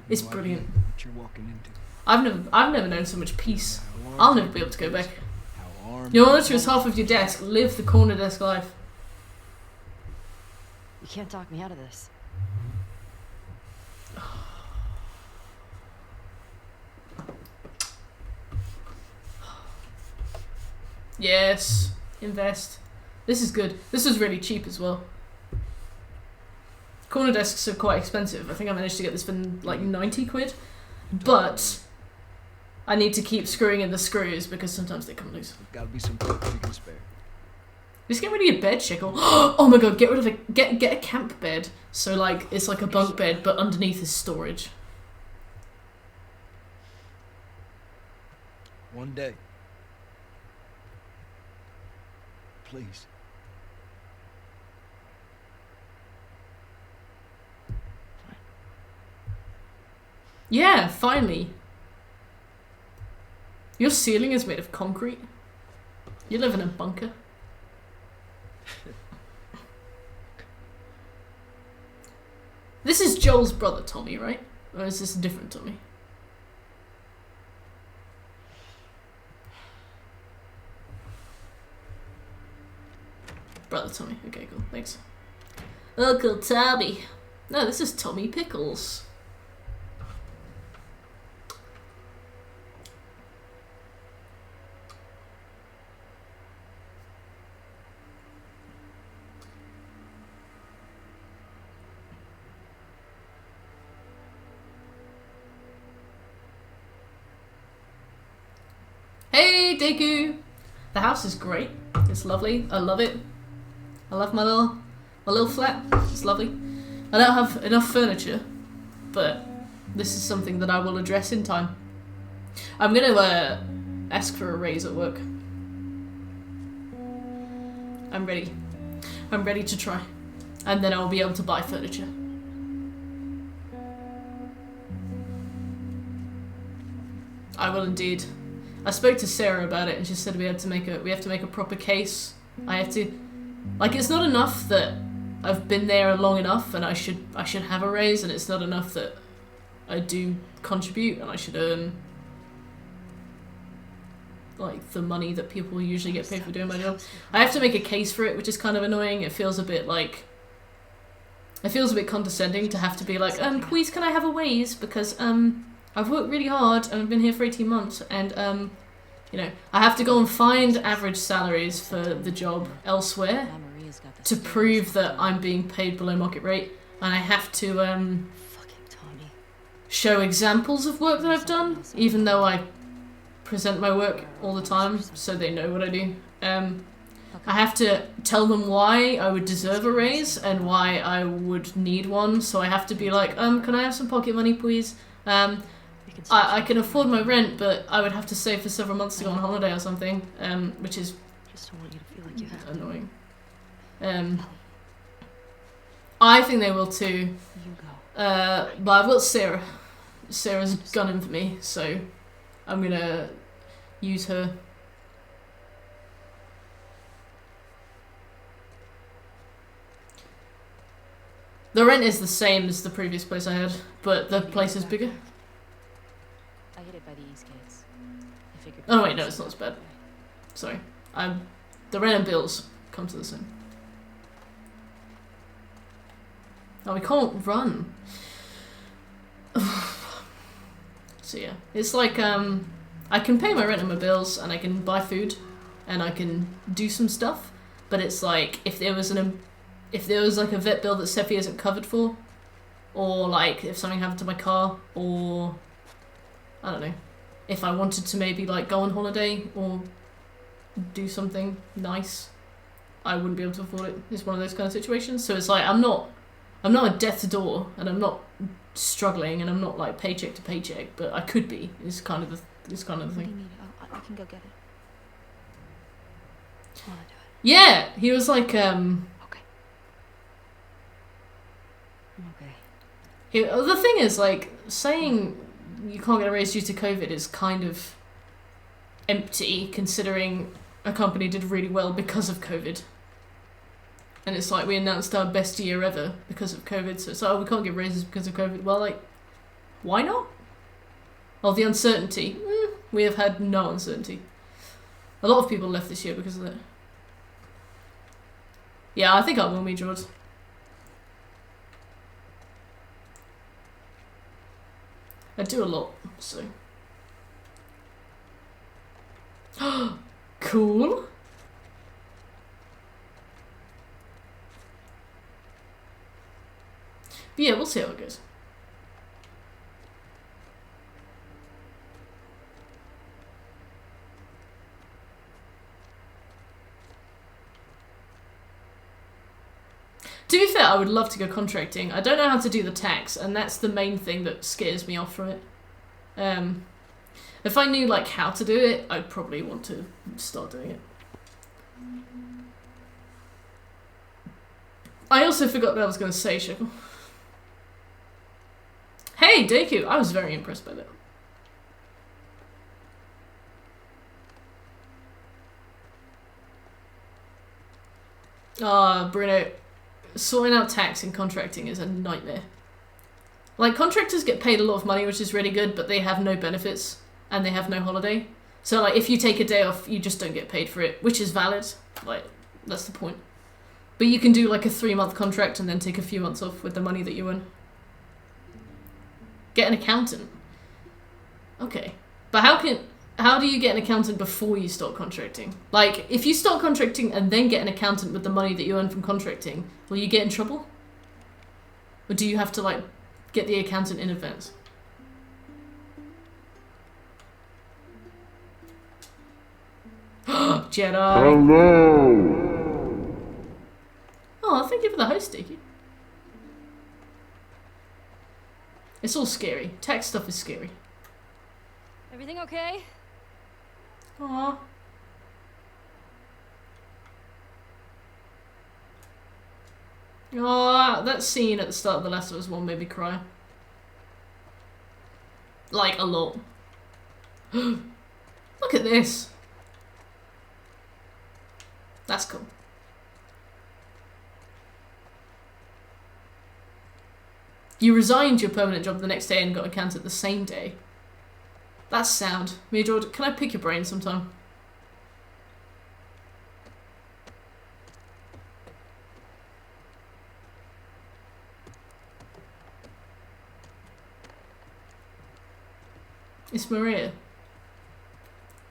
it's brilliant. What you're walking into. I've never known so much peace. I'll never be able to go back. Your monitor is half of your desk. Live the corner desk life. You can't talk me out of this. Yes, invest. This is good. This was really cheap as well. Corner desks are quite expensive. I think I managed to get this for like 90 quid. But I need to keep screwing in the screws because sometimes they come loose. Gotta be some folks you can spare. Just get rid of your bed, Shekel. Oh my god, get rid of a get a camp bed. So like it's like a bunk bed, but underneath is storage. One day. Please. Yeah, finally. Your ceiling is made of concrete. You live in a bunker. This is Joel's brother, Tommy, right? Or is this a different Tommy? Brother Tommy. Okay, cool. Thanks. Uncle Tommy. No, this is Tommy Pickles. Hey, Deku! The house is great. It's lovely. I love it. I love my little flat. It's lovely. I don't have enough furniture, but this is something that I will address in time. I'm gonna ask for a raise at work. I'm ready. I'm ready to try. And then I will be able to buy furniture. I will indeed. I spoke to Sarah about it and she said we have to make a proper case. I have to Like, it's not enough that I've been there long enough and I should have a raise, and it's not enough that I do contribute and I should earn like the money that people usually get paid for doing my job. I have to make a case for it, which is kind of annoying. It feels a bit condescending to have to be like, please can I have a raise, because I've worked really hard and I've been here for 18 months and you know, I have to go and find average salaries for the job elsewhere to prove that I'm being paid below market rate, and I have to show examples of work that I've done, even though I present my work all the time so they know what I do. I have to tell them why I would deserve a raise and why I would need one, so I have to be like, can I have some pocket money please? I can afford my rent, but I would have to save for several months to go on holiday or something, which is Just don't want you to feel like you have annoying. I think they will too. But I've got Sarah. Sarah's gunning for me, so I'm gonna use her. The rent is the same as the previous place I had, but the place is bigger. I hid it by the east gates. I figured. Oh wait, no, it's not as bad. Sorry, the rent and bills come to the same. Oh, we can't run. So yeah, it's like I can pay my rent and my bills, and I can buy food, and I can do some stuff. But it's like if there was like a vet bill that Sephi isn't covered for, or like if something happened to my car, or I don't know, if I wanted to maybe like go on holiday or do something nice, I wouldn't be able to afford it. It's one of those kind of situations. So it's like I'm not at death's door, and I'm not struggling, and I'm not like paycheck to paycheck, but I could be. It's kind of the What do you need? I can go get it. I want to do it. Yeah, he was like Okay. I'm okay. the thing is, like, saying you can't get a raise due to COVID is kind of empty, considering a company did really well because of COVID. And it's like we announced our best year ever because of COVID, so it's like, oh, we can't get raises because of COVID. Well, like, why not? Oh, the uncertainty. We have had no uncertainty. A lot of people left this year because of that. Yeah, I think I will, me, George. I do a lot, so. Cool. But yeah, we'll see how it goes. To be fair, I would love to go contracting. I don't know how to do the tax, and that's the main thing that scares me off from it. If I knew like how to do it, I'd probably want to start doing it. I also forgot what I was going to say, Shekel. Hey, Deku! I was very impressed by that. Bruno. Sorting out tax and contracting is a nightmare. Like, contractors get paid a lot of money, which is really good, but they have no benefits, and they have no holiday. So, like, if you take a day off, you just don't get paid for it, which is valid. Like, that's the point. But you can do, like, a 3-month contract and then take a few months off with the money that you earn. Get an accountant. Okay. But how do you get an accountant before you start contracting? Like, if you start contracting and then get an accountant with the money that you earn from contracting, will you get in trouble? Or do you have to, like, get the accountant in advance? Jedi! Hello! Oh, thank you for the host, Dicky. It's all scary. Tech stuff is scary. Everything okay? Aww. Oh, that scene at the start of The Last of Us 1 made me cry. Like, a lot. Look at this. That's cool. You resigned your permanent job the next day and got a cancer the same day. That's sound. Mia Jordan, can I pick your brain sometime? It's Maria.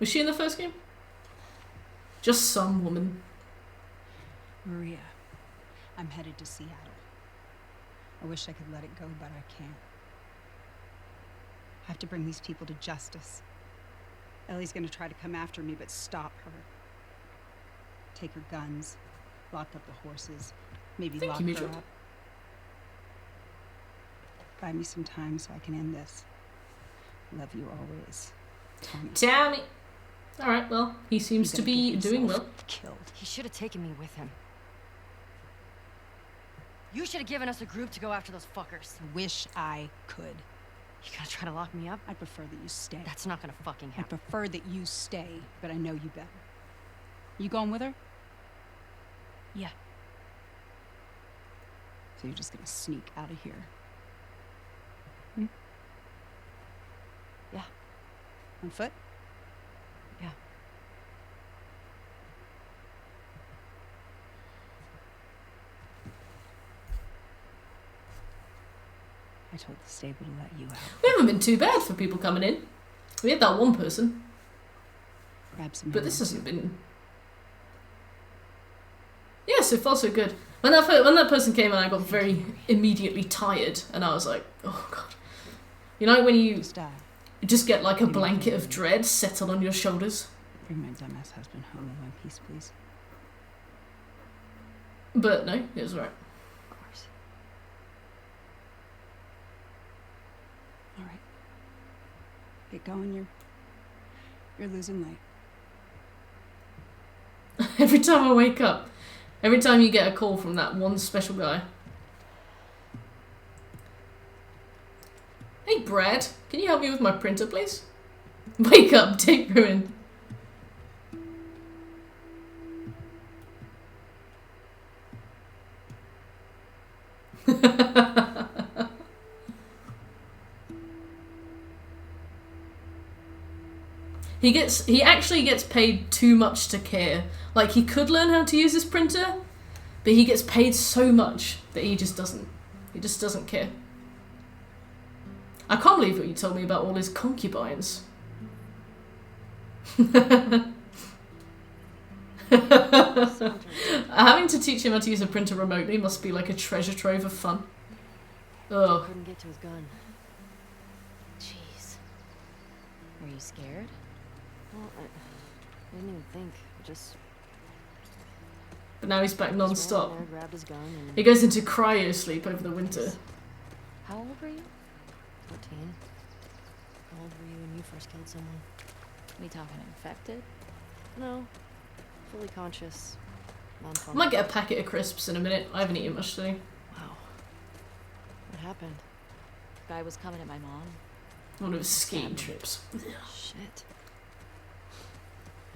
Was she in the first game? Just some woman. Maria, I'm headed to Seattle. I wish I could let it go, but I can't. I have to bring these people to justice. Ellie's gonna try to come after me, but stop her. Take her guns, lock up the horses, maybe lock her up. Buy me some time so I can end this. Love you always, Tommy. Tommy. All right. Well, he seems to be doing well. Killed. He should have taken me with him. You should have given us a group to go after those fuckers. I wish I could. You gonna try to lock me up? I'd prefer that you stay. That's not gonna fucking I happen. prefer that you stay, but I know you better. You going with her? Yeah. So you're just gonna sneak out of here? Yeah. On foot? Yeah. I told the stable to let you out. We haven't been too bad for people coming in. We had that one person. Grab some But this ammo. hasn't been... Yeah, so far so good. When that person came in, I got very immediately tired. And I was like, oh god. You know when you just get like a blanket of dread settled on your shoulders? Bring my dumbass husband home in one piece, please. But no, it was alright. Of course. All right. Get going. You're losing light. Every time I wake up, every time you get a call from that one special guy. Hey Brad, can you help me with my printer, please? Wake up, take ruin. He actually gets paid too much to care. Like, he could learn how to use this printer, but he gets paid so much that he just doesn't care. I can't believe what you told me about all his concubines. Having to teach him how to use a printer remotely must be like a treasure trove of fun. Ugh. Couldn't get to his gun. Jeez. Were you scared? Well, I didn't even think. Just But now he's back non-stop. ran there, grabbed his gun, and He goes into cryo sleep over the winter. How old were you? 14. How old were you when you first killed someone? We talking infected? No. Fully conscious. I Non-functional. might get a packet of crisps in a minute. I haven't eaten much today. Wow. What happened? Guy was coming at my mom. One of his skiing trips. Shit.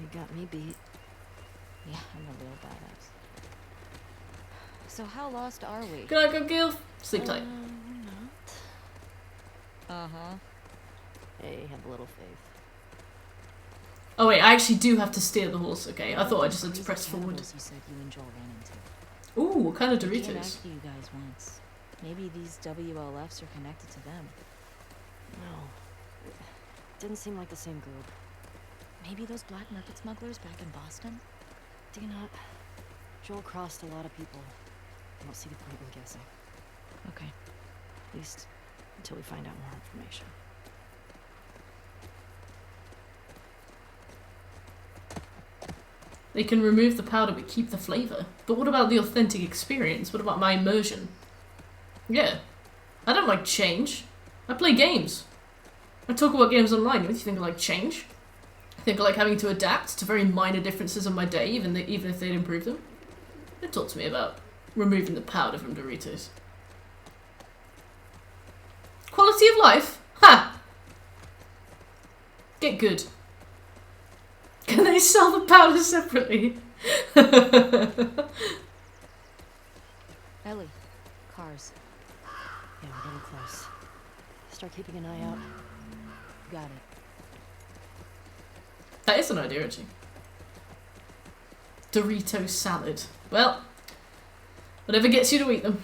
You got me beat. Yeah, I'm a real badass. So how lost are we? Good night, good Gil. Sleep tight. Not. Uh-huh. Hey, have a little faith. Oh wait, I actually do have to steer the horse, okay? I thought I just had to press forward. You said you and Joel ran into. Ooh, what kind of They came Doritos? after you guys once. Maybe these WLFs are connected to them. No. It didn't seem like the same group. Maybe those black market smugglers back in Boston? Do you not? Joel crossed a lot of people. I don't see the point in guessing. Okay. At least until we find out more information. They can remove the powder but keep the flavour. But what about the authentic experience? What about my immersion? Yeah. I don't like change. I play games. I talk about games online. What do you think I like change? I think I like having to adapt to very minor differences in my day, even if they'd improve them. Don't talk to me about removing the powder from Doritos. Quality of life? Ha! Get good. Can they sell the powder separately? Ellie, cars. Yeah, we're getting close. Start keeping an eye out. Got it. That is an idea, actually. Dorito salad. Well, whatever gets you to eat them.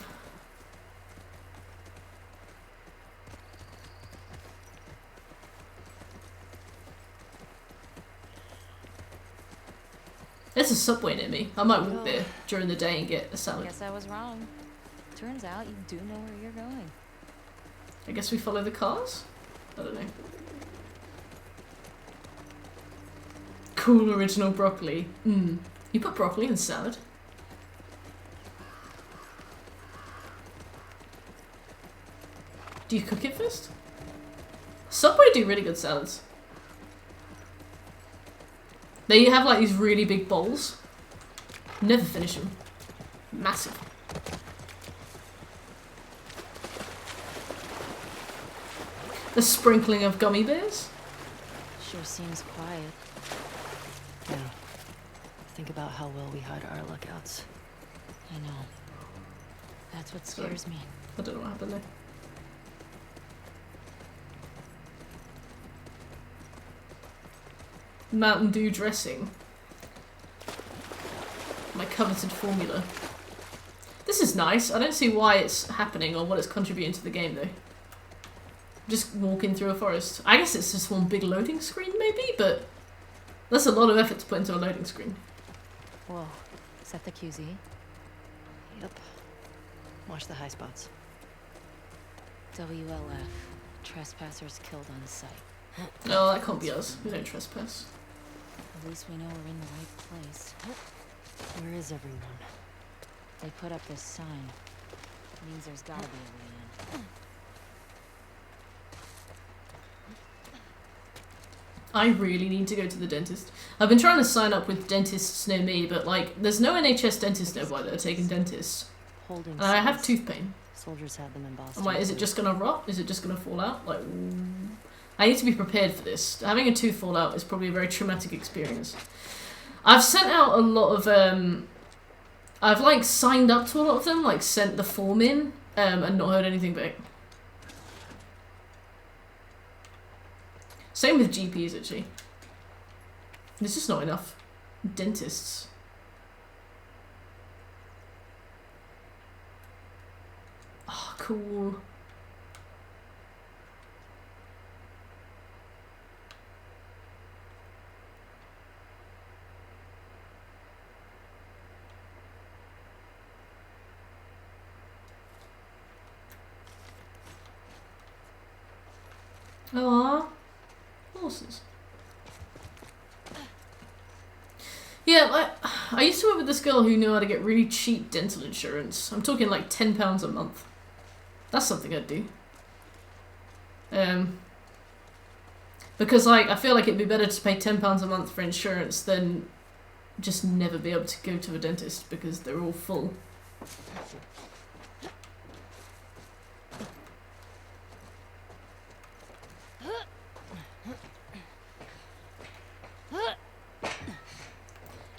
There's a Subway near me. I might walk there during the day and get a salad. Guess I was wrong. Turns out you do know where you're going. I guess we follow the cars? I don't know. Cool original broccoli. Mmm. You put broccoli in salad? Do you cook it first? Subway do really good salads. They have like these really big bowls. Never finish them. Massive. The sprinkling of gummy bears? Sure seems quiet. Yeah. Think about how well we hide our lookouts. I know. That's what scares me. I don't know what happened there. Mountain Dew dressing. My coveted formula. This is nice. I don't see why it's happening or what it's contributing to the game though. Just walking through a forest. I guess it's just one big loading screen maybe, but that's a lot of effort to put into a loading screen. Whoa. Is that the QZ? Yep. Watch the high spots. WLF. Trespassers killed on sight. No, that can't be us. We don't trespass. At least we know we're in the right place. Where is everyone? They put up this sign. It means there's gotta be a way in. I really need to go to the dentist. I've been trying to sign up with dentists near me, but like, there's no NHS dentists nearby that are taking dentists. And I have tooth pain. Soldiers had them in Boston. I'm like, is it just gonna rot? Is it just gonna fall out? Like, I need to be prepared for this. Having a tooth fall out is probably a very traumatic experience. I've sent out a lot of, I've like signed up to a lot of them, like sent the form in, and not heard anything back. Same with GPs actually. There's just not enough dentists. Oh, cool. Aww. Horses. Yeah, I used to work with this girl who knew how to get really cheap dental insurance. I'm talking like £10 a month. That's something I'd do. Because like, I feel like it'd be better to pay £10 a month for insurance than just never be able to go to a dentist because they're all full.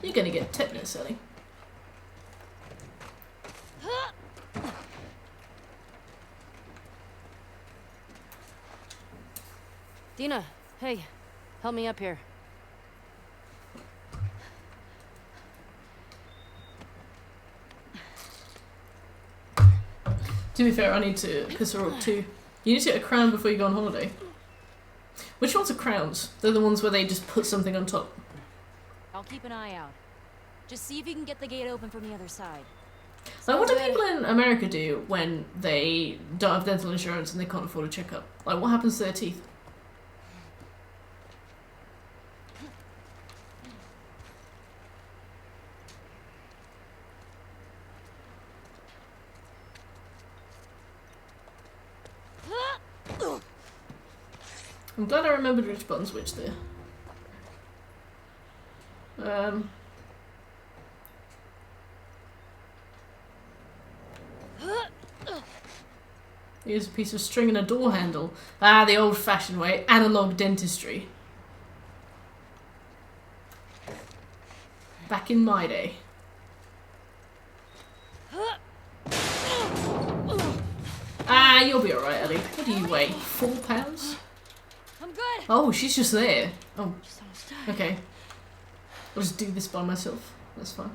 You're gonna get tetanus, Ellie. Dina, hey, help me up here. To be fair, I need to piss her up too. You need to get a crown before you go on holiday. Which ones are crowns? They're the ones where they just put something on top. I'll keep an eye out. Just see if you can get the gate open from the other side. Like, what do people in America do when they don't have dental insurance and they can't afford a checkup? Like, what happens to their teeth? I'm glad I remembered which buttons which there. Here's a piece of string and a door handle. Ah, the old-fashioned way. Analog dentistry. Back in my day. Ah, Nah, you'll be alright, Ellie. What do you weigh? 4 pounds? I'm good. Oh, she's just there. Oh, okay. I'll just do this by myself. That's fine.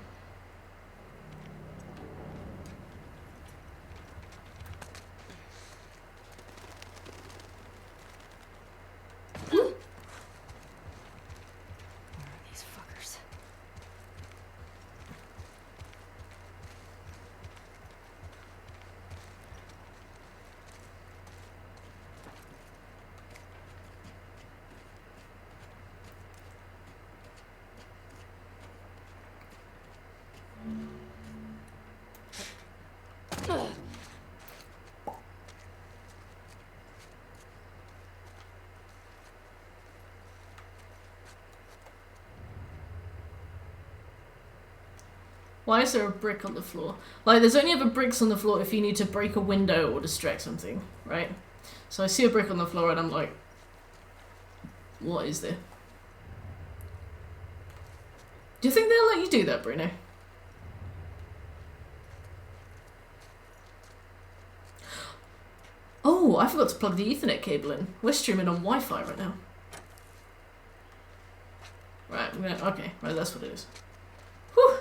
Why is there a brick on the floor? Like, there's only ever bricks on the floor if you need to break a window or distract something, right? So I see a brick on the floor and I'm like, what is there? Do you think they'll let you do that, Bruno? Oh, I forgot to plug the Ethernet cable in. We're streaming on Wi-Fi right now. Right, okay, right, that's what it is. Whew!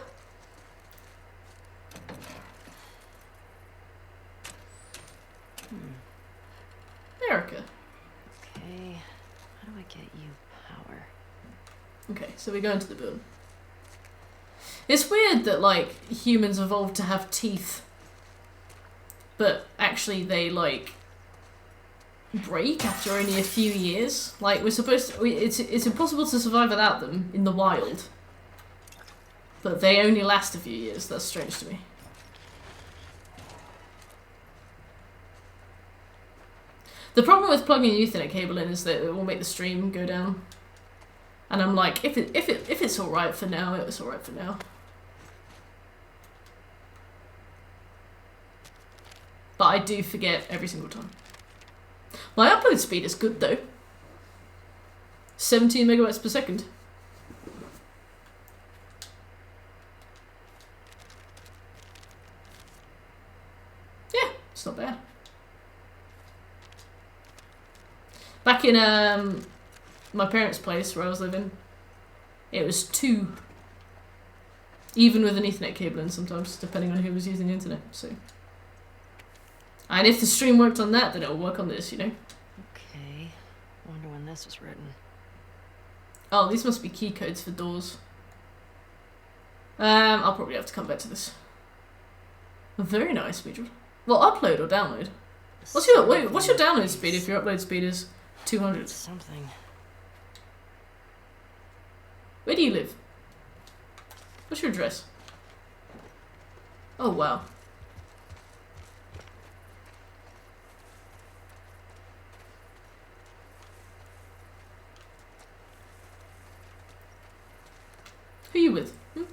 Erica. Okay, how do I get you power? Okay, so we go into the building. It's weird that, like, humans evolved to have teeth, but actually they, like, break after only a few years. Like, we're supposed to, it's impossible to survive without them in the wild, but they only last a few years. That's strange to me. The problem with plugging an Ethernet cable in is that it will make the stream go down. And I'm like, if it's alright for now, it's alright for now. But I do forget every single time. My upload speed is good though. 17 megabytes per second. Yeah, it's not bad. Back in my parents' place where I was living, it was 2. Even with an Ethernet cable in sometimes, depending on who was using the internet, so. And if the stream worked on that, then it'll work on this, you know? Okay, wonder when this was written. Oh, these must be key codes for doors. I'll probably have to come back to this. Very nice, Beetle. Well, upload or download? What's your download speed if your upload speed is 200? Something. Where do you live? What's your address? Oh, wow. Who are you with? Hmm?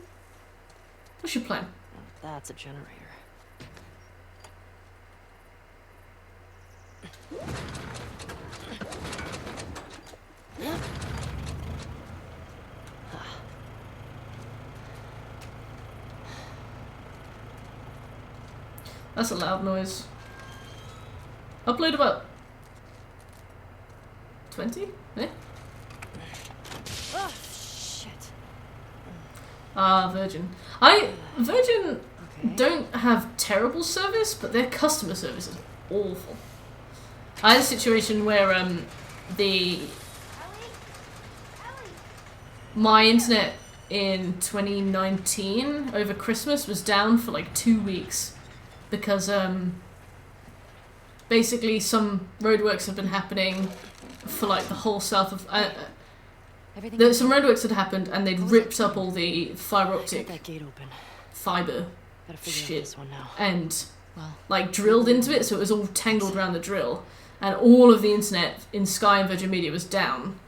What's your plan? Oh, that's a generator. That's a loud noise. Upload about 20? Eh? Oh, shit. Ah, Virgin. Virgin don't have terrible service, but their customer service is awful. I had a situation where my internet in 2019 over Christmas was down for like 2 weeks because basically some roadworks have been happening for like the whole south of some roadworks had happened and they'd ripped up all the fiber optic fiber shit and like drilled into it, so it was all tangled around the drill, and all of the internet in Sky and Virgin Media was down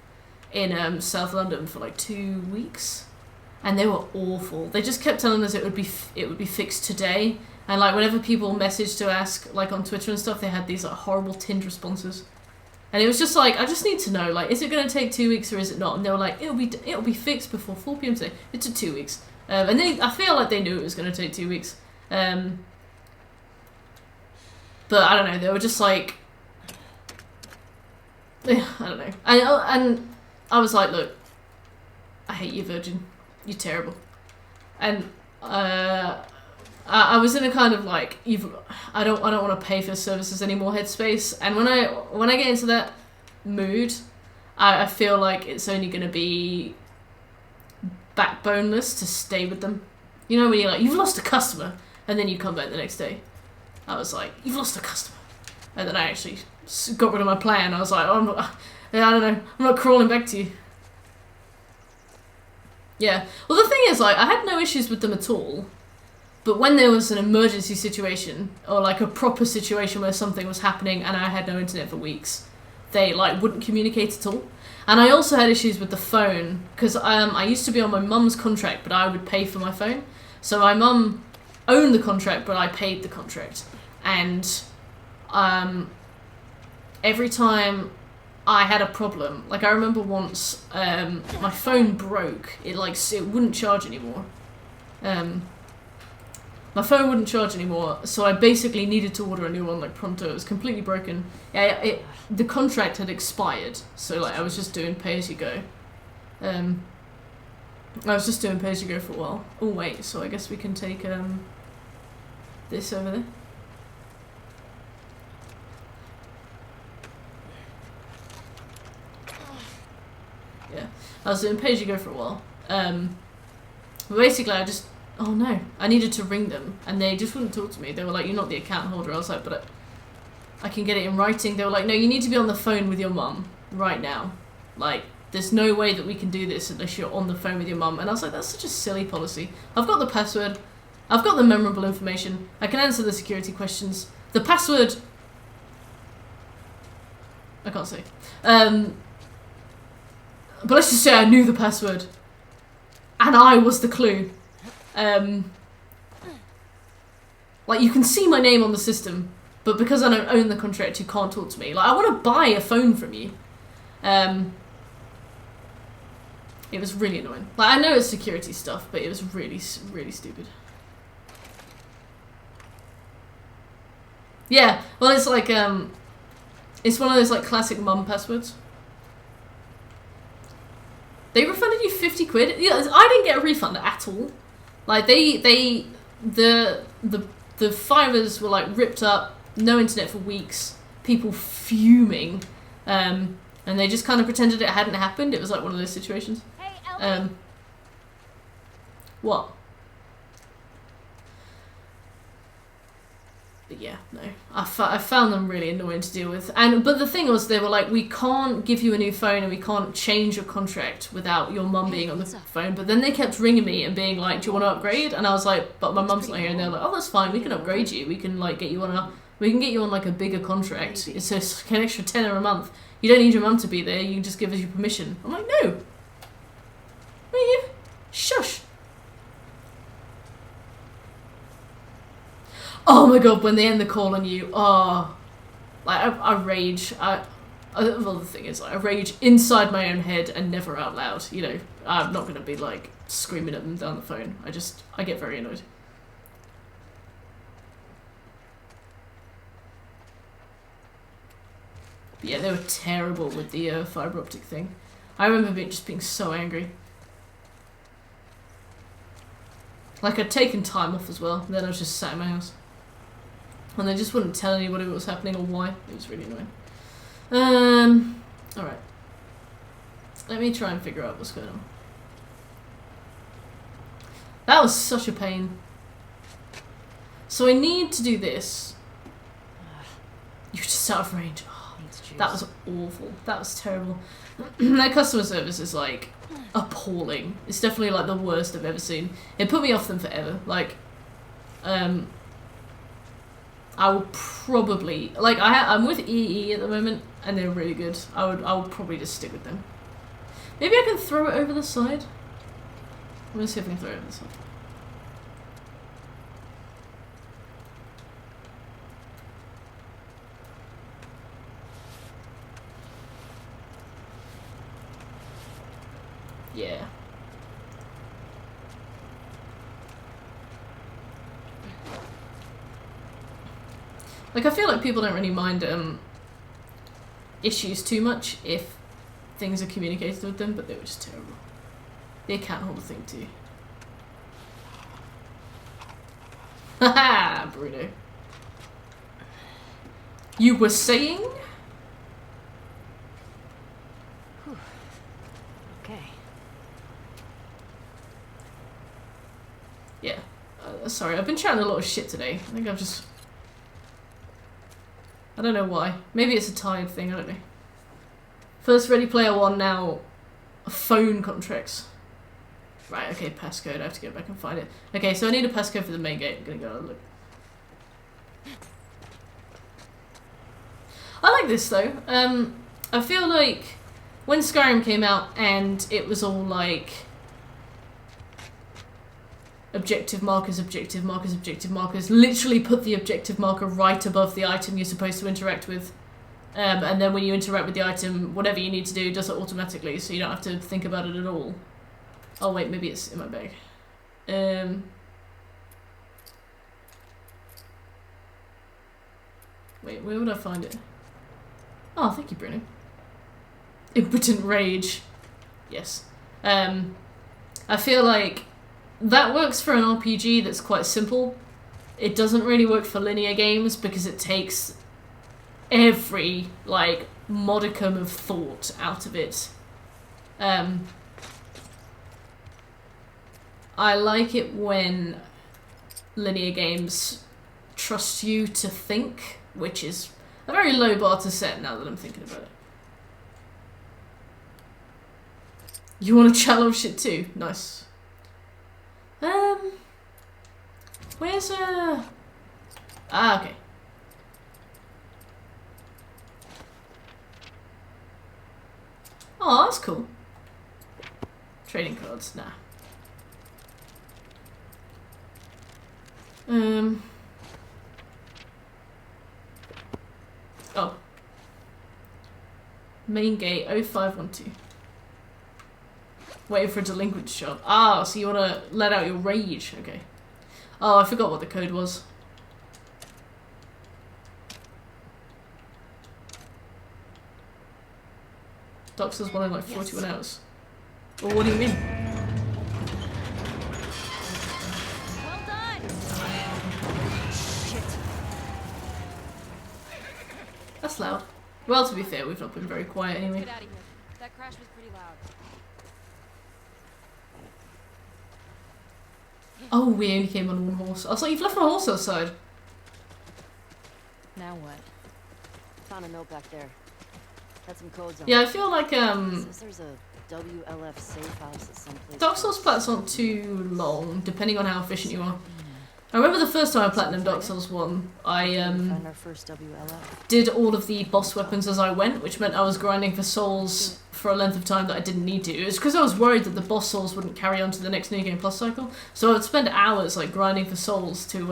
in South London for like 2 weeks, and they were awful. They just kept telling us it would be fixed today, and like whenever people messaged to ask like on Twitter and stuff, they had these like horrible tinned responses, and it was just like, I just need to know, like, is it going to take 2 weeks or is it not? And they were like, it'll be fixed before 4 p.m. today. It took 2 weeks, and I feel like they knew it was going to take 2 weeks. But I don't know, they were just like, I don't know. And I was like, look, I hate you, Virgin. You're terrible. And I was in a kind of like, I don't want to pay for services anymore headspace. And when I get into that mood, I feel like it's only going to be backboneless to stay with them. You know, when you're like, you've lost a customer, and then you come back the next day. I was like, you've lost a customer. And then I actually got rid of my plan. I was like, oh, I don't know, I'm not crawling back to you. Yeah. Well, the thing is, like, I had no issues with them at all. But when there was an emergency situation, or like a proper situation where something was happening and I had no internet for weeks, they like wouldn't communicate at all. And I also had issues with the phone, because I used to be on my mum's contract, but I would pay for my phone. So my mum owned the contract, but I paid the contract. And every time I had a problem, like I remember once my phone broke. It wouldn't charge anymore. My phone wouldn't charge anymore, so I basically needed to order a new one like pronto. It was completely broken. Yeah, the contract had expired, so like I was just doing pay as you go. I was just doing pay as you go for a while. Oh wait, so I guess we can take this over there. Yeah, I was doing pay as you go for a while. But basically I just, oh no, I needed to ring them and they just wouldn't talk to me. They were like, you're not the account holder. I was like, but I can get it in writing. They were like, no, you need to be on the phone with your mum right now. Like, there's no way that we can do this unless you're on the phone with your mum. And I was like, that's such a silly policy. I've got the password. I've got the memorable information. I can answer the security questions. The password, I can't say. But let's just say I knew the password. And I was the clue. Like, you can see my name on the system, but because I don't own the contract, you can't talk to me. Like, I want to buy a phone from you. It was really annoying. Like, I know it's security stuff, but it was really, really stupid. Yeah, well, it's like, it's one of those, like, classic mum passwords. They refunded you 50 quid? Yeah, I didn't get a refund at all. Like, the fibers were, like, ripped up, no internet for weeks, people fuming, and they just kind of pretended it hadn't happened. It was, like, one of those situations. Hey, Ellie. What? But yeah, no. I found them really annoying to deal with. But the thing was, they were like, we can't give you a new phone and we can't change your contract without your mum being on the phone. But then they kept ringing me and being like, do you want to upgrade? And I was like, but my mum's not here. And they're like, oh, that's fine. We can upgrade you. We can like get you on like a bigger contract. It's an extra £10 a month. You don't need your mum to be there. You can just give us your permission. I'm like, no. What are you? Shush. Oh my god, when they end the call on you, oh, like, I rage. Well, the thing is, like, I rage inside my own head and never out loud, you know. I'm not going to be, like, screaming at them down the phone. I get very annoyed. But yeah, they were terrible with the fibre optic thing. I remember just being so angry. Like, I'd taken time off as well, and then I was just sat in my house. And they just wouldn't tell anybody what was happening or why. It was really annoying. Alright. Let me try and figure out what's going on. That was such a pain. So I need to do this. You're just out of range. Oh, that was awful. That was terrible. Their customer service is, like, appalling. It's definitely, like, the worst I've ever seen. It put me off them forever. Like, I will probably, like, I'm with EE at the moment, and they're really good. I will probably just stick with them. Maybe I can throw it over the side. I'm gonna see if I can throw it over the side. Yeah. Like, I feel like people don't really mind issues too much if things are communicated with them, but they were just terrible. The account holder thing too. Haha, Bruno. You were saying? Okay. Yeah. Sorry, I've been chatting a lot of shit today. I think I've just... I don't know why. Maybe it's a tired thing, I don't know. First Ready Player One, now phone contracts. Right, okay, passcode. I have to go back and find it. Okay, so I need a passcode for the main gate. I'm gonna go and look. I like this though. I feel like when Skyrim came out and it was all like objective markers, objective markers, objective markers, literally put the objective marker right above the item you're supposed to interact with. And then when you interact with the item, whatever you need to do does it automatically, so you don't have to think about it at all. Oh wait, maybe it's in my bag. Wait, where would I find it? Oh, thank you, Bruno. Impotent Rage. Yes. I feel like that works for an RPG that's quite simple. It doesn't really work for linear games because it takes every, like, modicum of thought out of it. I like it when linear games trust you to think, which is a very low bar to set now that I'm thinking about it. You want to challenge shit too? Nice. Where's Ah, okay. Oh, that's cool. Trading cards, nah. Oh. Main gate 0512. Waiting for a delinquent to show up. Ah, so you want to let out your rage. Okay. Oh, I forgot what the code was. Doc says one in like 41 hours. Well, what do you mean? Well done. Shit. That's loud. Well, to be fair, we've not been very quiet anyway. Get out of here. That crash was pretty loud. Oh, we only came on one horse. I was like, you've left my horse outside. Now what? Found a note back there. Had some codes on Yeah, I it. feel like Says there's a WLF safe house at some place. Dark Souls plats aren't too long, depending on how efficient you are. I remember the first time I platinumed Dark Souls 1, I Find our first WLF. did all of the boss weapons as I went, which meant I was grinding for souls for a length of time that I didn't need to. It was because I was worried that the boss souls wouldn't carry on to the next New Game Plus cycle, so I would spend hours like grinding for souls to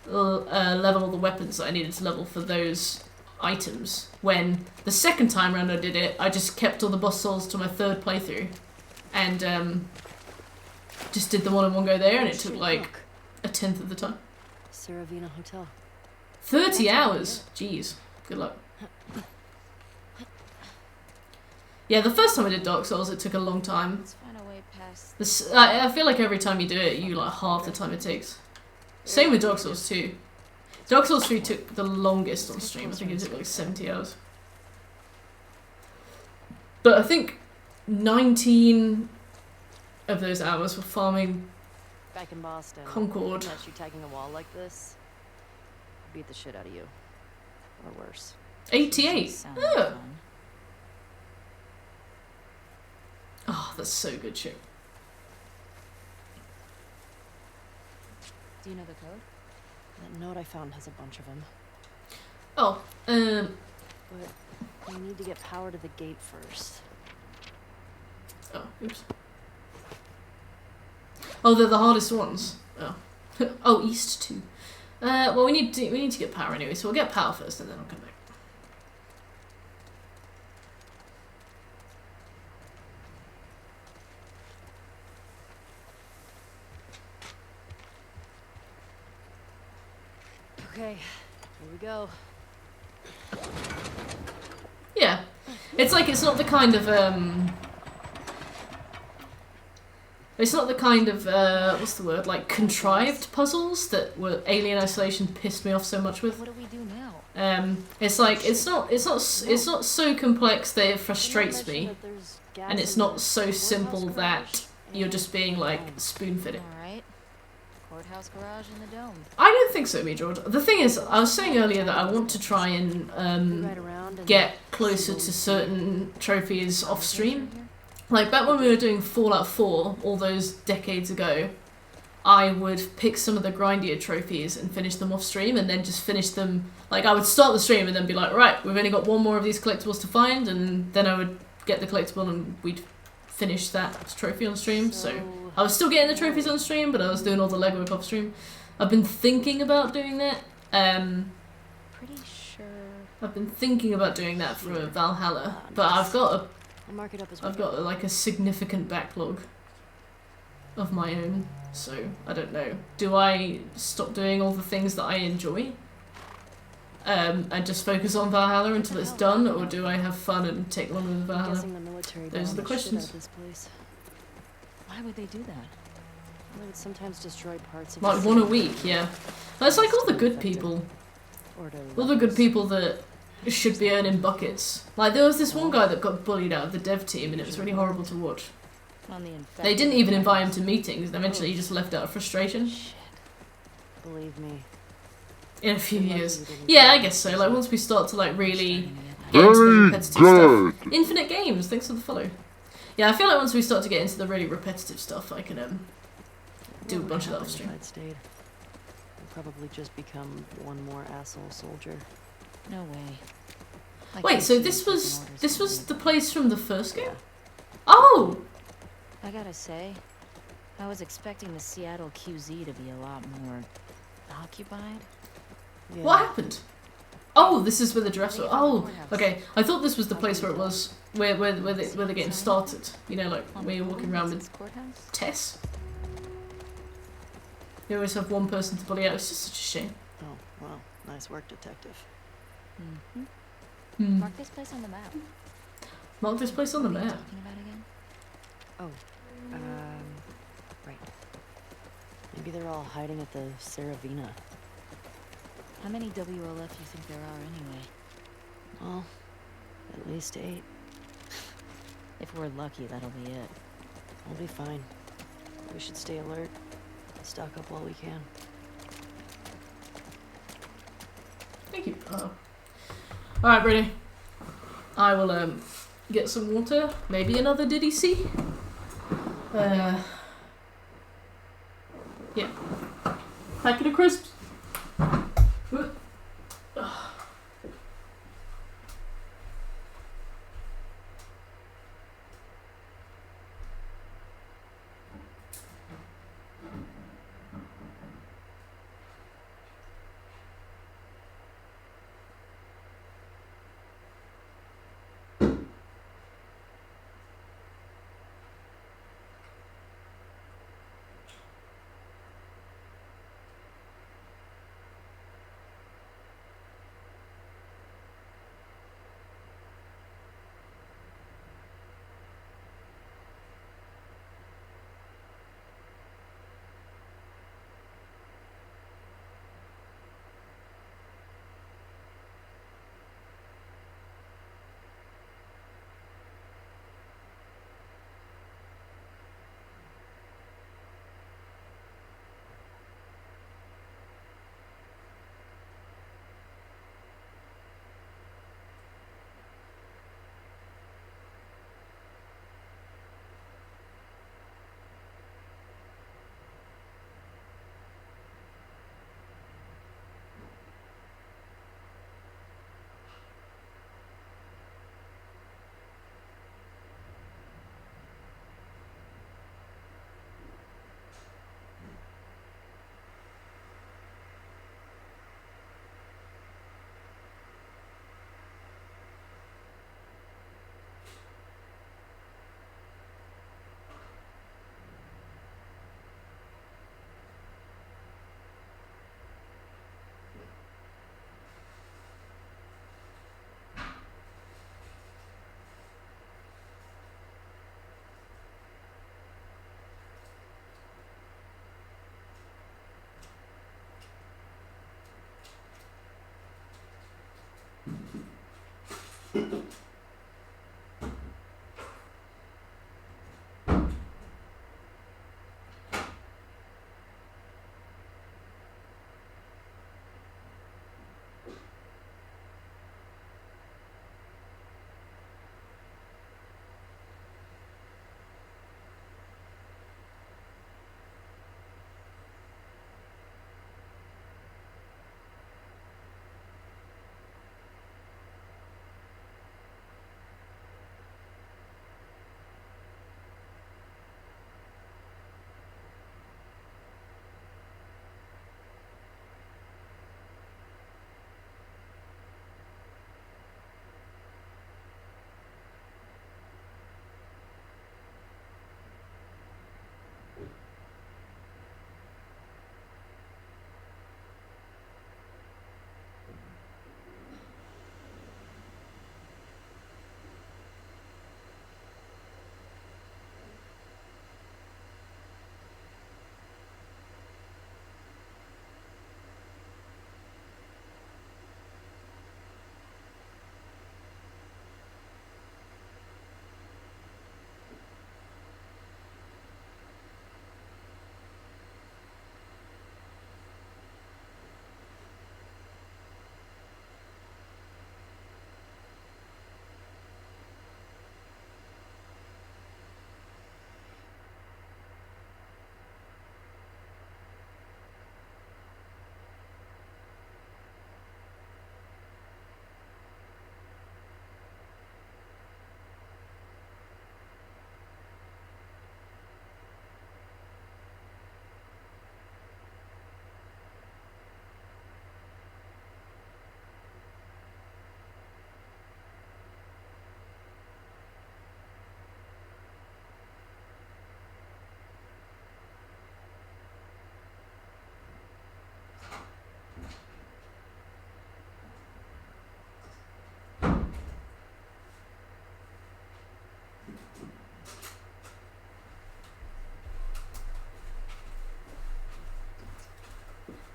level all the weapons that I needed to level for those items. When the second time round I did it, I just kept all the boss souls to my third playthrough, and just did them all in one go there, and it took like a tenth of the time. Saravina Hotel. 30 hours? Jeez. Good luck. Yeah, the first time I did Dark Souls, it took a long time. Let's find a way past. This, I feel like every time you do it, you like half the time it takes. Same with Dark Souls 2. Dark Souls 3 took the longest on stream. I think it took like 70 hours. But I think 19 of those hours were farming Back in Boston. Concord. Catch you tagging a wall like this. Beat the shit out of you. Or worse. 88. Sound Yeah. fun. Oh, that's so good shit. Do you know the code? That note I found has a bunch of them. Oh, But we need to get power to the gate first. oh, oops. Oh, they're the hardest ones. Oh, oh, East 2. Well, we need to get power anyway, so we'll get power first, and then I'll come back. Okay, Here we go. Yeah. It's like, it's not the kind of, it's not the kind of, what's the word, like, contrived puzzles that were Alien Isolation pissed me off so much with. What do we do now? It's like, it's not so complex that it frustrates me, and it's not so simple that you're just being, like, spoon-fed it. Alright. Courthouse garage in the dome. I don't think so, me, George. The thing is, I was saying earlier that I want to try and get closer to certain trophies off stream. Like, back when we were doing Fallout 4, all those decades ago, I would pick some of the grindier trophies and finish them off stream, and then just finish them. Like, I would start the stream and then be like, right, we've only got one more of these collectibles to find, and then I would get the collectible and we'd finish that trophy on stream. So I was still getting the trophies on stream, but I was doing all the legwork off stream. I've been thinking about doing that. Pretty sure. I've been thinking about doing that for Valhalla, but I've got like a significant backlog of my own, so I don't know. Do I stop doing all the things that I enjoy and just focus on Valhalla until it's done, or do I have fun and take longer with Valhalla? Those are the questions. Why would they do that? They would sometimes destroy parts of Like one a week, yeah. That's like all the good people. All the good people that should be earning buckets. Like, there was this one guy that got bullied out of the dev team, and it was really horrible to watch. They didn't even invite him to meetings, and eventually he just left out of frustration. Shit. Believe me. In a few years. Yeah, I guess so. Like, once we start to, like, really get into the repetitive stuff. Infinite Games, thanks for the follow. Yeah, I feel like once we start to get into the really repetitive stuff, I can, do a bunch of that off stream. I'd probably just become one more asshole soldier. No way. Wait, so this was the place from the first game? Oh! I gotta say, I was expecting the Seattle QZ to be a lot more occupied. Yeah. What happened? Oh, this is where the giraffes were. Oh, okay. I thought this was the place where it was where they're getting started. You know, like where you're walking around with Tess. You always have one person to bully out. It's just such a shame. Oh, well, nice work, detective. Mark this place on the map. Mark this place on the map. What are you talking about again? Oh, right. Maybe they're all hiding at the Saravina. How many WLF do you think there are anyway? Well, at least 8. If we're lucky, that'll be it. We'll be fine. We should stay alert. Stock up while we can. Thank you. Alright, Brittany. I will get some water. Maybe another DDC. Yeah. Packet of crisps.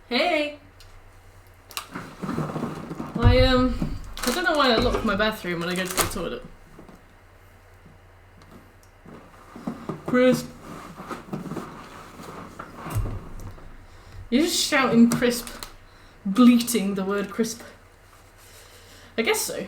Hey! I don't know why I lock my bathroom when I go to the toilet. Crisp! You're just shouting crisp, bleating the word crisp. I guess so.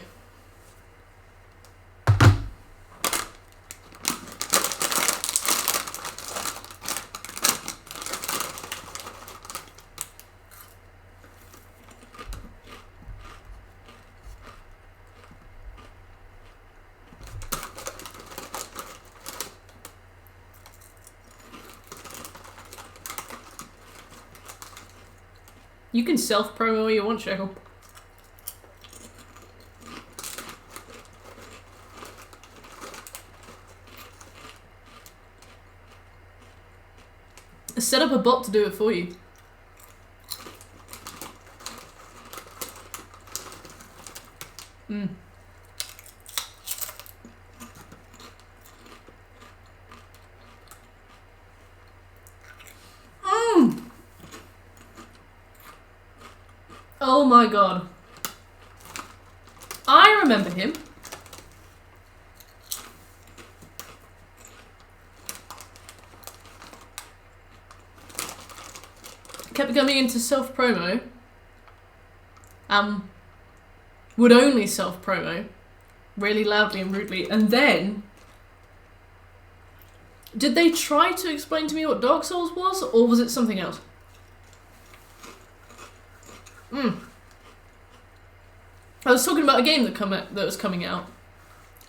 You can self-promo all you want, Shekel. Set up a bot to do it for you. Oh my god. I remember him. Kept coming into self-promo. Would only self-promo. Really loudly and rudely. And then... did they try to explain to me what Dark Souls was? Or was it something else? I was talking about a game that was coming out.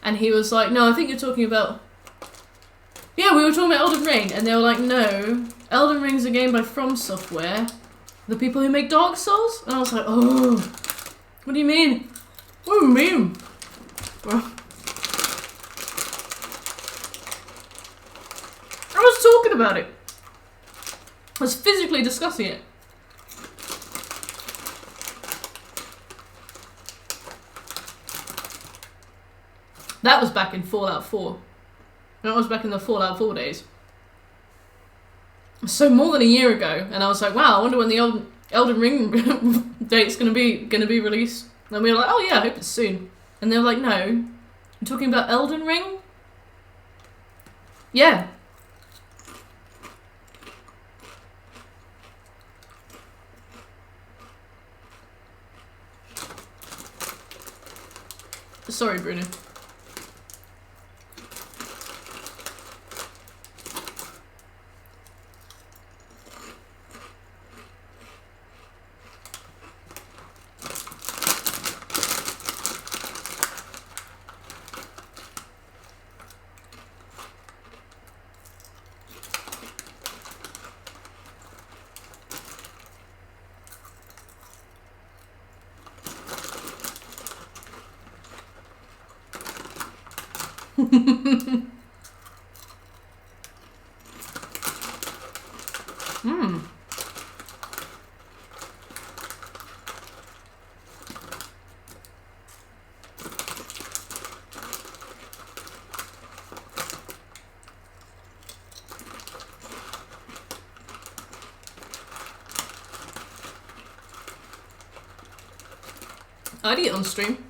And he was like, no, I think you're talking about... yeah, we were talking about Elden Ring. And they were like, no, Elden Ring's a game by From Software. The people who make Dark Souls? And I was like, oh, what do you mean? What do you mean? I was talking about it. I was physically discussing it. That was back in Fallout 4. That was back in the Fallout 4 days. So more than a year ago, and I was like, wow, I wonder when the Elden Ring date's gonna be released. And we were like, oh yeah, I hope it's soon. And And they were like, no. I'm talking about Elden Ring? Yeah. Sorry, Bruno. I'd eat on stream.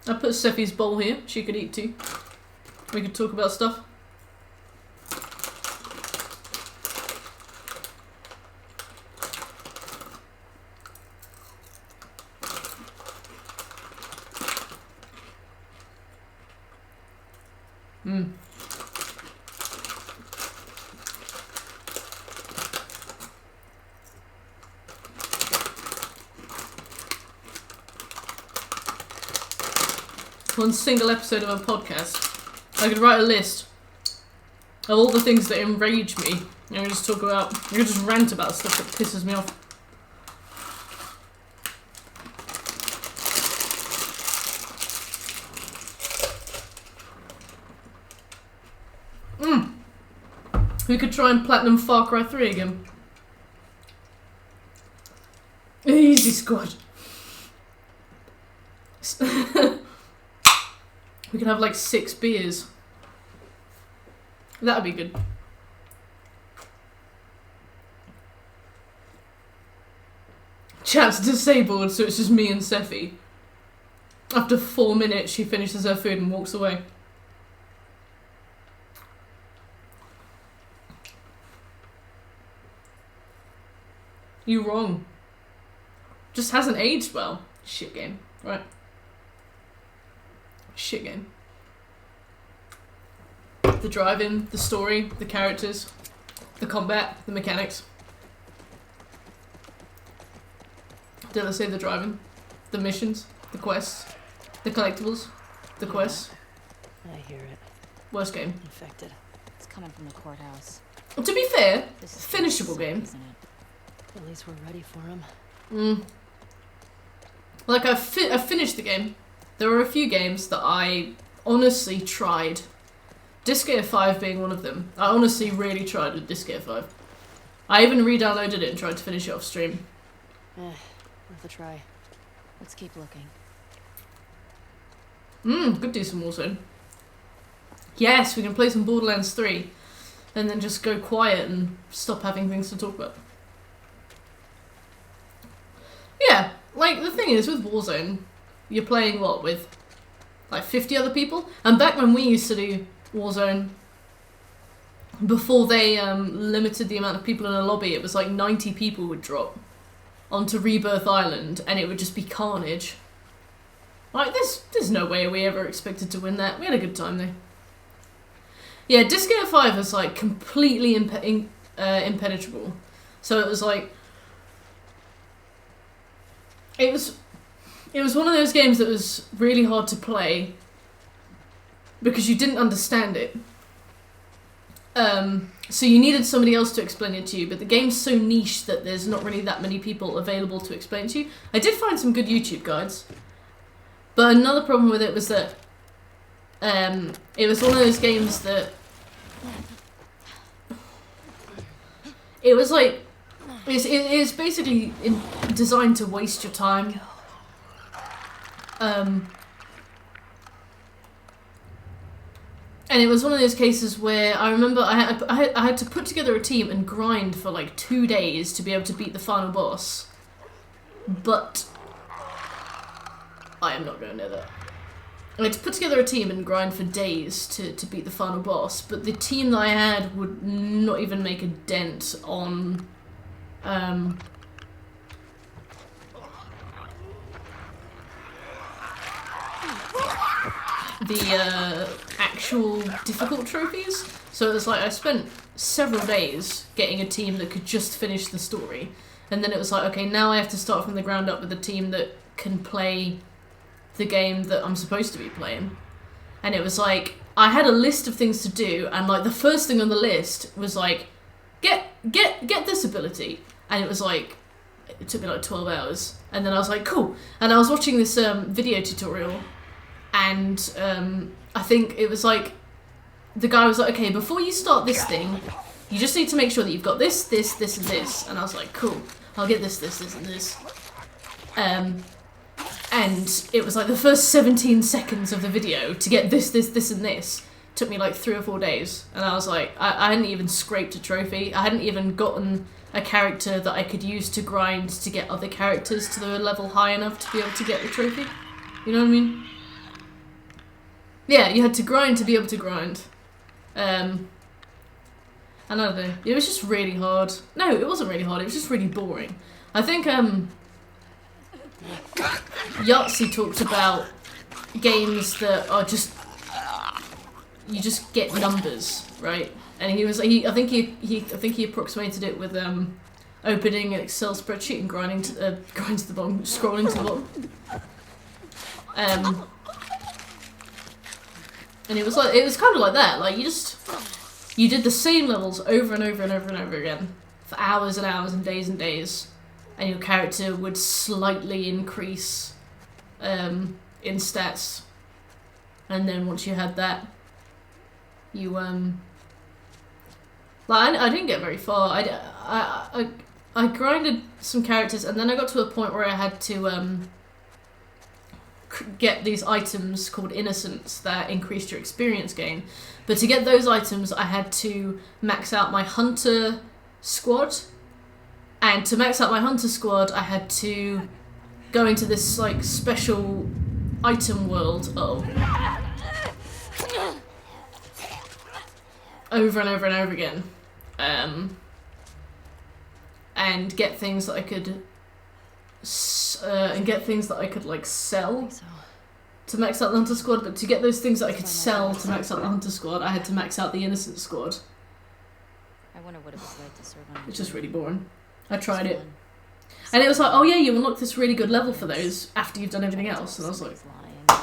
I put Sephi's bowl here. She could eat too. We could talk about stuff. One single episode of a podcast, I could write a list of all the things that enrage me. And we just talk about, we just rant about stuff that pisses me off. We could try and platinum Far Cry 3 again. Easy squad. We could have like 6 beers. That'd be good. Chat's disabled, so it's just me and Sephi. After 4 minutes, she finishes her food and walks away. You wrong. Just hasn't aged well. Shit game, right? Shit game. The driving, the story, the characters, the combat, the mechanics. Did I say the driving? The missions, the quests, the collectibles, the quests. I hear it. Worst game. Infected. It's coming from the courthouse. To be fair, This is finishable game. isn't it? At least we're ready for him. Like, I finished the game. There were a few games that I honestly tried. Disgaea 5 being one of them. I honestly really tried with Disgaea 5. I even re-downloaded it and tried to finish it off stream. Worth a try. Let's keep looking. Could do some Warzone. Yes, we can play some Borderlands 3. And then just go quiet and stop having things to talk about. Yeah, like, the thing is, with Warzone, you're playing, what, with, like, 50 other people? And back when we used to do Warzone, before they limited the amount of people in a lobby, it was like 90 people would drop onto Rebirth Island, and it would just be carnage. Like, there's no way we ever expected to win that. We had a good time, though. Yeah, Disgaea 5 was, like, completely impenetrable. So it was, like... It was one of those games that was really hard to play because you didn't understand it. So you needed somebody else to explain it to you, but the game's so niche that there's not really that many people available to explain it to you. I did find some good YouTube guides, but another problem with it was that it was one of those games that it was like it's basically designed to waste your time. And it was one of those cases where I remember I had to put together a team and grind for like 2 days to be able to beat the final boss. But I am not going near that. I had to put together a team and grind for days to beat the final boss, but the team that I had would not even make a dent on the actual difficult trophies. So it was like I spent several days getting a team that could just finish the story, and then it was like, okay, now I have to start from the ground up with a team that can play the game that I'm supposed to be playing. And it was like, I had a list of things to do, and like the first thing on the list was like, get this ability, and it was like, it took me like 12 hours, and then I was like, cool, and I was watching this video tutorial, and I think it was like, the guy was like, okay, before you start this thing, you just need to make sure that you've got this, this, this, and this, and I was like, cool, I'll get this, this, this, and this. And it was like the first 17 seconds of the video to get this, this, this, and this took me like 3 or 4 days. And I was like, I hadn't even scraped a trophy. I hadn't even gotten a character that I could use to grind to get other characters to the level high enough to be able to get the trophy. You know what I mean? Yeah, you had to grind to be able to grind. And I don't know, it was just really hard. No, it wasn't really hard, it was just really boring. I think, Yahtzee talked about games that are just, you just get numbers, right? And he was, I think he approximated it with opening an Excel spreadsheet and grinding to the bottom, scrolling to the bottom. And it was like, it was kind of like that. Like you did the same levels over and over and over and over again for hours and hours and days, and your character would slightly increase in stats. And then once you had that, you like I didn't get very far. I grinded some characters, and then I got to a point where I had to get these items called innocents that increased your experience gain. But to get those items, I had to max out my hunter squad. And to max out my hunter squad, I had to go into this like special item world. Over and over and over again. And get things that I could like sell to max out the hunter squad. But to get those things that I could sell to max out the hunter squad, I had to max out the innocent squad. I wonder what it was like to serve on. It's just really boring. I tried it, and it was like, oh yeah, you unlock this really good level for those after you've done everything else, and I was like, I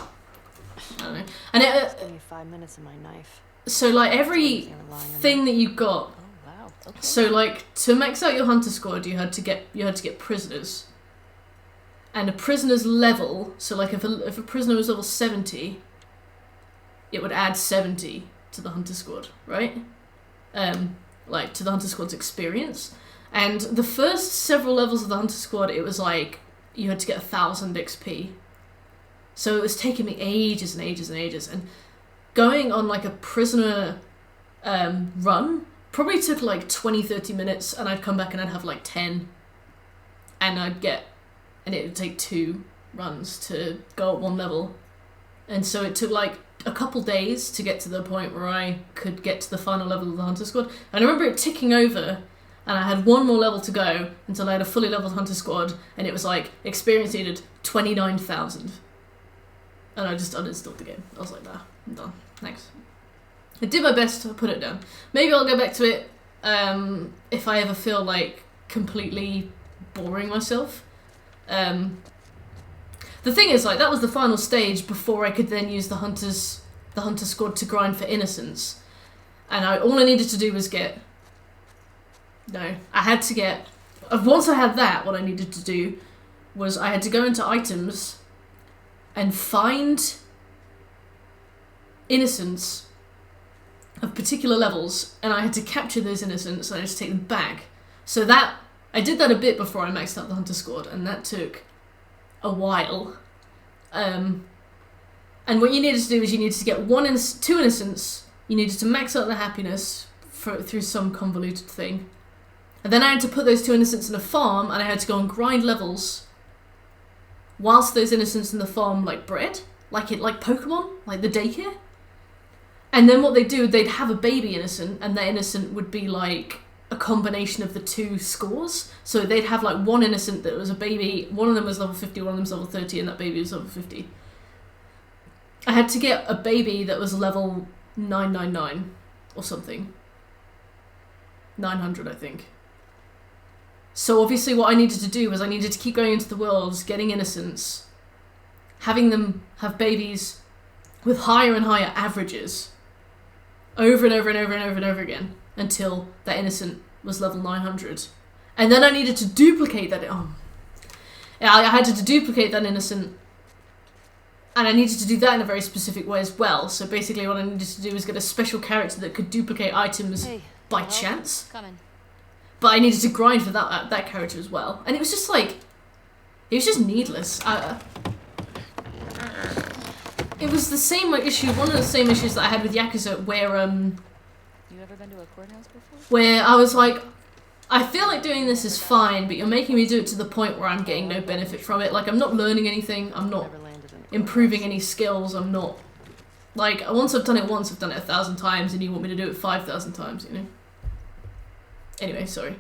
don't know. And it, Give me 5 minutes of my knife. so like every thing that you got. Oh wow. Okay. So like to max out your hunter squad, you had to get prisoners. And a prisoner's level, so like if a prisoner was level 70, it would add 70 to the hunter squad, right? Like to the hunter squad's experience. And the first several levels of the hunter squad, it was like you had to get 1,000 XP. So it was taking me ages and ages and ages. And going on like a prisoner run probably took like 20-30 minutes, and I'd come back and I'd have like 10. And it would take 2 runs to go up 1 level. And so it took like a couple days to get to the point where I could get to the final level of the hunter squad. And I remember it ticking over, and I had 1 more level to go until I had a fully leveled hunter squad, and it was like, experience needed 29,000. And I just uninstalled the game. I was like, nah, I'm done. Thanks. I did my best to put it down. Maybe I'll go back to it if I ever feel like completely boring myself. The thing is, like, that was the final stage before I could then use the hunter squad to grind for innocence. And all I needed to do was once I had that, what I needed to do was I had to go into items and find innocents of particular levels, and I had to capture those innocents, and I had to take them back. So that, I did that a bit before I maxed out the hunter squad, and that took a while. And what you needed to do is you needed to get 2 innocents, you needed to max out the happiness through some convoluted thing. And then I had to put those 2 innocents in a farm, and I had to go and grind levels whilst those innocents in the farm like bred. like Pokemon, like the daycare. And then what they do, they'd have a baby innocent, and that innocent would be like a combination of the two scores. So they'd have like one innocent that was a baby, one of them was level 50, one of them was level 30, and that baby was level 50. I had to get a baby that was level 999 or something. 900, I think. So obviously what I needed to do was I needed to keep going into the worlds, getting innocents, having them have babies with higher and higher averages over and over and over and over and over again until that innocent was level 900. And then I needed to duplicate that. I had to duplicate that innocent, and I needed to do that in a very specific way as well. So basically what I needed to do was get a special character that could duplicate items by chance. Coming. But I needed to grind for that character as well. And it was just like, it was just needless. It was the same issue, one of the same issues that I had with Yakuza, where You ever been to a courthouse before? where I was like, I feel like doing this is fine, but you're making me do it to the point where I'm getting no benefit from it. Like, I'm not learning anything, I'm not improving any skills, I'm not... Like, once I've done it once, I've done it 1,000 times, and you want me to do it 5,000 times, you know? Anyway, sorry.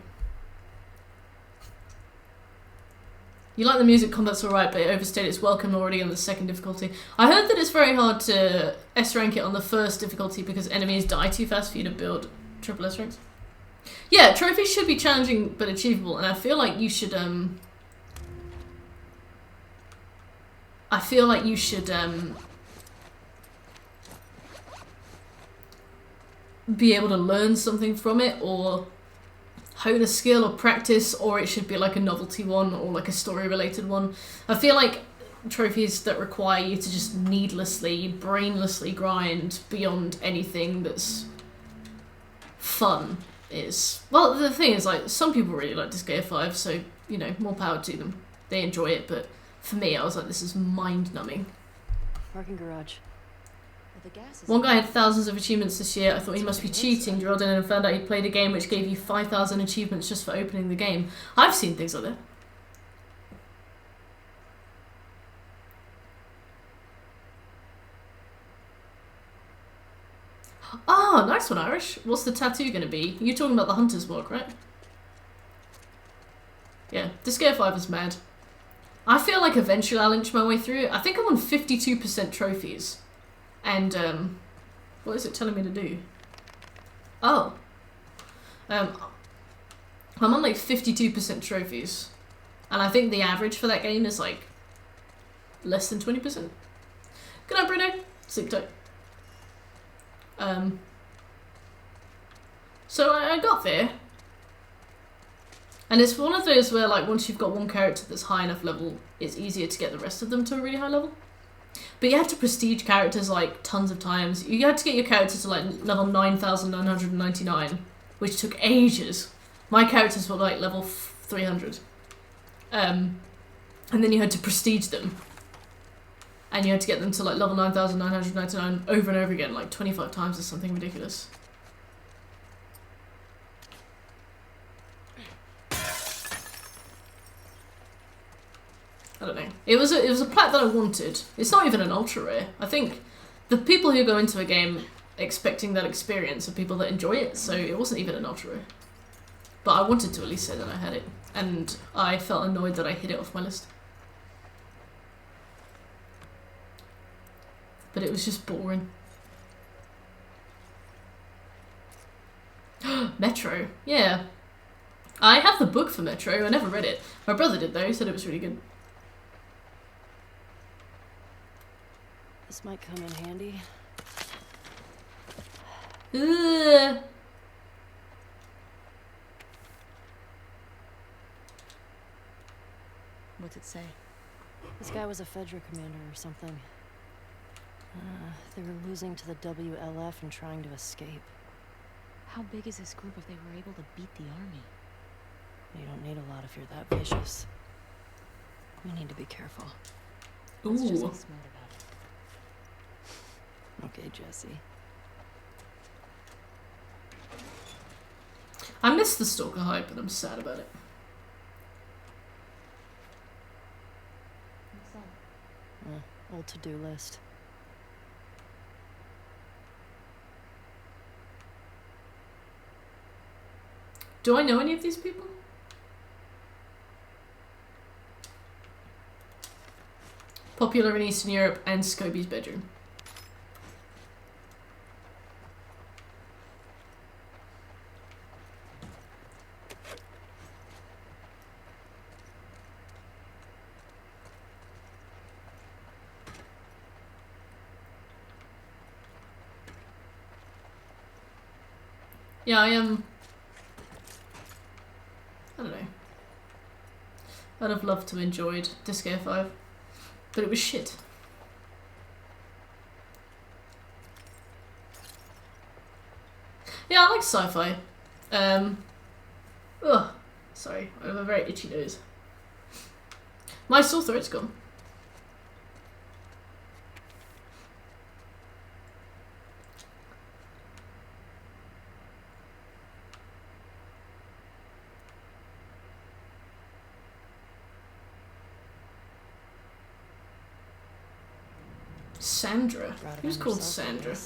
You like the music, combat's alright, but it overstayed its welcome already on the second difficulty. I heard that it's very hard to S-rank it on the first difficulty because enemies die too fast for you to build triple S ranks. Yeah, trophies should be challenging but achievable, and I feel like you should, be able to learn something from it, or hone a skill or practice, or it should be like a novelty one or like a story related one. I feel like trophies that require you to just needlessly, brainlessly grind beyond anything that's fun is... Well, the thing is, like, some people really like Disgaea 5, so, you know, more power to them. They enjoy it, but for me, I was like, this is mind-numbing. Parking garage. One guy had thousands of achievements this year. I thought he must be cheating. Drilled in and found out he played a game which gave you 5,000 achievements just for opening the game. I've seen things like that. Ah, nice one, Irish. What's the tattoo going to be? You're talking about the Hunter's Mark, right? Yeah, Disgaea 5 is mad. I feel like eventually I'll inch my way through it. I think I'm on 52% trophies. And, what is it telling me to do? Oh. I'm on like 52% trophies. And I think the average for that game is like less than 20%. Good night, Bruno. Sleep tight. So I got there. And it's one of those where, like, once you've got one character that's high enough level, it's easier to get the rest of them to a really high level. But you have to prestige characters, like, tons of times. You had to get your character to, like, level 9,999, which took ages. My characters were, like, level 300. And then you had to prestige them. And you had to get them to, like, level 9,999 over and over again, like, 25 times or something ridiculous. I don't know. It was a plat that I wanted. It's not even an ultra rare. I think the people who go into a game expecting that experience are people that enjoy it, so it wasn't even an ultra rare. But I wanted to at least say that I had it, and I felt annoyed that I hit it off my list. But it was just boring. Metro. Yeah. I have the book for Metro. I never read it. My brother did though. He said it was really good. This might come in handy. Ugh. What's it say? This guy was a Fedra commander or something. They were losing to the WLF and trying to escape. How big is this group if they were able to beat the army? You don't need a lot if you're that vicious. We need to be careful. Let's just be Ooh. smart about it. Okay, Jesse. I missed the Stalker hype and I'm sad about it. Old to-do list. Do I know any of these people? Popular in Eastern Europe and Scobie's bedroom. Yeah, I don't know. I'd have loved to enjoyed Disco 5, but it was shit. Yeah, I like sci-fi. Ugh, sorry, I have a very itchy nose. My sore throat's gone. Sandra? Who's called Sandra?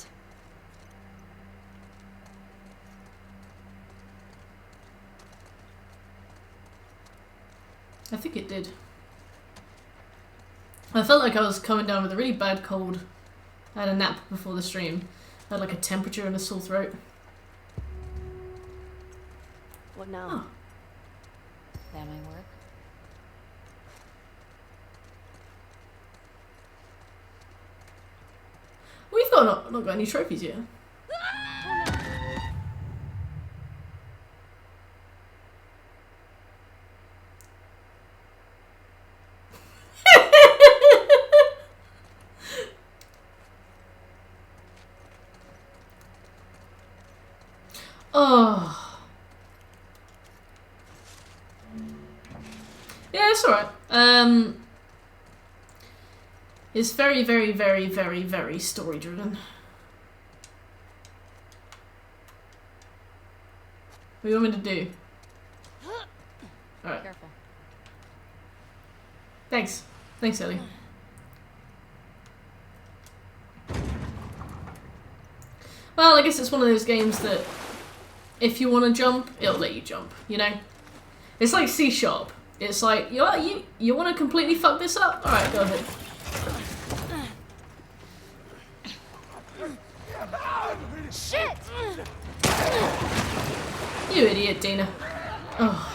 I think it did. I felt like I was coming down with a really bad cold. I had a nap before the stream. I had like a temperature and a sore throat. What now? Oh. That might work. We've got not got any trophies yet. Oh. Yeah, it's alright. It's very, very, very, very, very story driven. What do you want me to do? Alright. Careful. Thanks. Thanks, Ellie. Well, I guess it's one of those games that if you want to jump, it'll let you jump, you know? It's like C#. It's like, you want to completely fuck this up? Alright, go ahead. Shit! You idiot, Dina. Oh.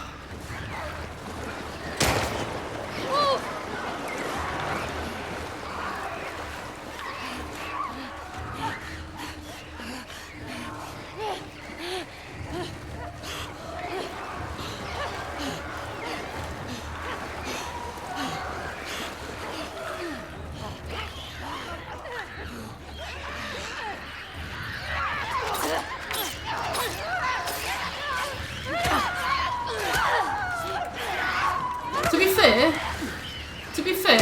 To be fair,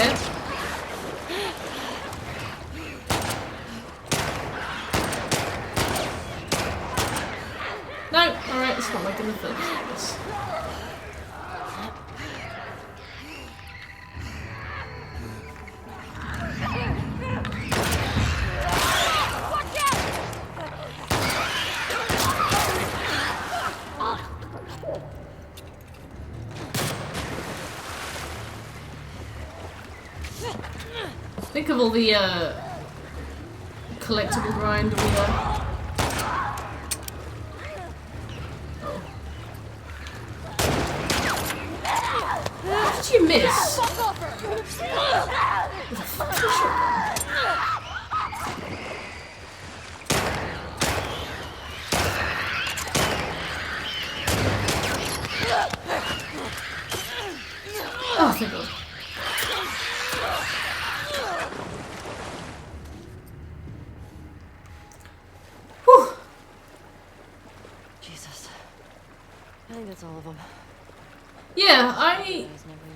no, alright, it's not like in the film, I guess. Think of all the collectible grind we have. Oh. How did you miss? With a fucking shotgun. Oh, thank God. I think that's all of them. Yeah, I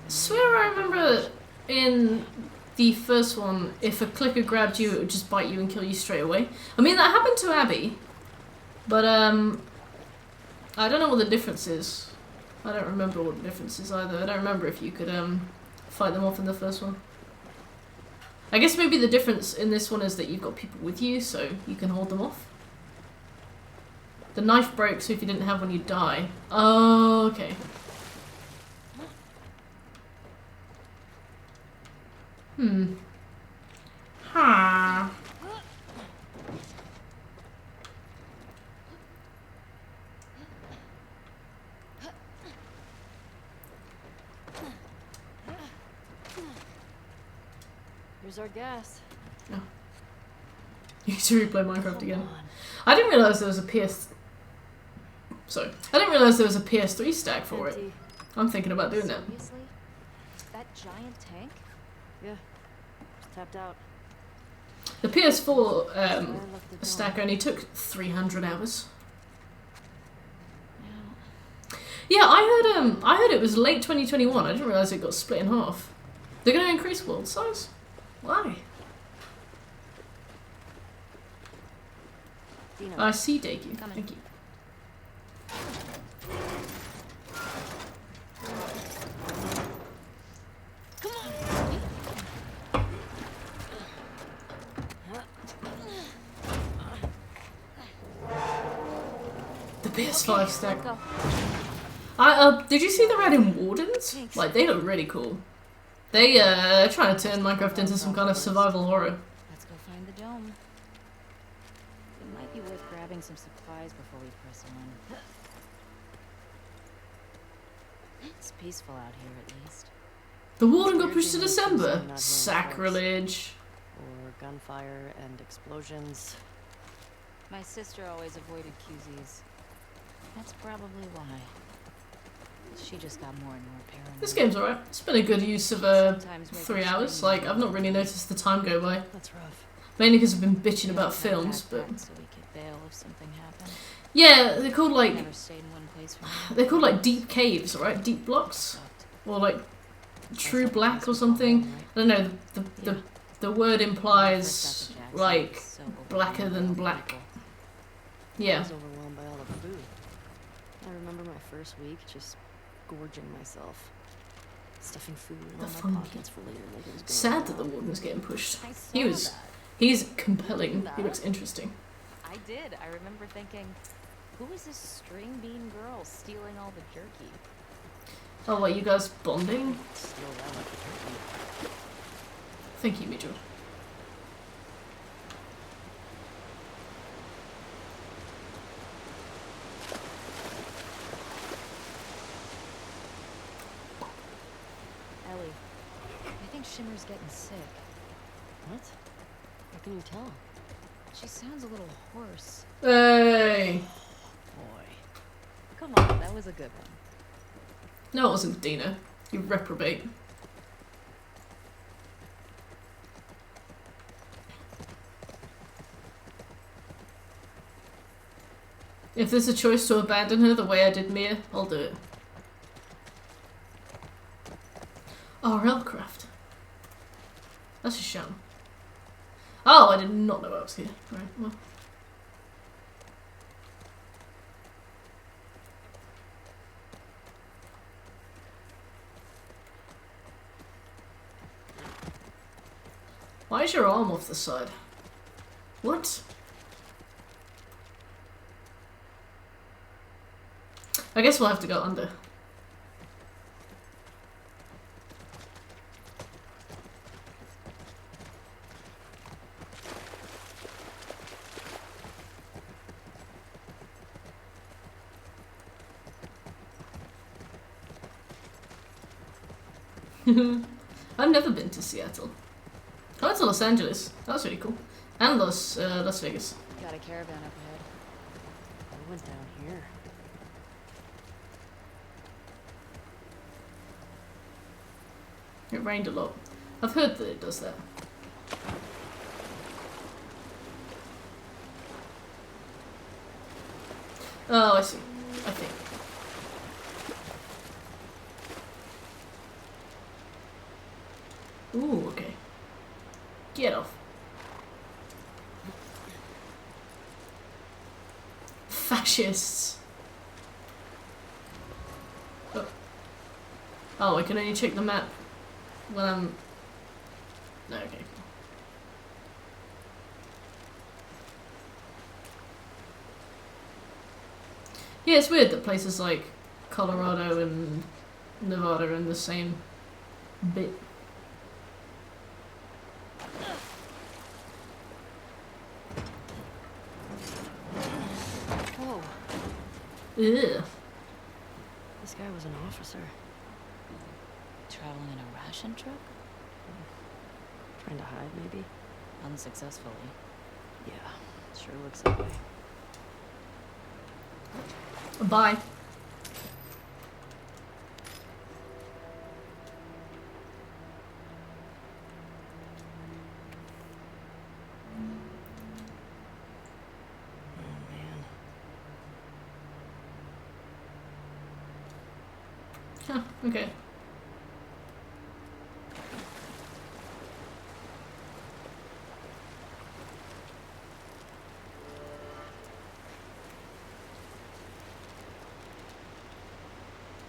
swear I remember in the first one, if a clicker grabbed you, it would just bite you and kill you straight away. I mean, that happened to Abby, but I don't know what the difference is. I don't remember what the difference is either. I don't remember if you could fight them off in the first one. I guess maybe the difference in this one is that you've got people with you, so you can hold them off. The knife broke, so if you didn't have one, you'd die. Oh, okay. Ha. Here's our gas. Oh. You need to replay Minecraft again. I didn't realise there was a Sorry. I didn't realise there was a PS3 stack for it. I'm thinking about doing that. Seriously? That giant tank? Yeah. It's tapped out. The PS4 stack only took 300 hours. Yeah, I heard it was late 2021. I didn't realise it got split in half. They're going to increase world size? Why? I see, thank you. Thank you. The PS5 stack. Did you see the red in Wardens? Like, they look really cool. They trying to turn Minecraft into some kind of survival horror. Let's go find the dome. It might be worth grabbing some supplies before we press on. It's peaceful out here, at least. The Warden got pushed to December. Sacrilege. Or gunfire and explosions. My sister always avoided QZs. That's probably why. She just got more and more paranoid. This game's alright. It's been a good use of 3 hours. Like, I've not really noticed the time go by. That's rough. Mainly because I've been bitching about films, but So we could bail if something happened. yeah, they're called like Never stayed in one place for they're called like deep caves, right? Deep blocks, or like true black or something. I don't know. The word implies like blacker than black. I Yeah. was overwhelmed by all the food. I remember my first week just gorging myself. Stuffing food in all my pockets for later like it was going Sad that the Warden was getting pushed. He's compelling. He looks interesting. I did. I remember thinking, who is this string bean girl stealing all the jerky? Oh, what, you guys bonding? Steal that like the jerky. Thank you, Mitchell. Ellie, I think Shimmer's getting sick. What? How can you tell? She sounds a little hoarse. Hey! Boy. Come on, that was a good one. No, it wasn't, Dina. You reprobate. If there's a choice to abandon her the way I did Mia, I'll do it. Oh, Railcraft. That's a shame. Oh, I did not know I was here. Right, well. Why is your arm off the side? What? I guess we'll have to go under. I've never been to Seattle. I went to Los Angeles. That was really cool. And Las Vegas. Got a caravan up ahead. I went down here. It rained a lot. I've heard that it does that. Oh, I see. I think. Ooh, okay. Get off. Fascists. Oh, I can only check the map when I'm... No, okay. Yeah, it's weird that places like Colorado and Nevada are in the same bit. Whoa. Ugh. This guy was an officer. Traveling in a ration truck? Trying to hide, maybe? Unsuccessfully. Yeah, sure looks that way. Bye. Oh, man. Huh, okay.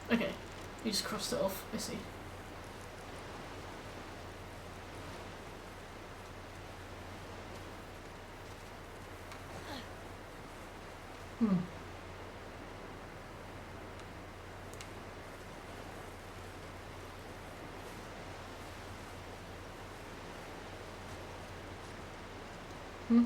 Okay, you just crossed it off, I see. Hmm. Hmm.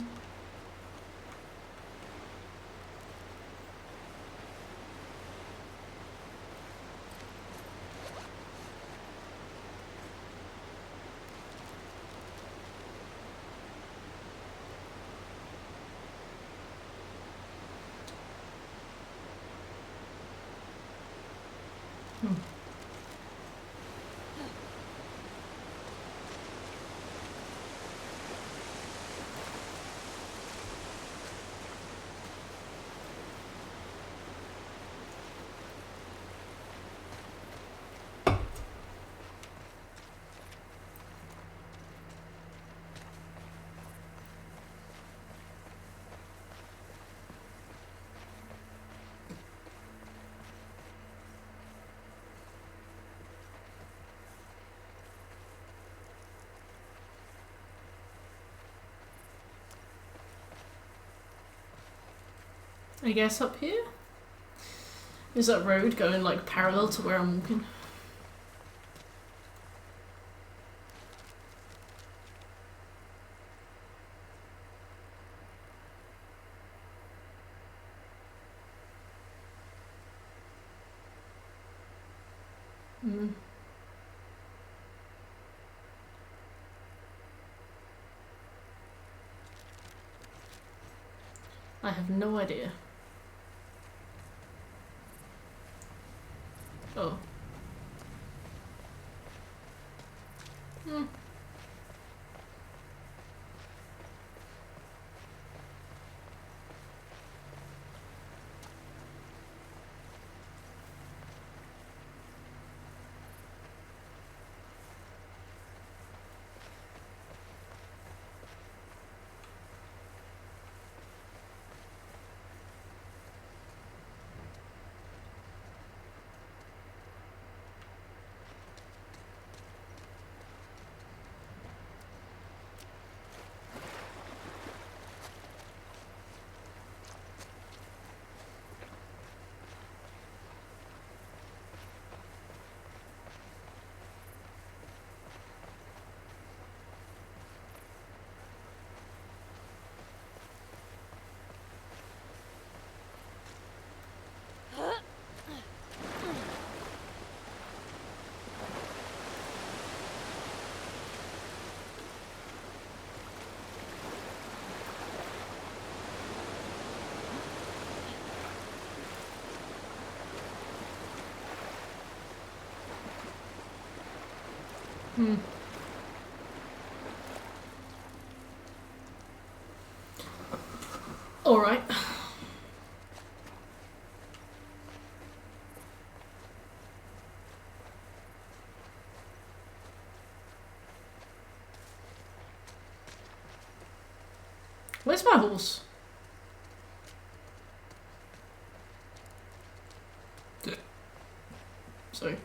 Hmm. I guess up here? Is that road going like parallel to where I'm walking? Hmm. I have no idea. Oh. Hmm. Hmm. Alright. Where's my horse? Sorry.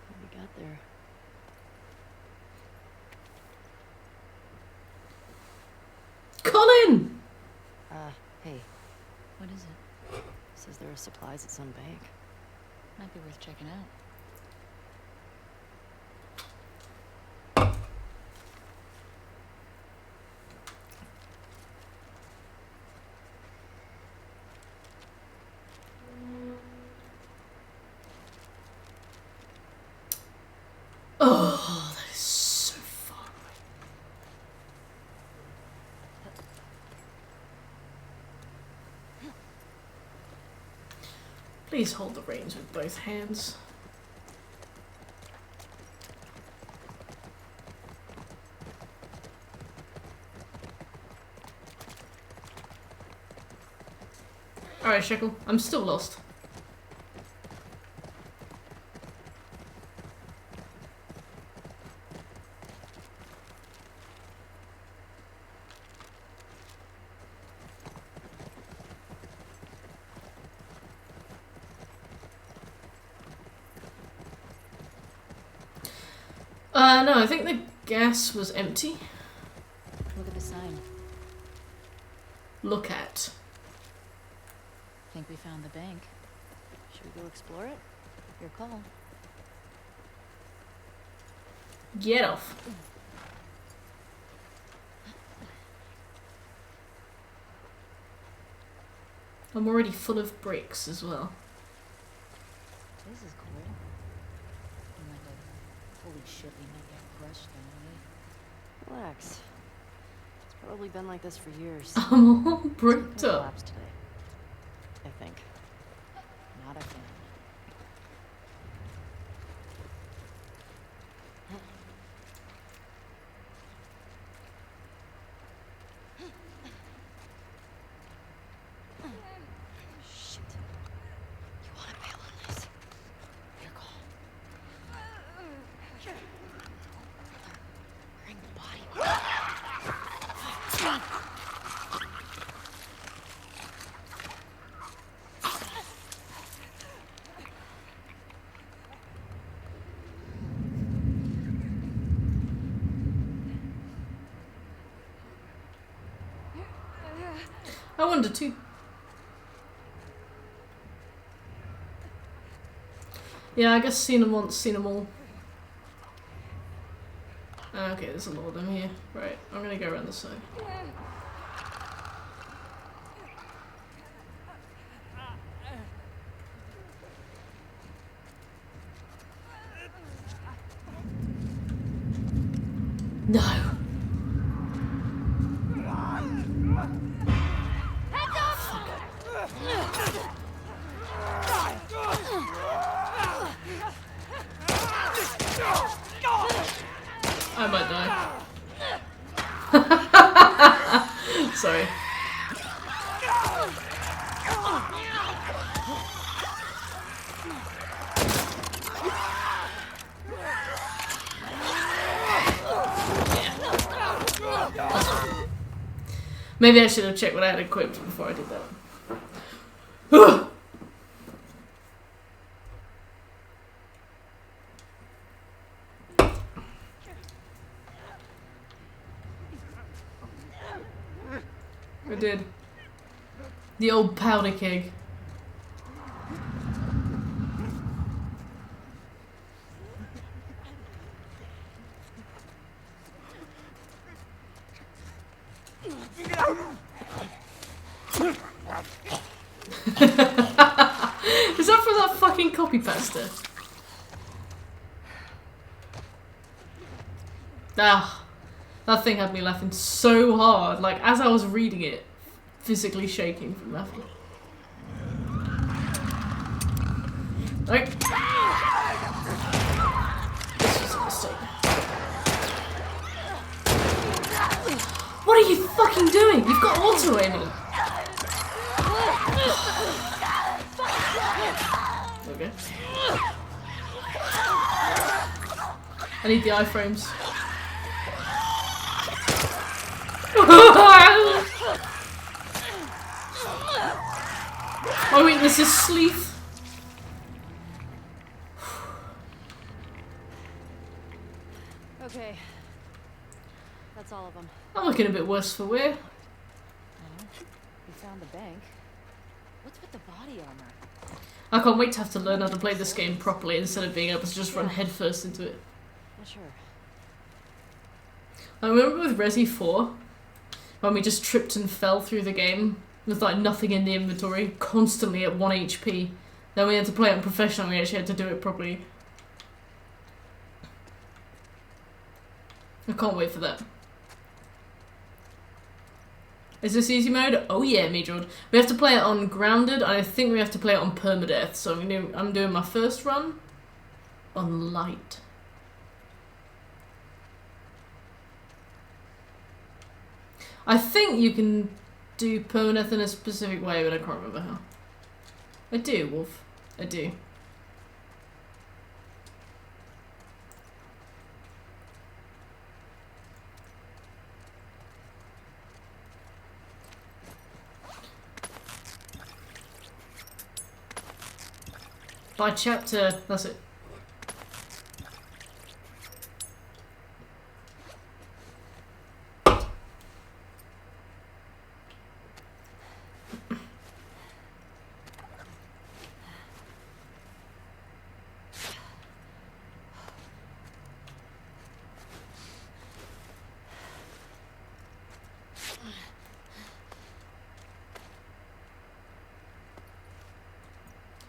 What we got there? Colin! Hey. What is it? for supplies at some bank. Might be worth checking out. Oh, that is so far away. Please hold the reins with both hands. Alright, Shekel, I'm still lost. No, I think the gas was empty. Look at the sign. Look at. Think we found the bank. Should we go explore it? Your call. Get off. I'm already full of bricks as well. This is cool. I'm like, holy shit, we might get crushed though, Relax. It's probably been like this for years. I'm all bricked It'll up. collapse today. I think. Not a fan. Shit. You want to bail on this? Your call. Bring the body. I wonder too. Yeah, I guess seen them once, seen them all. Okay, there's a lot of them here. Right, I'm gonna go around the side. No. I might die. Sorry. Maybe I should have checked what I had equipped before I did that. I did. The old powder keg. Is that from that fucking copy pasta? Ah, that thing had me laughing so hard, like as I was reading it, physically shaking from laughing. Like, this was a mistake. What are you fucking doing? You've got auto aiming. Okay. I need the iframes. My weakness is sleep. Okay. That's all of them. I'm looking a bit worse for wear. We found the bank. What's with the body armor? I can't wait to have to learn how to play this game properly instead of being able to just run headfirst into it. Yeah, sure. I remember with Resi 4, when we just tripped and fell through the game with like nothing in the inventory, constantly at 1 HP. Then we had to play it on professional, we actually had to do it properly. I can't wait for that. Is this easy mode? Oh yeah, Meadrod. We have to play it on grounded, and I think we have to play it on permadeath, so I'm doing my first run on light. I think you can do permadeath in a specific way, but I can't remember how. I do, Wolf. I do. By chapter, that's it.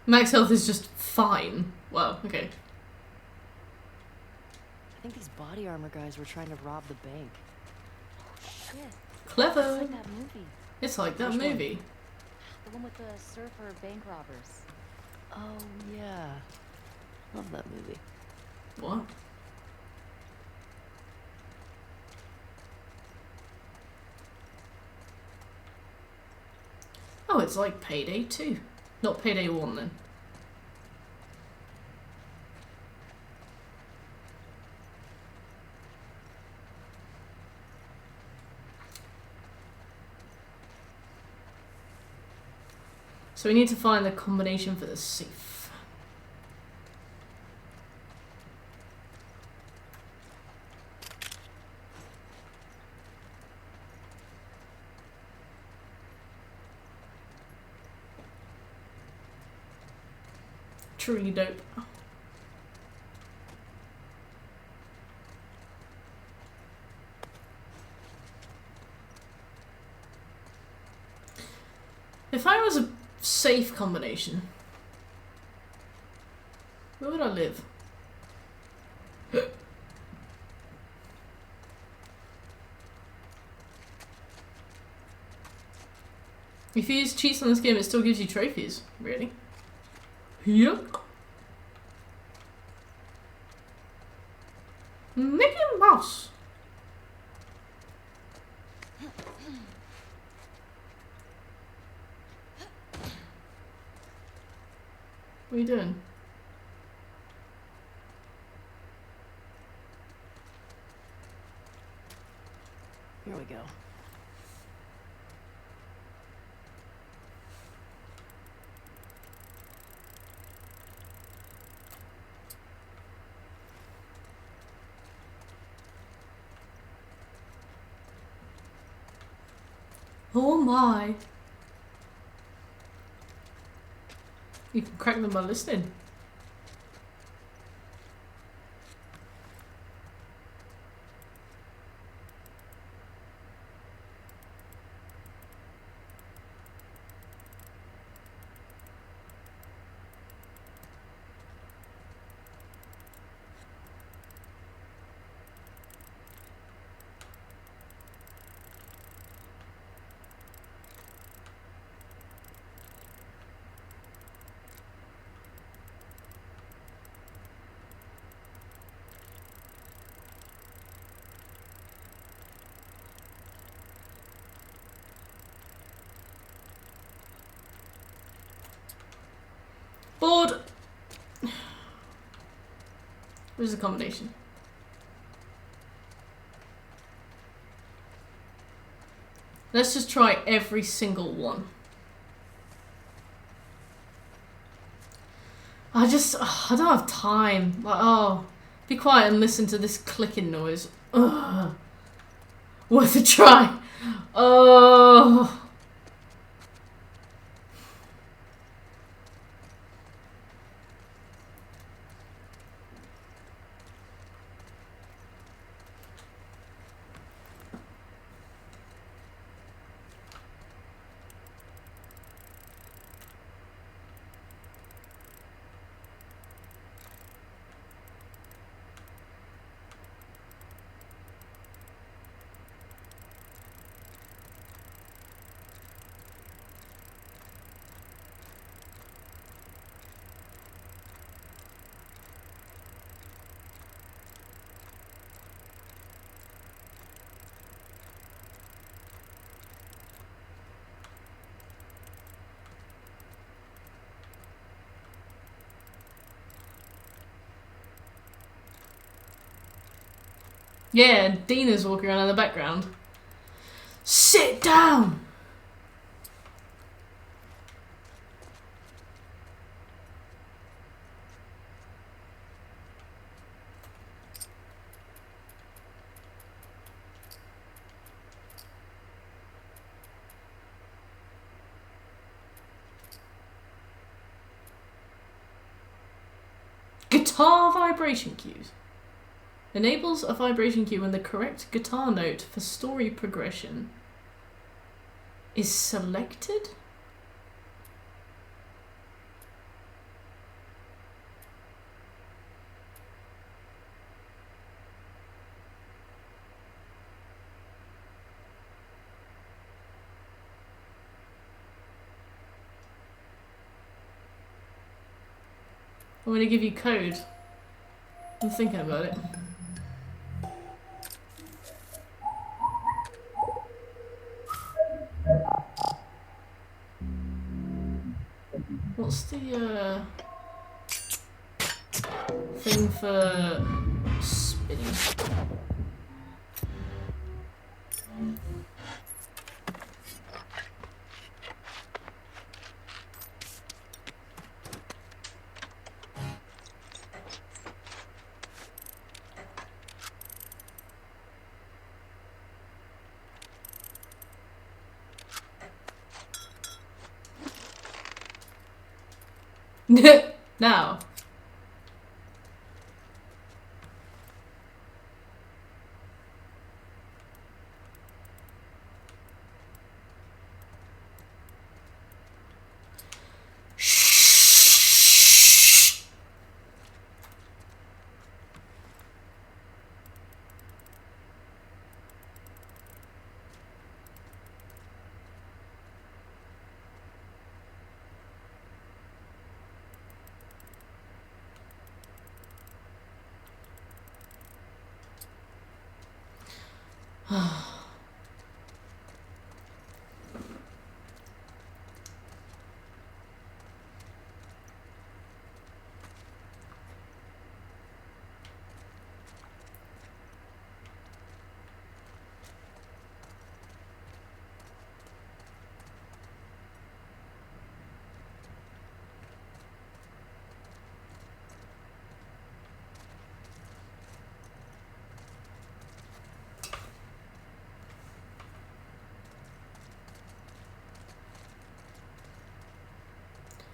Max health is just fine. Wow, okay. I think these body armor guys were trying to rob the bank. Oh shit. Clever. It's like that movie. It's like that Which one? movie. The one with the surfer bank robbers. Oh yeah. Love that movie. What? Oh, it's like Payday 2. Not Payday 1 then. So we need to find the combination for the safe. Truly dope. If I was a safe combination, where would I live? If you use cheats on this game, it still gives you trophies. Really? Yep. Mickey Mouse. What are you doing? Here we go. Oh my. You can crack them by listening. Board. Where's the combination? Let's just try every single one. I don't have time. Like, oh, be quiet and listen to this clicking noise. Ugh. Worth a try. Oh. Yeah, Dina's walking around in the background. Sit down! Guitar vibration cues. Enables a vibration cue when the correct guitar note for story progression is selected? I'm gonna give you code. I'm thinking about it. What's the thing for spinning? Now.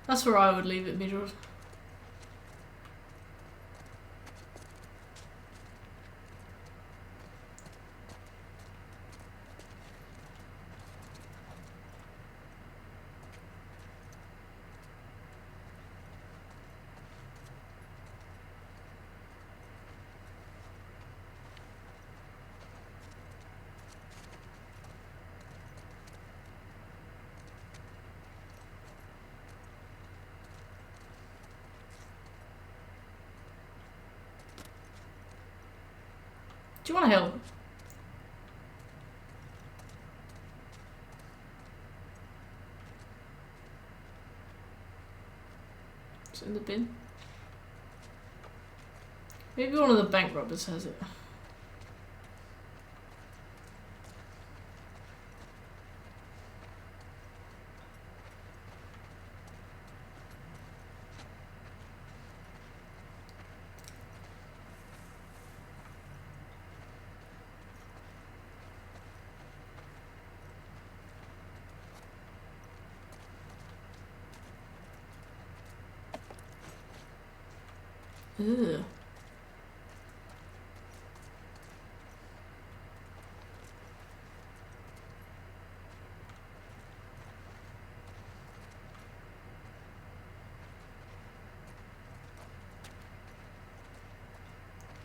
That's where I would leave it, Midrold. Do you want to help? It's in the bin. Maybe one of the bank robbers has it. Ugh.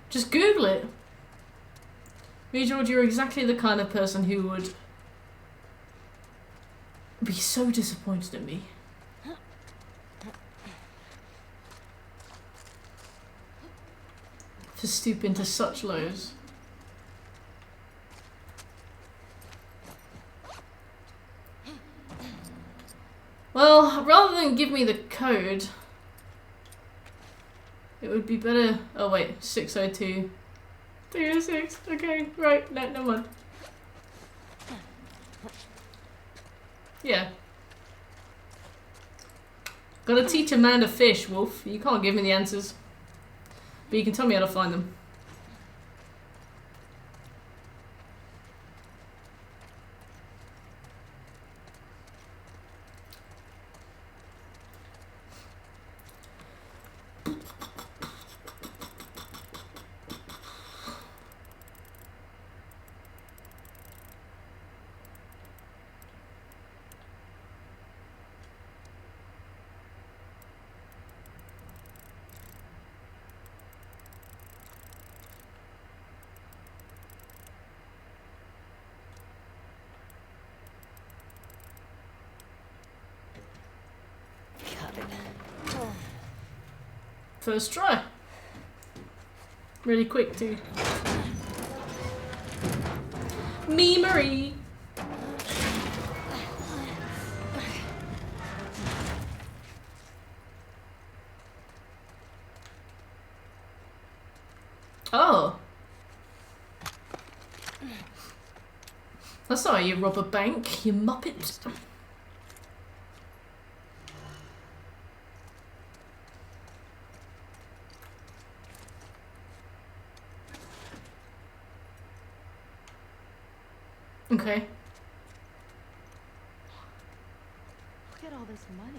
Just Google it. George, you're exactly the kind of person who would be so disappointed in me. For stooping to such lows. Well, rather than give me the code, it would be better. Oh wait, 602 306. Okay, right. No, never mind. Yeah. Gotta teach a man to fish, Wolf. You can't give me the answers. But you can tell me how to find them. First try. Really quick too. Memory. Oh. That's not how you rob a bank, you muppet. Okay. Look at all this money.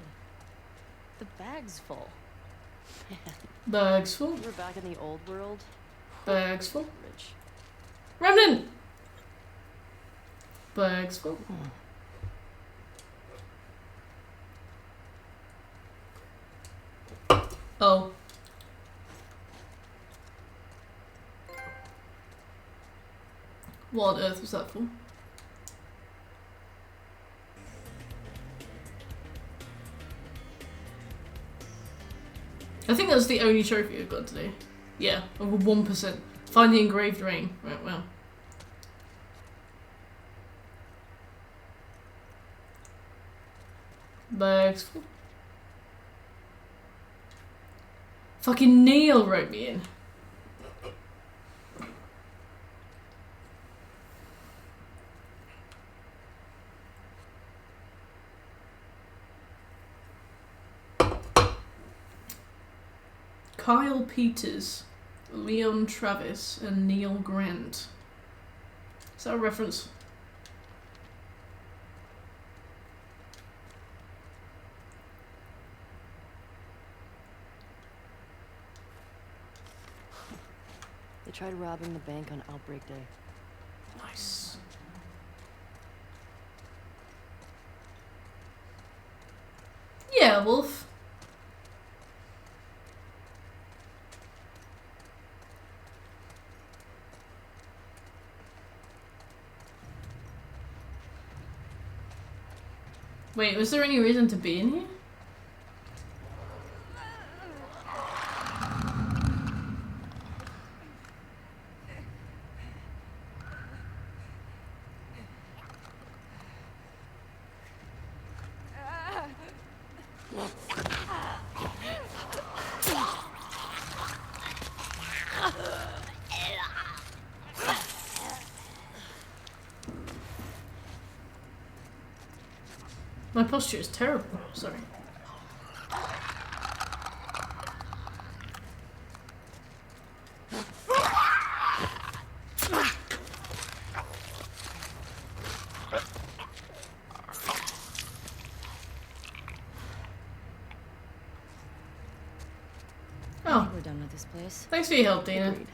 The bag's full. Bags full. We're back in the old world. Bags full. Rich. Remnant! Bags full. Oh. What on earth was that for? I think that was the only trophy I've got today. Yeah, over 1%. Find the engraved ring. Right, well. Bags full. Fucking Neil wrote me in. Kyle Peters, Leon Travis, and Neil Grant. Is that a reference? They tried robbing the bank on Outbreak Day. Nice. Yeah, Wolf. Wait, was there any reason to be in here? My posture is terrible, sorry. I think we're done with this place. Thanks for your help, Dana. Agreed.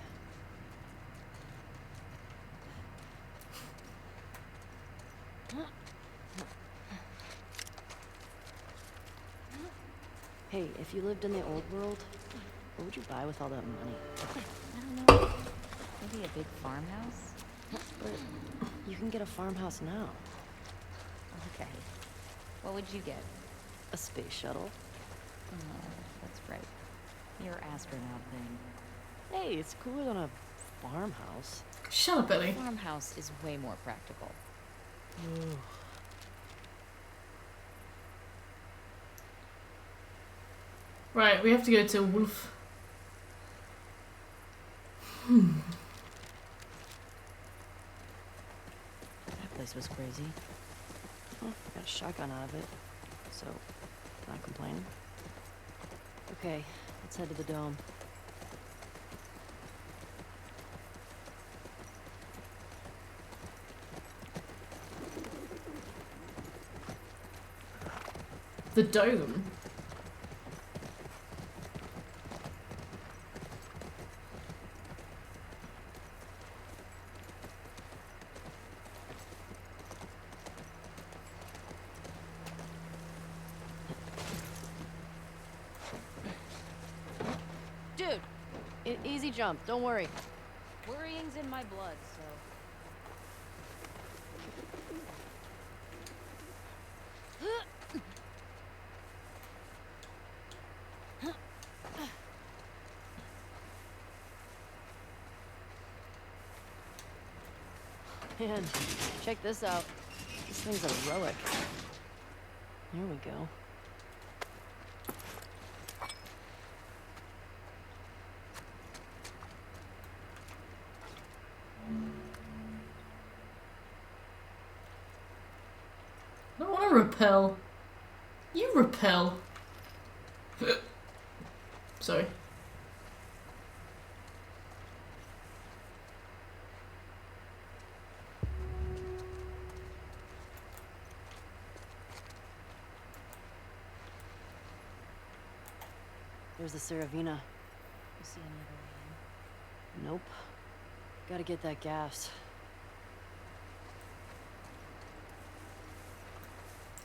Hey, if you lived in the old world, what would you buy with all that money? I don't know. Maybe a big farmhouse? But you can get a farmhouse now. Okay. What would you get? A space shuttle. Oh, that's right. Your astronaut thing. Hey, it's cooler than a farmhouse. Shut up, Ellie. A farmhouse is way more practical. Right, we have to go to Wolf. place was crazy. Well, got a shotgun out of it, so not complaining. Okay, let's head to the dome. The dome? Dude, easy jump, don't worry. Worrying's in my blood, so... Man, check this out. This thing's a relic. Here we go. I don't want to repel. You repel. Sorry. There's the Saravina. You see any other way in? Nope. Gotta get that gas.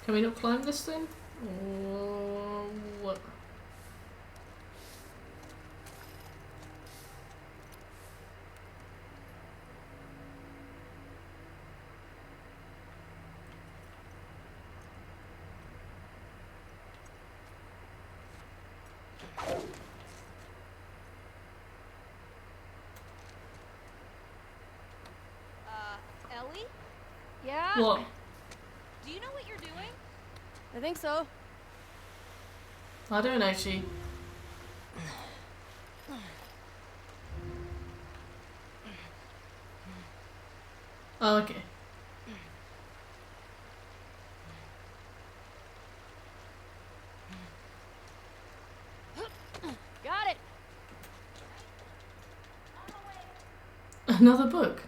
Can we not climb this thing? Or what? Ellie? Yeah? What? Do you know what you're doing? I think so. I don't actually. Oh, okay. Got it! Another book.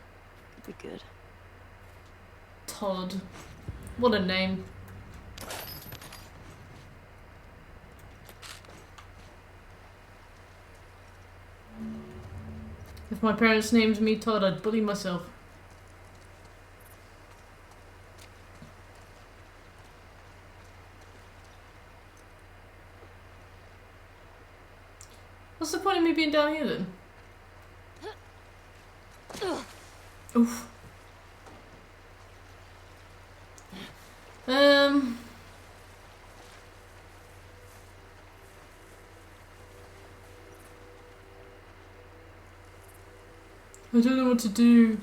Could be good. Todd. What a name. If my parents named me Todd, I'd bully myself. What's the point of me being down here then? Oof. I don't know what to do.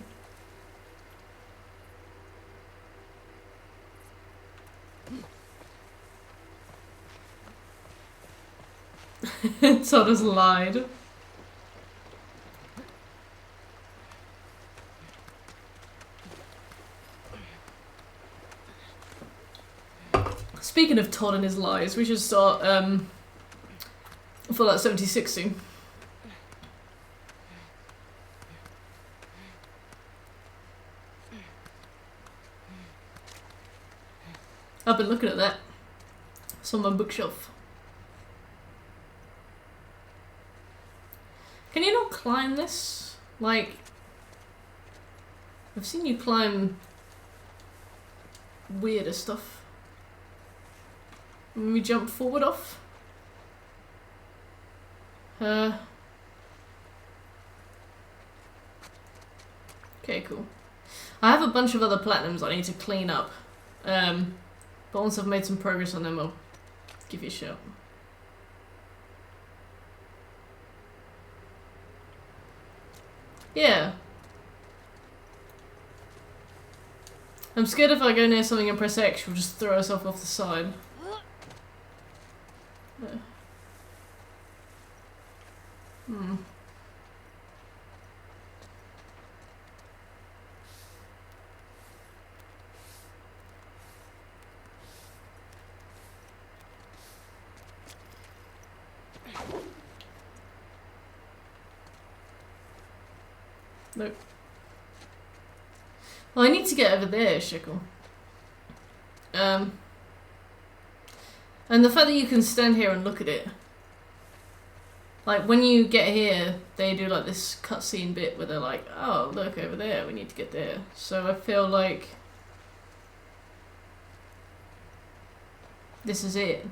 Todd has lied. Speaking of Todd and his lies, we should start Fallout 76 soon. I've been looking at that. It's on my bookshelf. Can you not climb this? Like, I've seen you climb weirder stuff. When we jump forward off. Okay, cool. I have a bunch of other platinums I need to clean up. But once I've made some progress on them, I'll give you a shout. Yeah. I'm scared if I go near something and press X, she'll just throw herself off the side. Hmm. Nope. Well, I need to get over there, Shickle. And the fact that you can stand here and look at it. Like, when you get here, they do like this cutscene bit where they're like, oh, look over there, we need to get there. So I feel like this is it.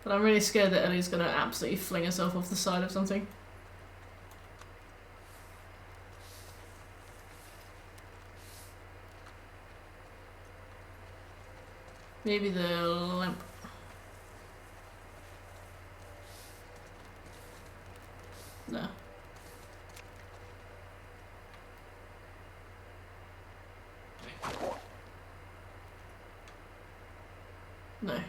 But I'm really scared that Ellie's gonna absolutely fling herself off the side of something. Maybe the lamp. No. No.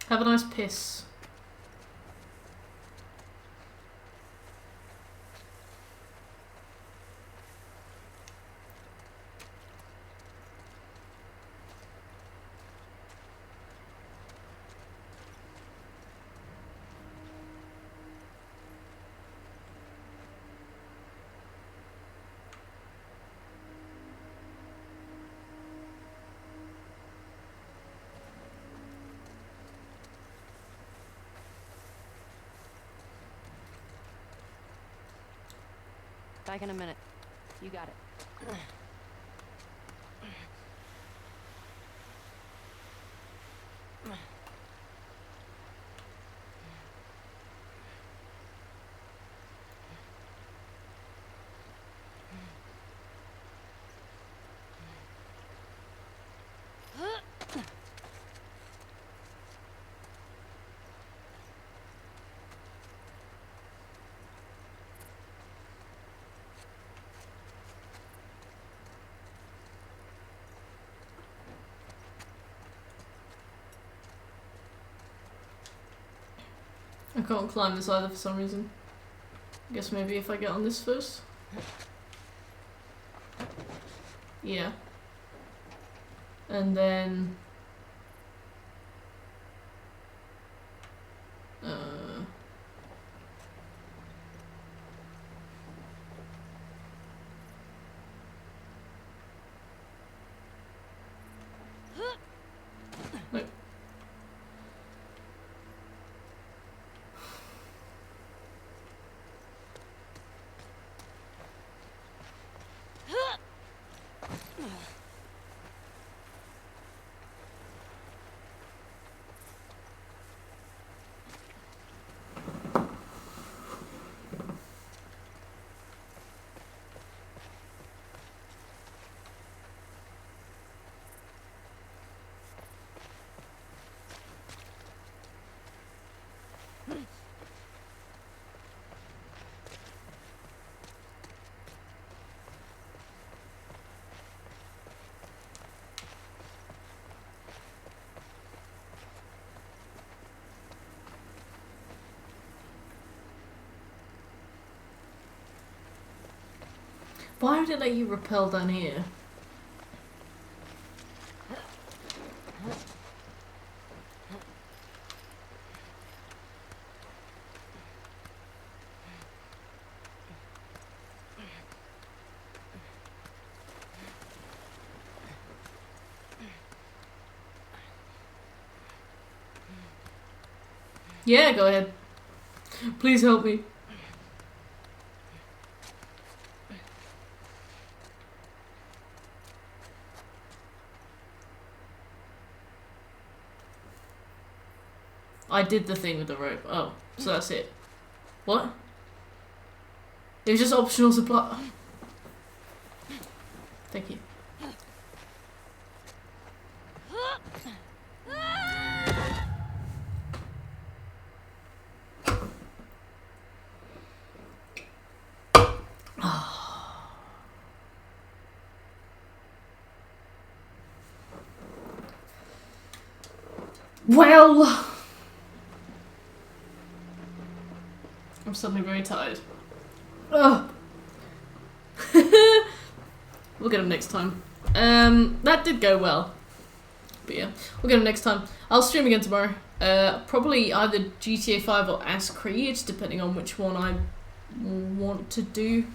Have a nice piss. Back in a minute. You got it. I can't climb this either for some reason. I guess maybe if I get on this first. Yeah. And then... Nope. Why would it let you rappel down here? Yeah, go ahead. Please help me. I did the thing with the rope. Oh, so that's it. What? It was just optional supply. Thank you. Well, I'm suddenly very tired. Ugh. We'll get him next time. That did go well. But yeah, we'll get him next time. I'll stream again tomorrow. Probably either GTA 5 or Ask Creed, depending on which one I want to do.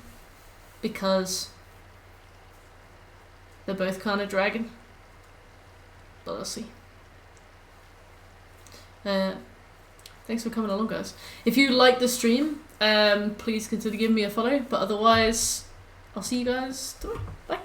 Because they're both kind of dragging. But I'll see. Thanks for coming along, guys. If you like the stream, please consider giving me a follow. But otherwise, I'll see you guys tomorrow. Bye.